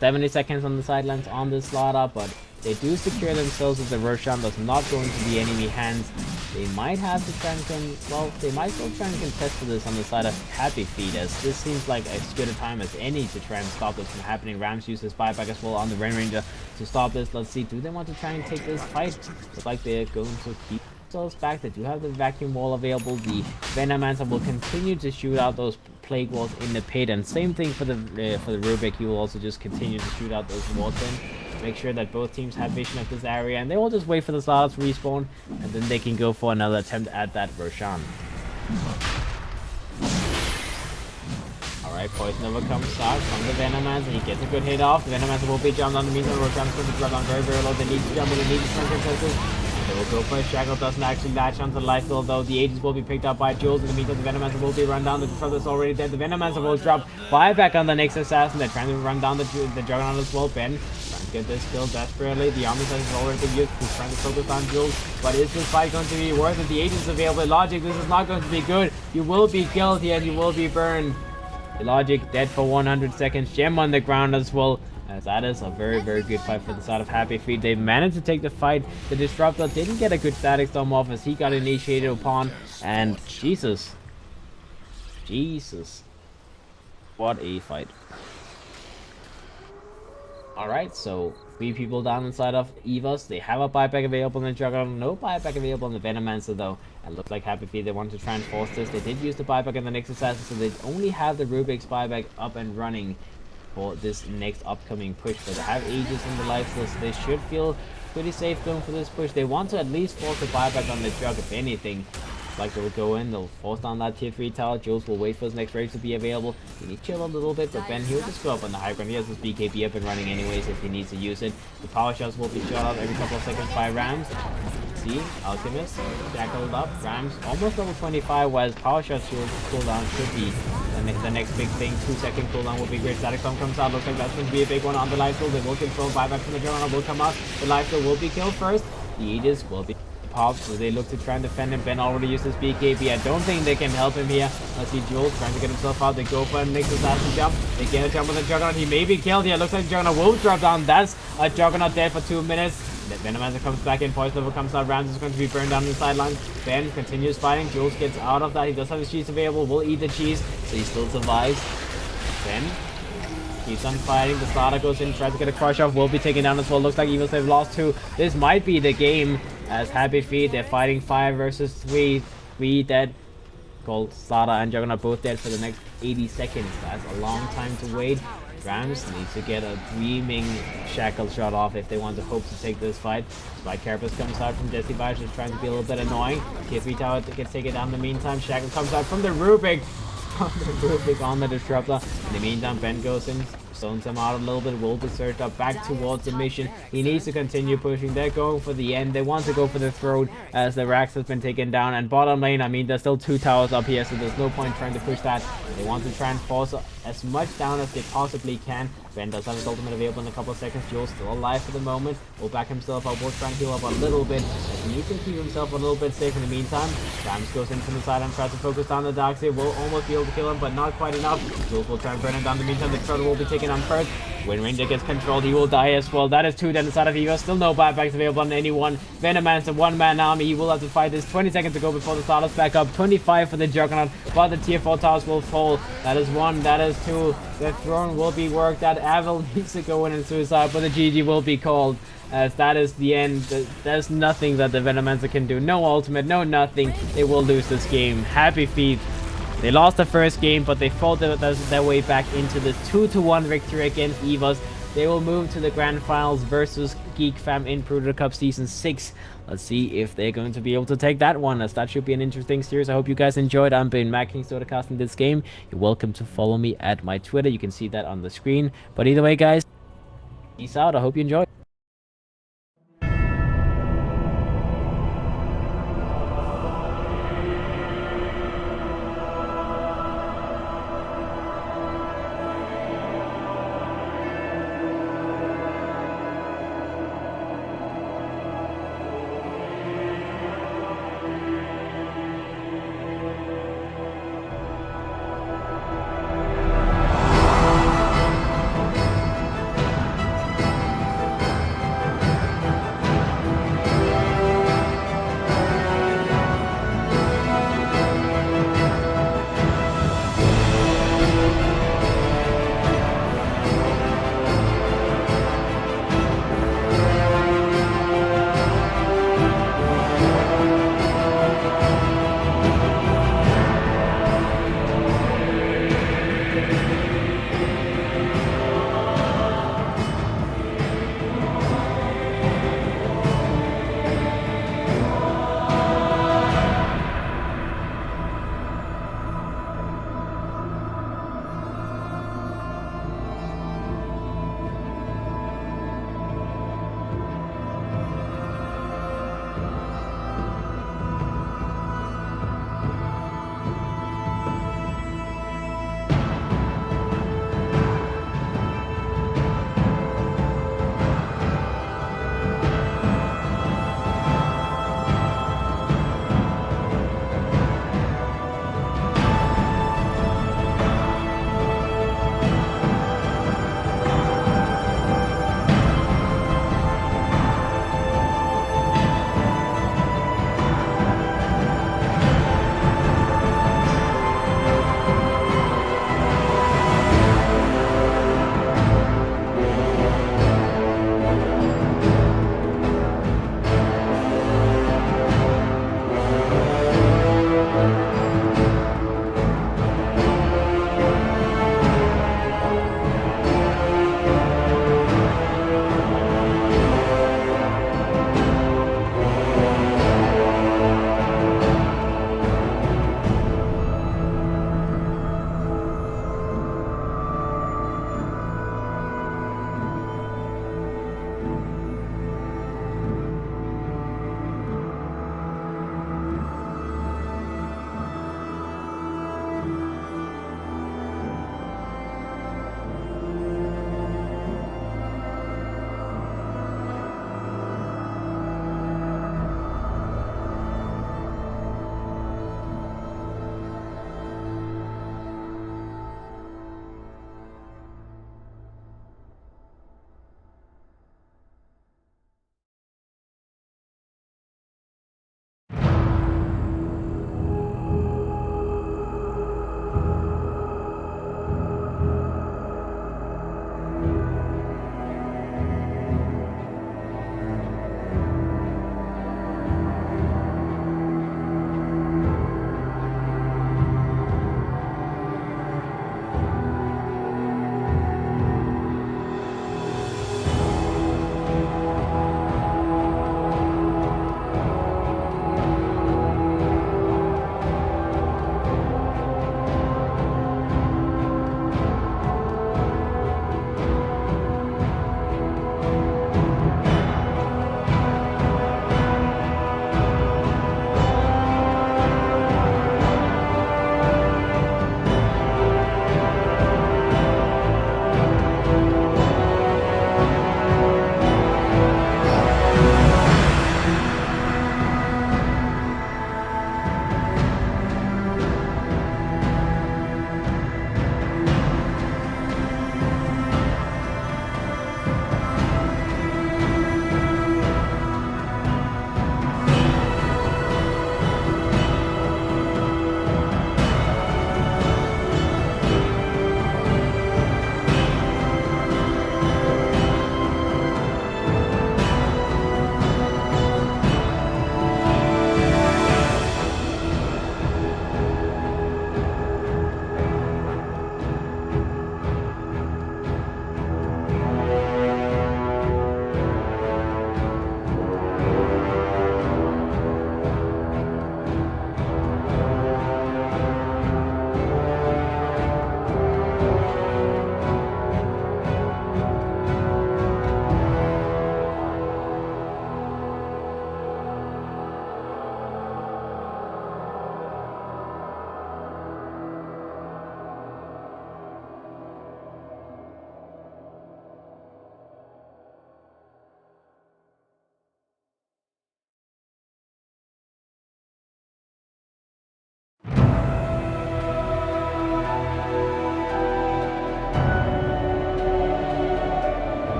70 seconds on the sidelines on this Slaughter, but they do secure themselves with the Roshan. Does not go into the enemy hands. They might have to try and they might still try and contest for this on the side of Happy Feet, as this seems like as good a time as any to try and stop this from happening. Rams uses buyback as well on the Wind Ranger to stop this. Let's see, do they want to try and take this fight? Looks like they're going to keep themselves back. They do have the vacuum wall available. The Venomancer will continue to shoot out those plague walls in the pit, and same thing for the Rubik. He will also just continue to shoot out those walls in. Make sure that both teams have vision of this area, and they will just wait for the Slaughter to respawn, and then they can go for another attempt at that Roshan. Alright, Poison overcomes Sark from the Venomancer. He gets a good hit off. The Venomancer will be jumped on the meantime. Roshan is going to drop down very, very low. They need to jump in, they need to try and contest this. They will go for a Shackle, doesn't actually latch onto the life field, though. The Aegis will be picked up by Jules. In the meantime, the Venomancer will be run down. The Disruptor's already dead. The Venomancer will drop buyback on the Nyx assassin. They're trying to run down the Juggernaut as well. Ben trying to get this kill desperately. The Armor Slash has already been used. He's trying to focus on Jules. But is this fight going to be worth it? The Aegis available. Logic, this is not going to be good. You will be killed here and you will be burned. Logic dead for 100 seconds. Gem on the ground as well. As that is a very, very good fight for the side of Happy Feet. They managed to take the fight. The Disruptor didn't get a good static storm off as he got initiated upon. And Jesus. What a fight. Alright, so 3 people down inside of EVOS. They have a buyback available in the Juggernaut. No buyback available in the Venomancer though. It looks like Happy Feet, they want to try and force this. They did use the buyback in the Nyx assassin, so they only have the Rubik's buyback up and running for this next upcoming push. But they have Aegis in the life list. They should feel pretty safe going for this push. They want to at least force a buyback on the Jug, if anything. Like they will go in, they'll force down that tier 3 tower. Jules will wait for his next rage to be available. He needs to chill a little bit, but Ben, he'll just go up on the high ground. He has his BKB up and running anyways if he needs to use it. The power shots will be shot out every couple of seconds by Rams. See, Alchemist, shackled up. Rams almost level 25, whereas power shot shield cooldown should be the next big thing. 2-second cooldown will be great. Static Storm comes out. Looks like that's going to be a big one on the lifesteal. They will control buyback from the Juggernaut will come out. The lifesteal will be killed first. The Aegis will be pop, so they look to try and defend him. Ben already used his BKB. I don't think they can help him here. I see Jules trying to get himself out. They go for a Nix's last jump. They get a jump on the Juggernaut. He may be killed here. Looks like Juggernaut will drop down. That's a Juggernaut dead for 2 minutes. Venomancer comes back in. Poison Level comes out. Rams is going to be burned down on the sideline. Ben continues fighting. Jules gets out of that. He does have his cheese available. Will eat the cheese, so he still survives. Ben keeps on fighting. The starter goes in, tries to get a crush off. Will be taken down as well. Looks like EVOS they've lost 2. This might be the game as Happy Feet. They're fighting 5 versus 3. 3 dead. Gold, starter, and Juggernaut both dead for the next 80 seconds. That's a long time to wait. Rams need to get a dreaming shackle shot off if they want to hope to take this fight. Spike Carapace comes out from Jesse Vice, just trying to be a little bit annoying. K3 Tower gets taken down in the meantime. Shackle comes out from the Rubik. On the disruptor. In the meantime, Ben goes in, zones him out a little bit. Will be surged up back towards the mission. He needs to continue pushing. They're going for the end. They want to go for the throat as the Rax has been taken down. And bottom lane, I mean, there's still 2 towers up here, so there's no point trying to push that. They want to try and force as much down as they possibly can. Ben does have his ultimate available in a couple of seconds. Jules still alive for the moment. Will back himself up. Will try and heal up a little bit. He needs to keep himself a little bit safe in the meantime. Rams goes in from the side and tries to focus down the Darkseid. Will almost be able to kill him, but not quite enough. Jules will try and burn him down. In the meantime, the Trotter will be taken on first. When Ranger gets controlled, he will die as well. That is 2 down the side of EVOS. Still no buybacks available on anyone. Venoman's a one-man army. He will have to fight this. 20 seconds to go before the starters back up. 25 for the Juggernaut, but the tier 4 towers will fall. That is 1. That is 2. The throne will be worked. That Avil needs to go in and suicide, but the GG will be called. As that is the end. There's nothing that the Venomancer can do. No ultimate, no nothing. They will lose this game. Happy Feet. They lost the first game, but they fought their way back into the 2-1 victory against EVOS. They will move to the grand finals versus Geek Fam in ProDotA Cup Season 6. Let's see if they're going to be able to take that one, as that should be an interesting series. I hope you guys enjoyed. I'm Ben Mac King casting this game. You're welcome to follow me at my Twitter. You can see that on the screen. But either way, guys, peace out. I hope you enjoyed.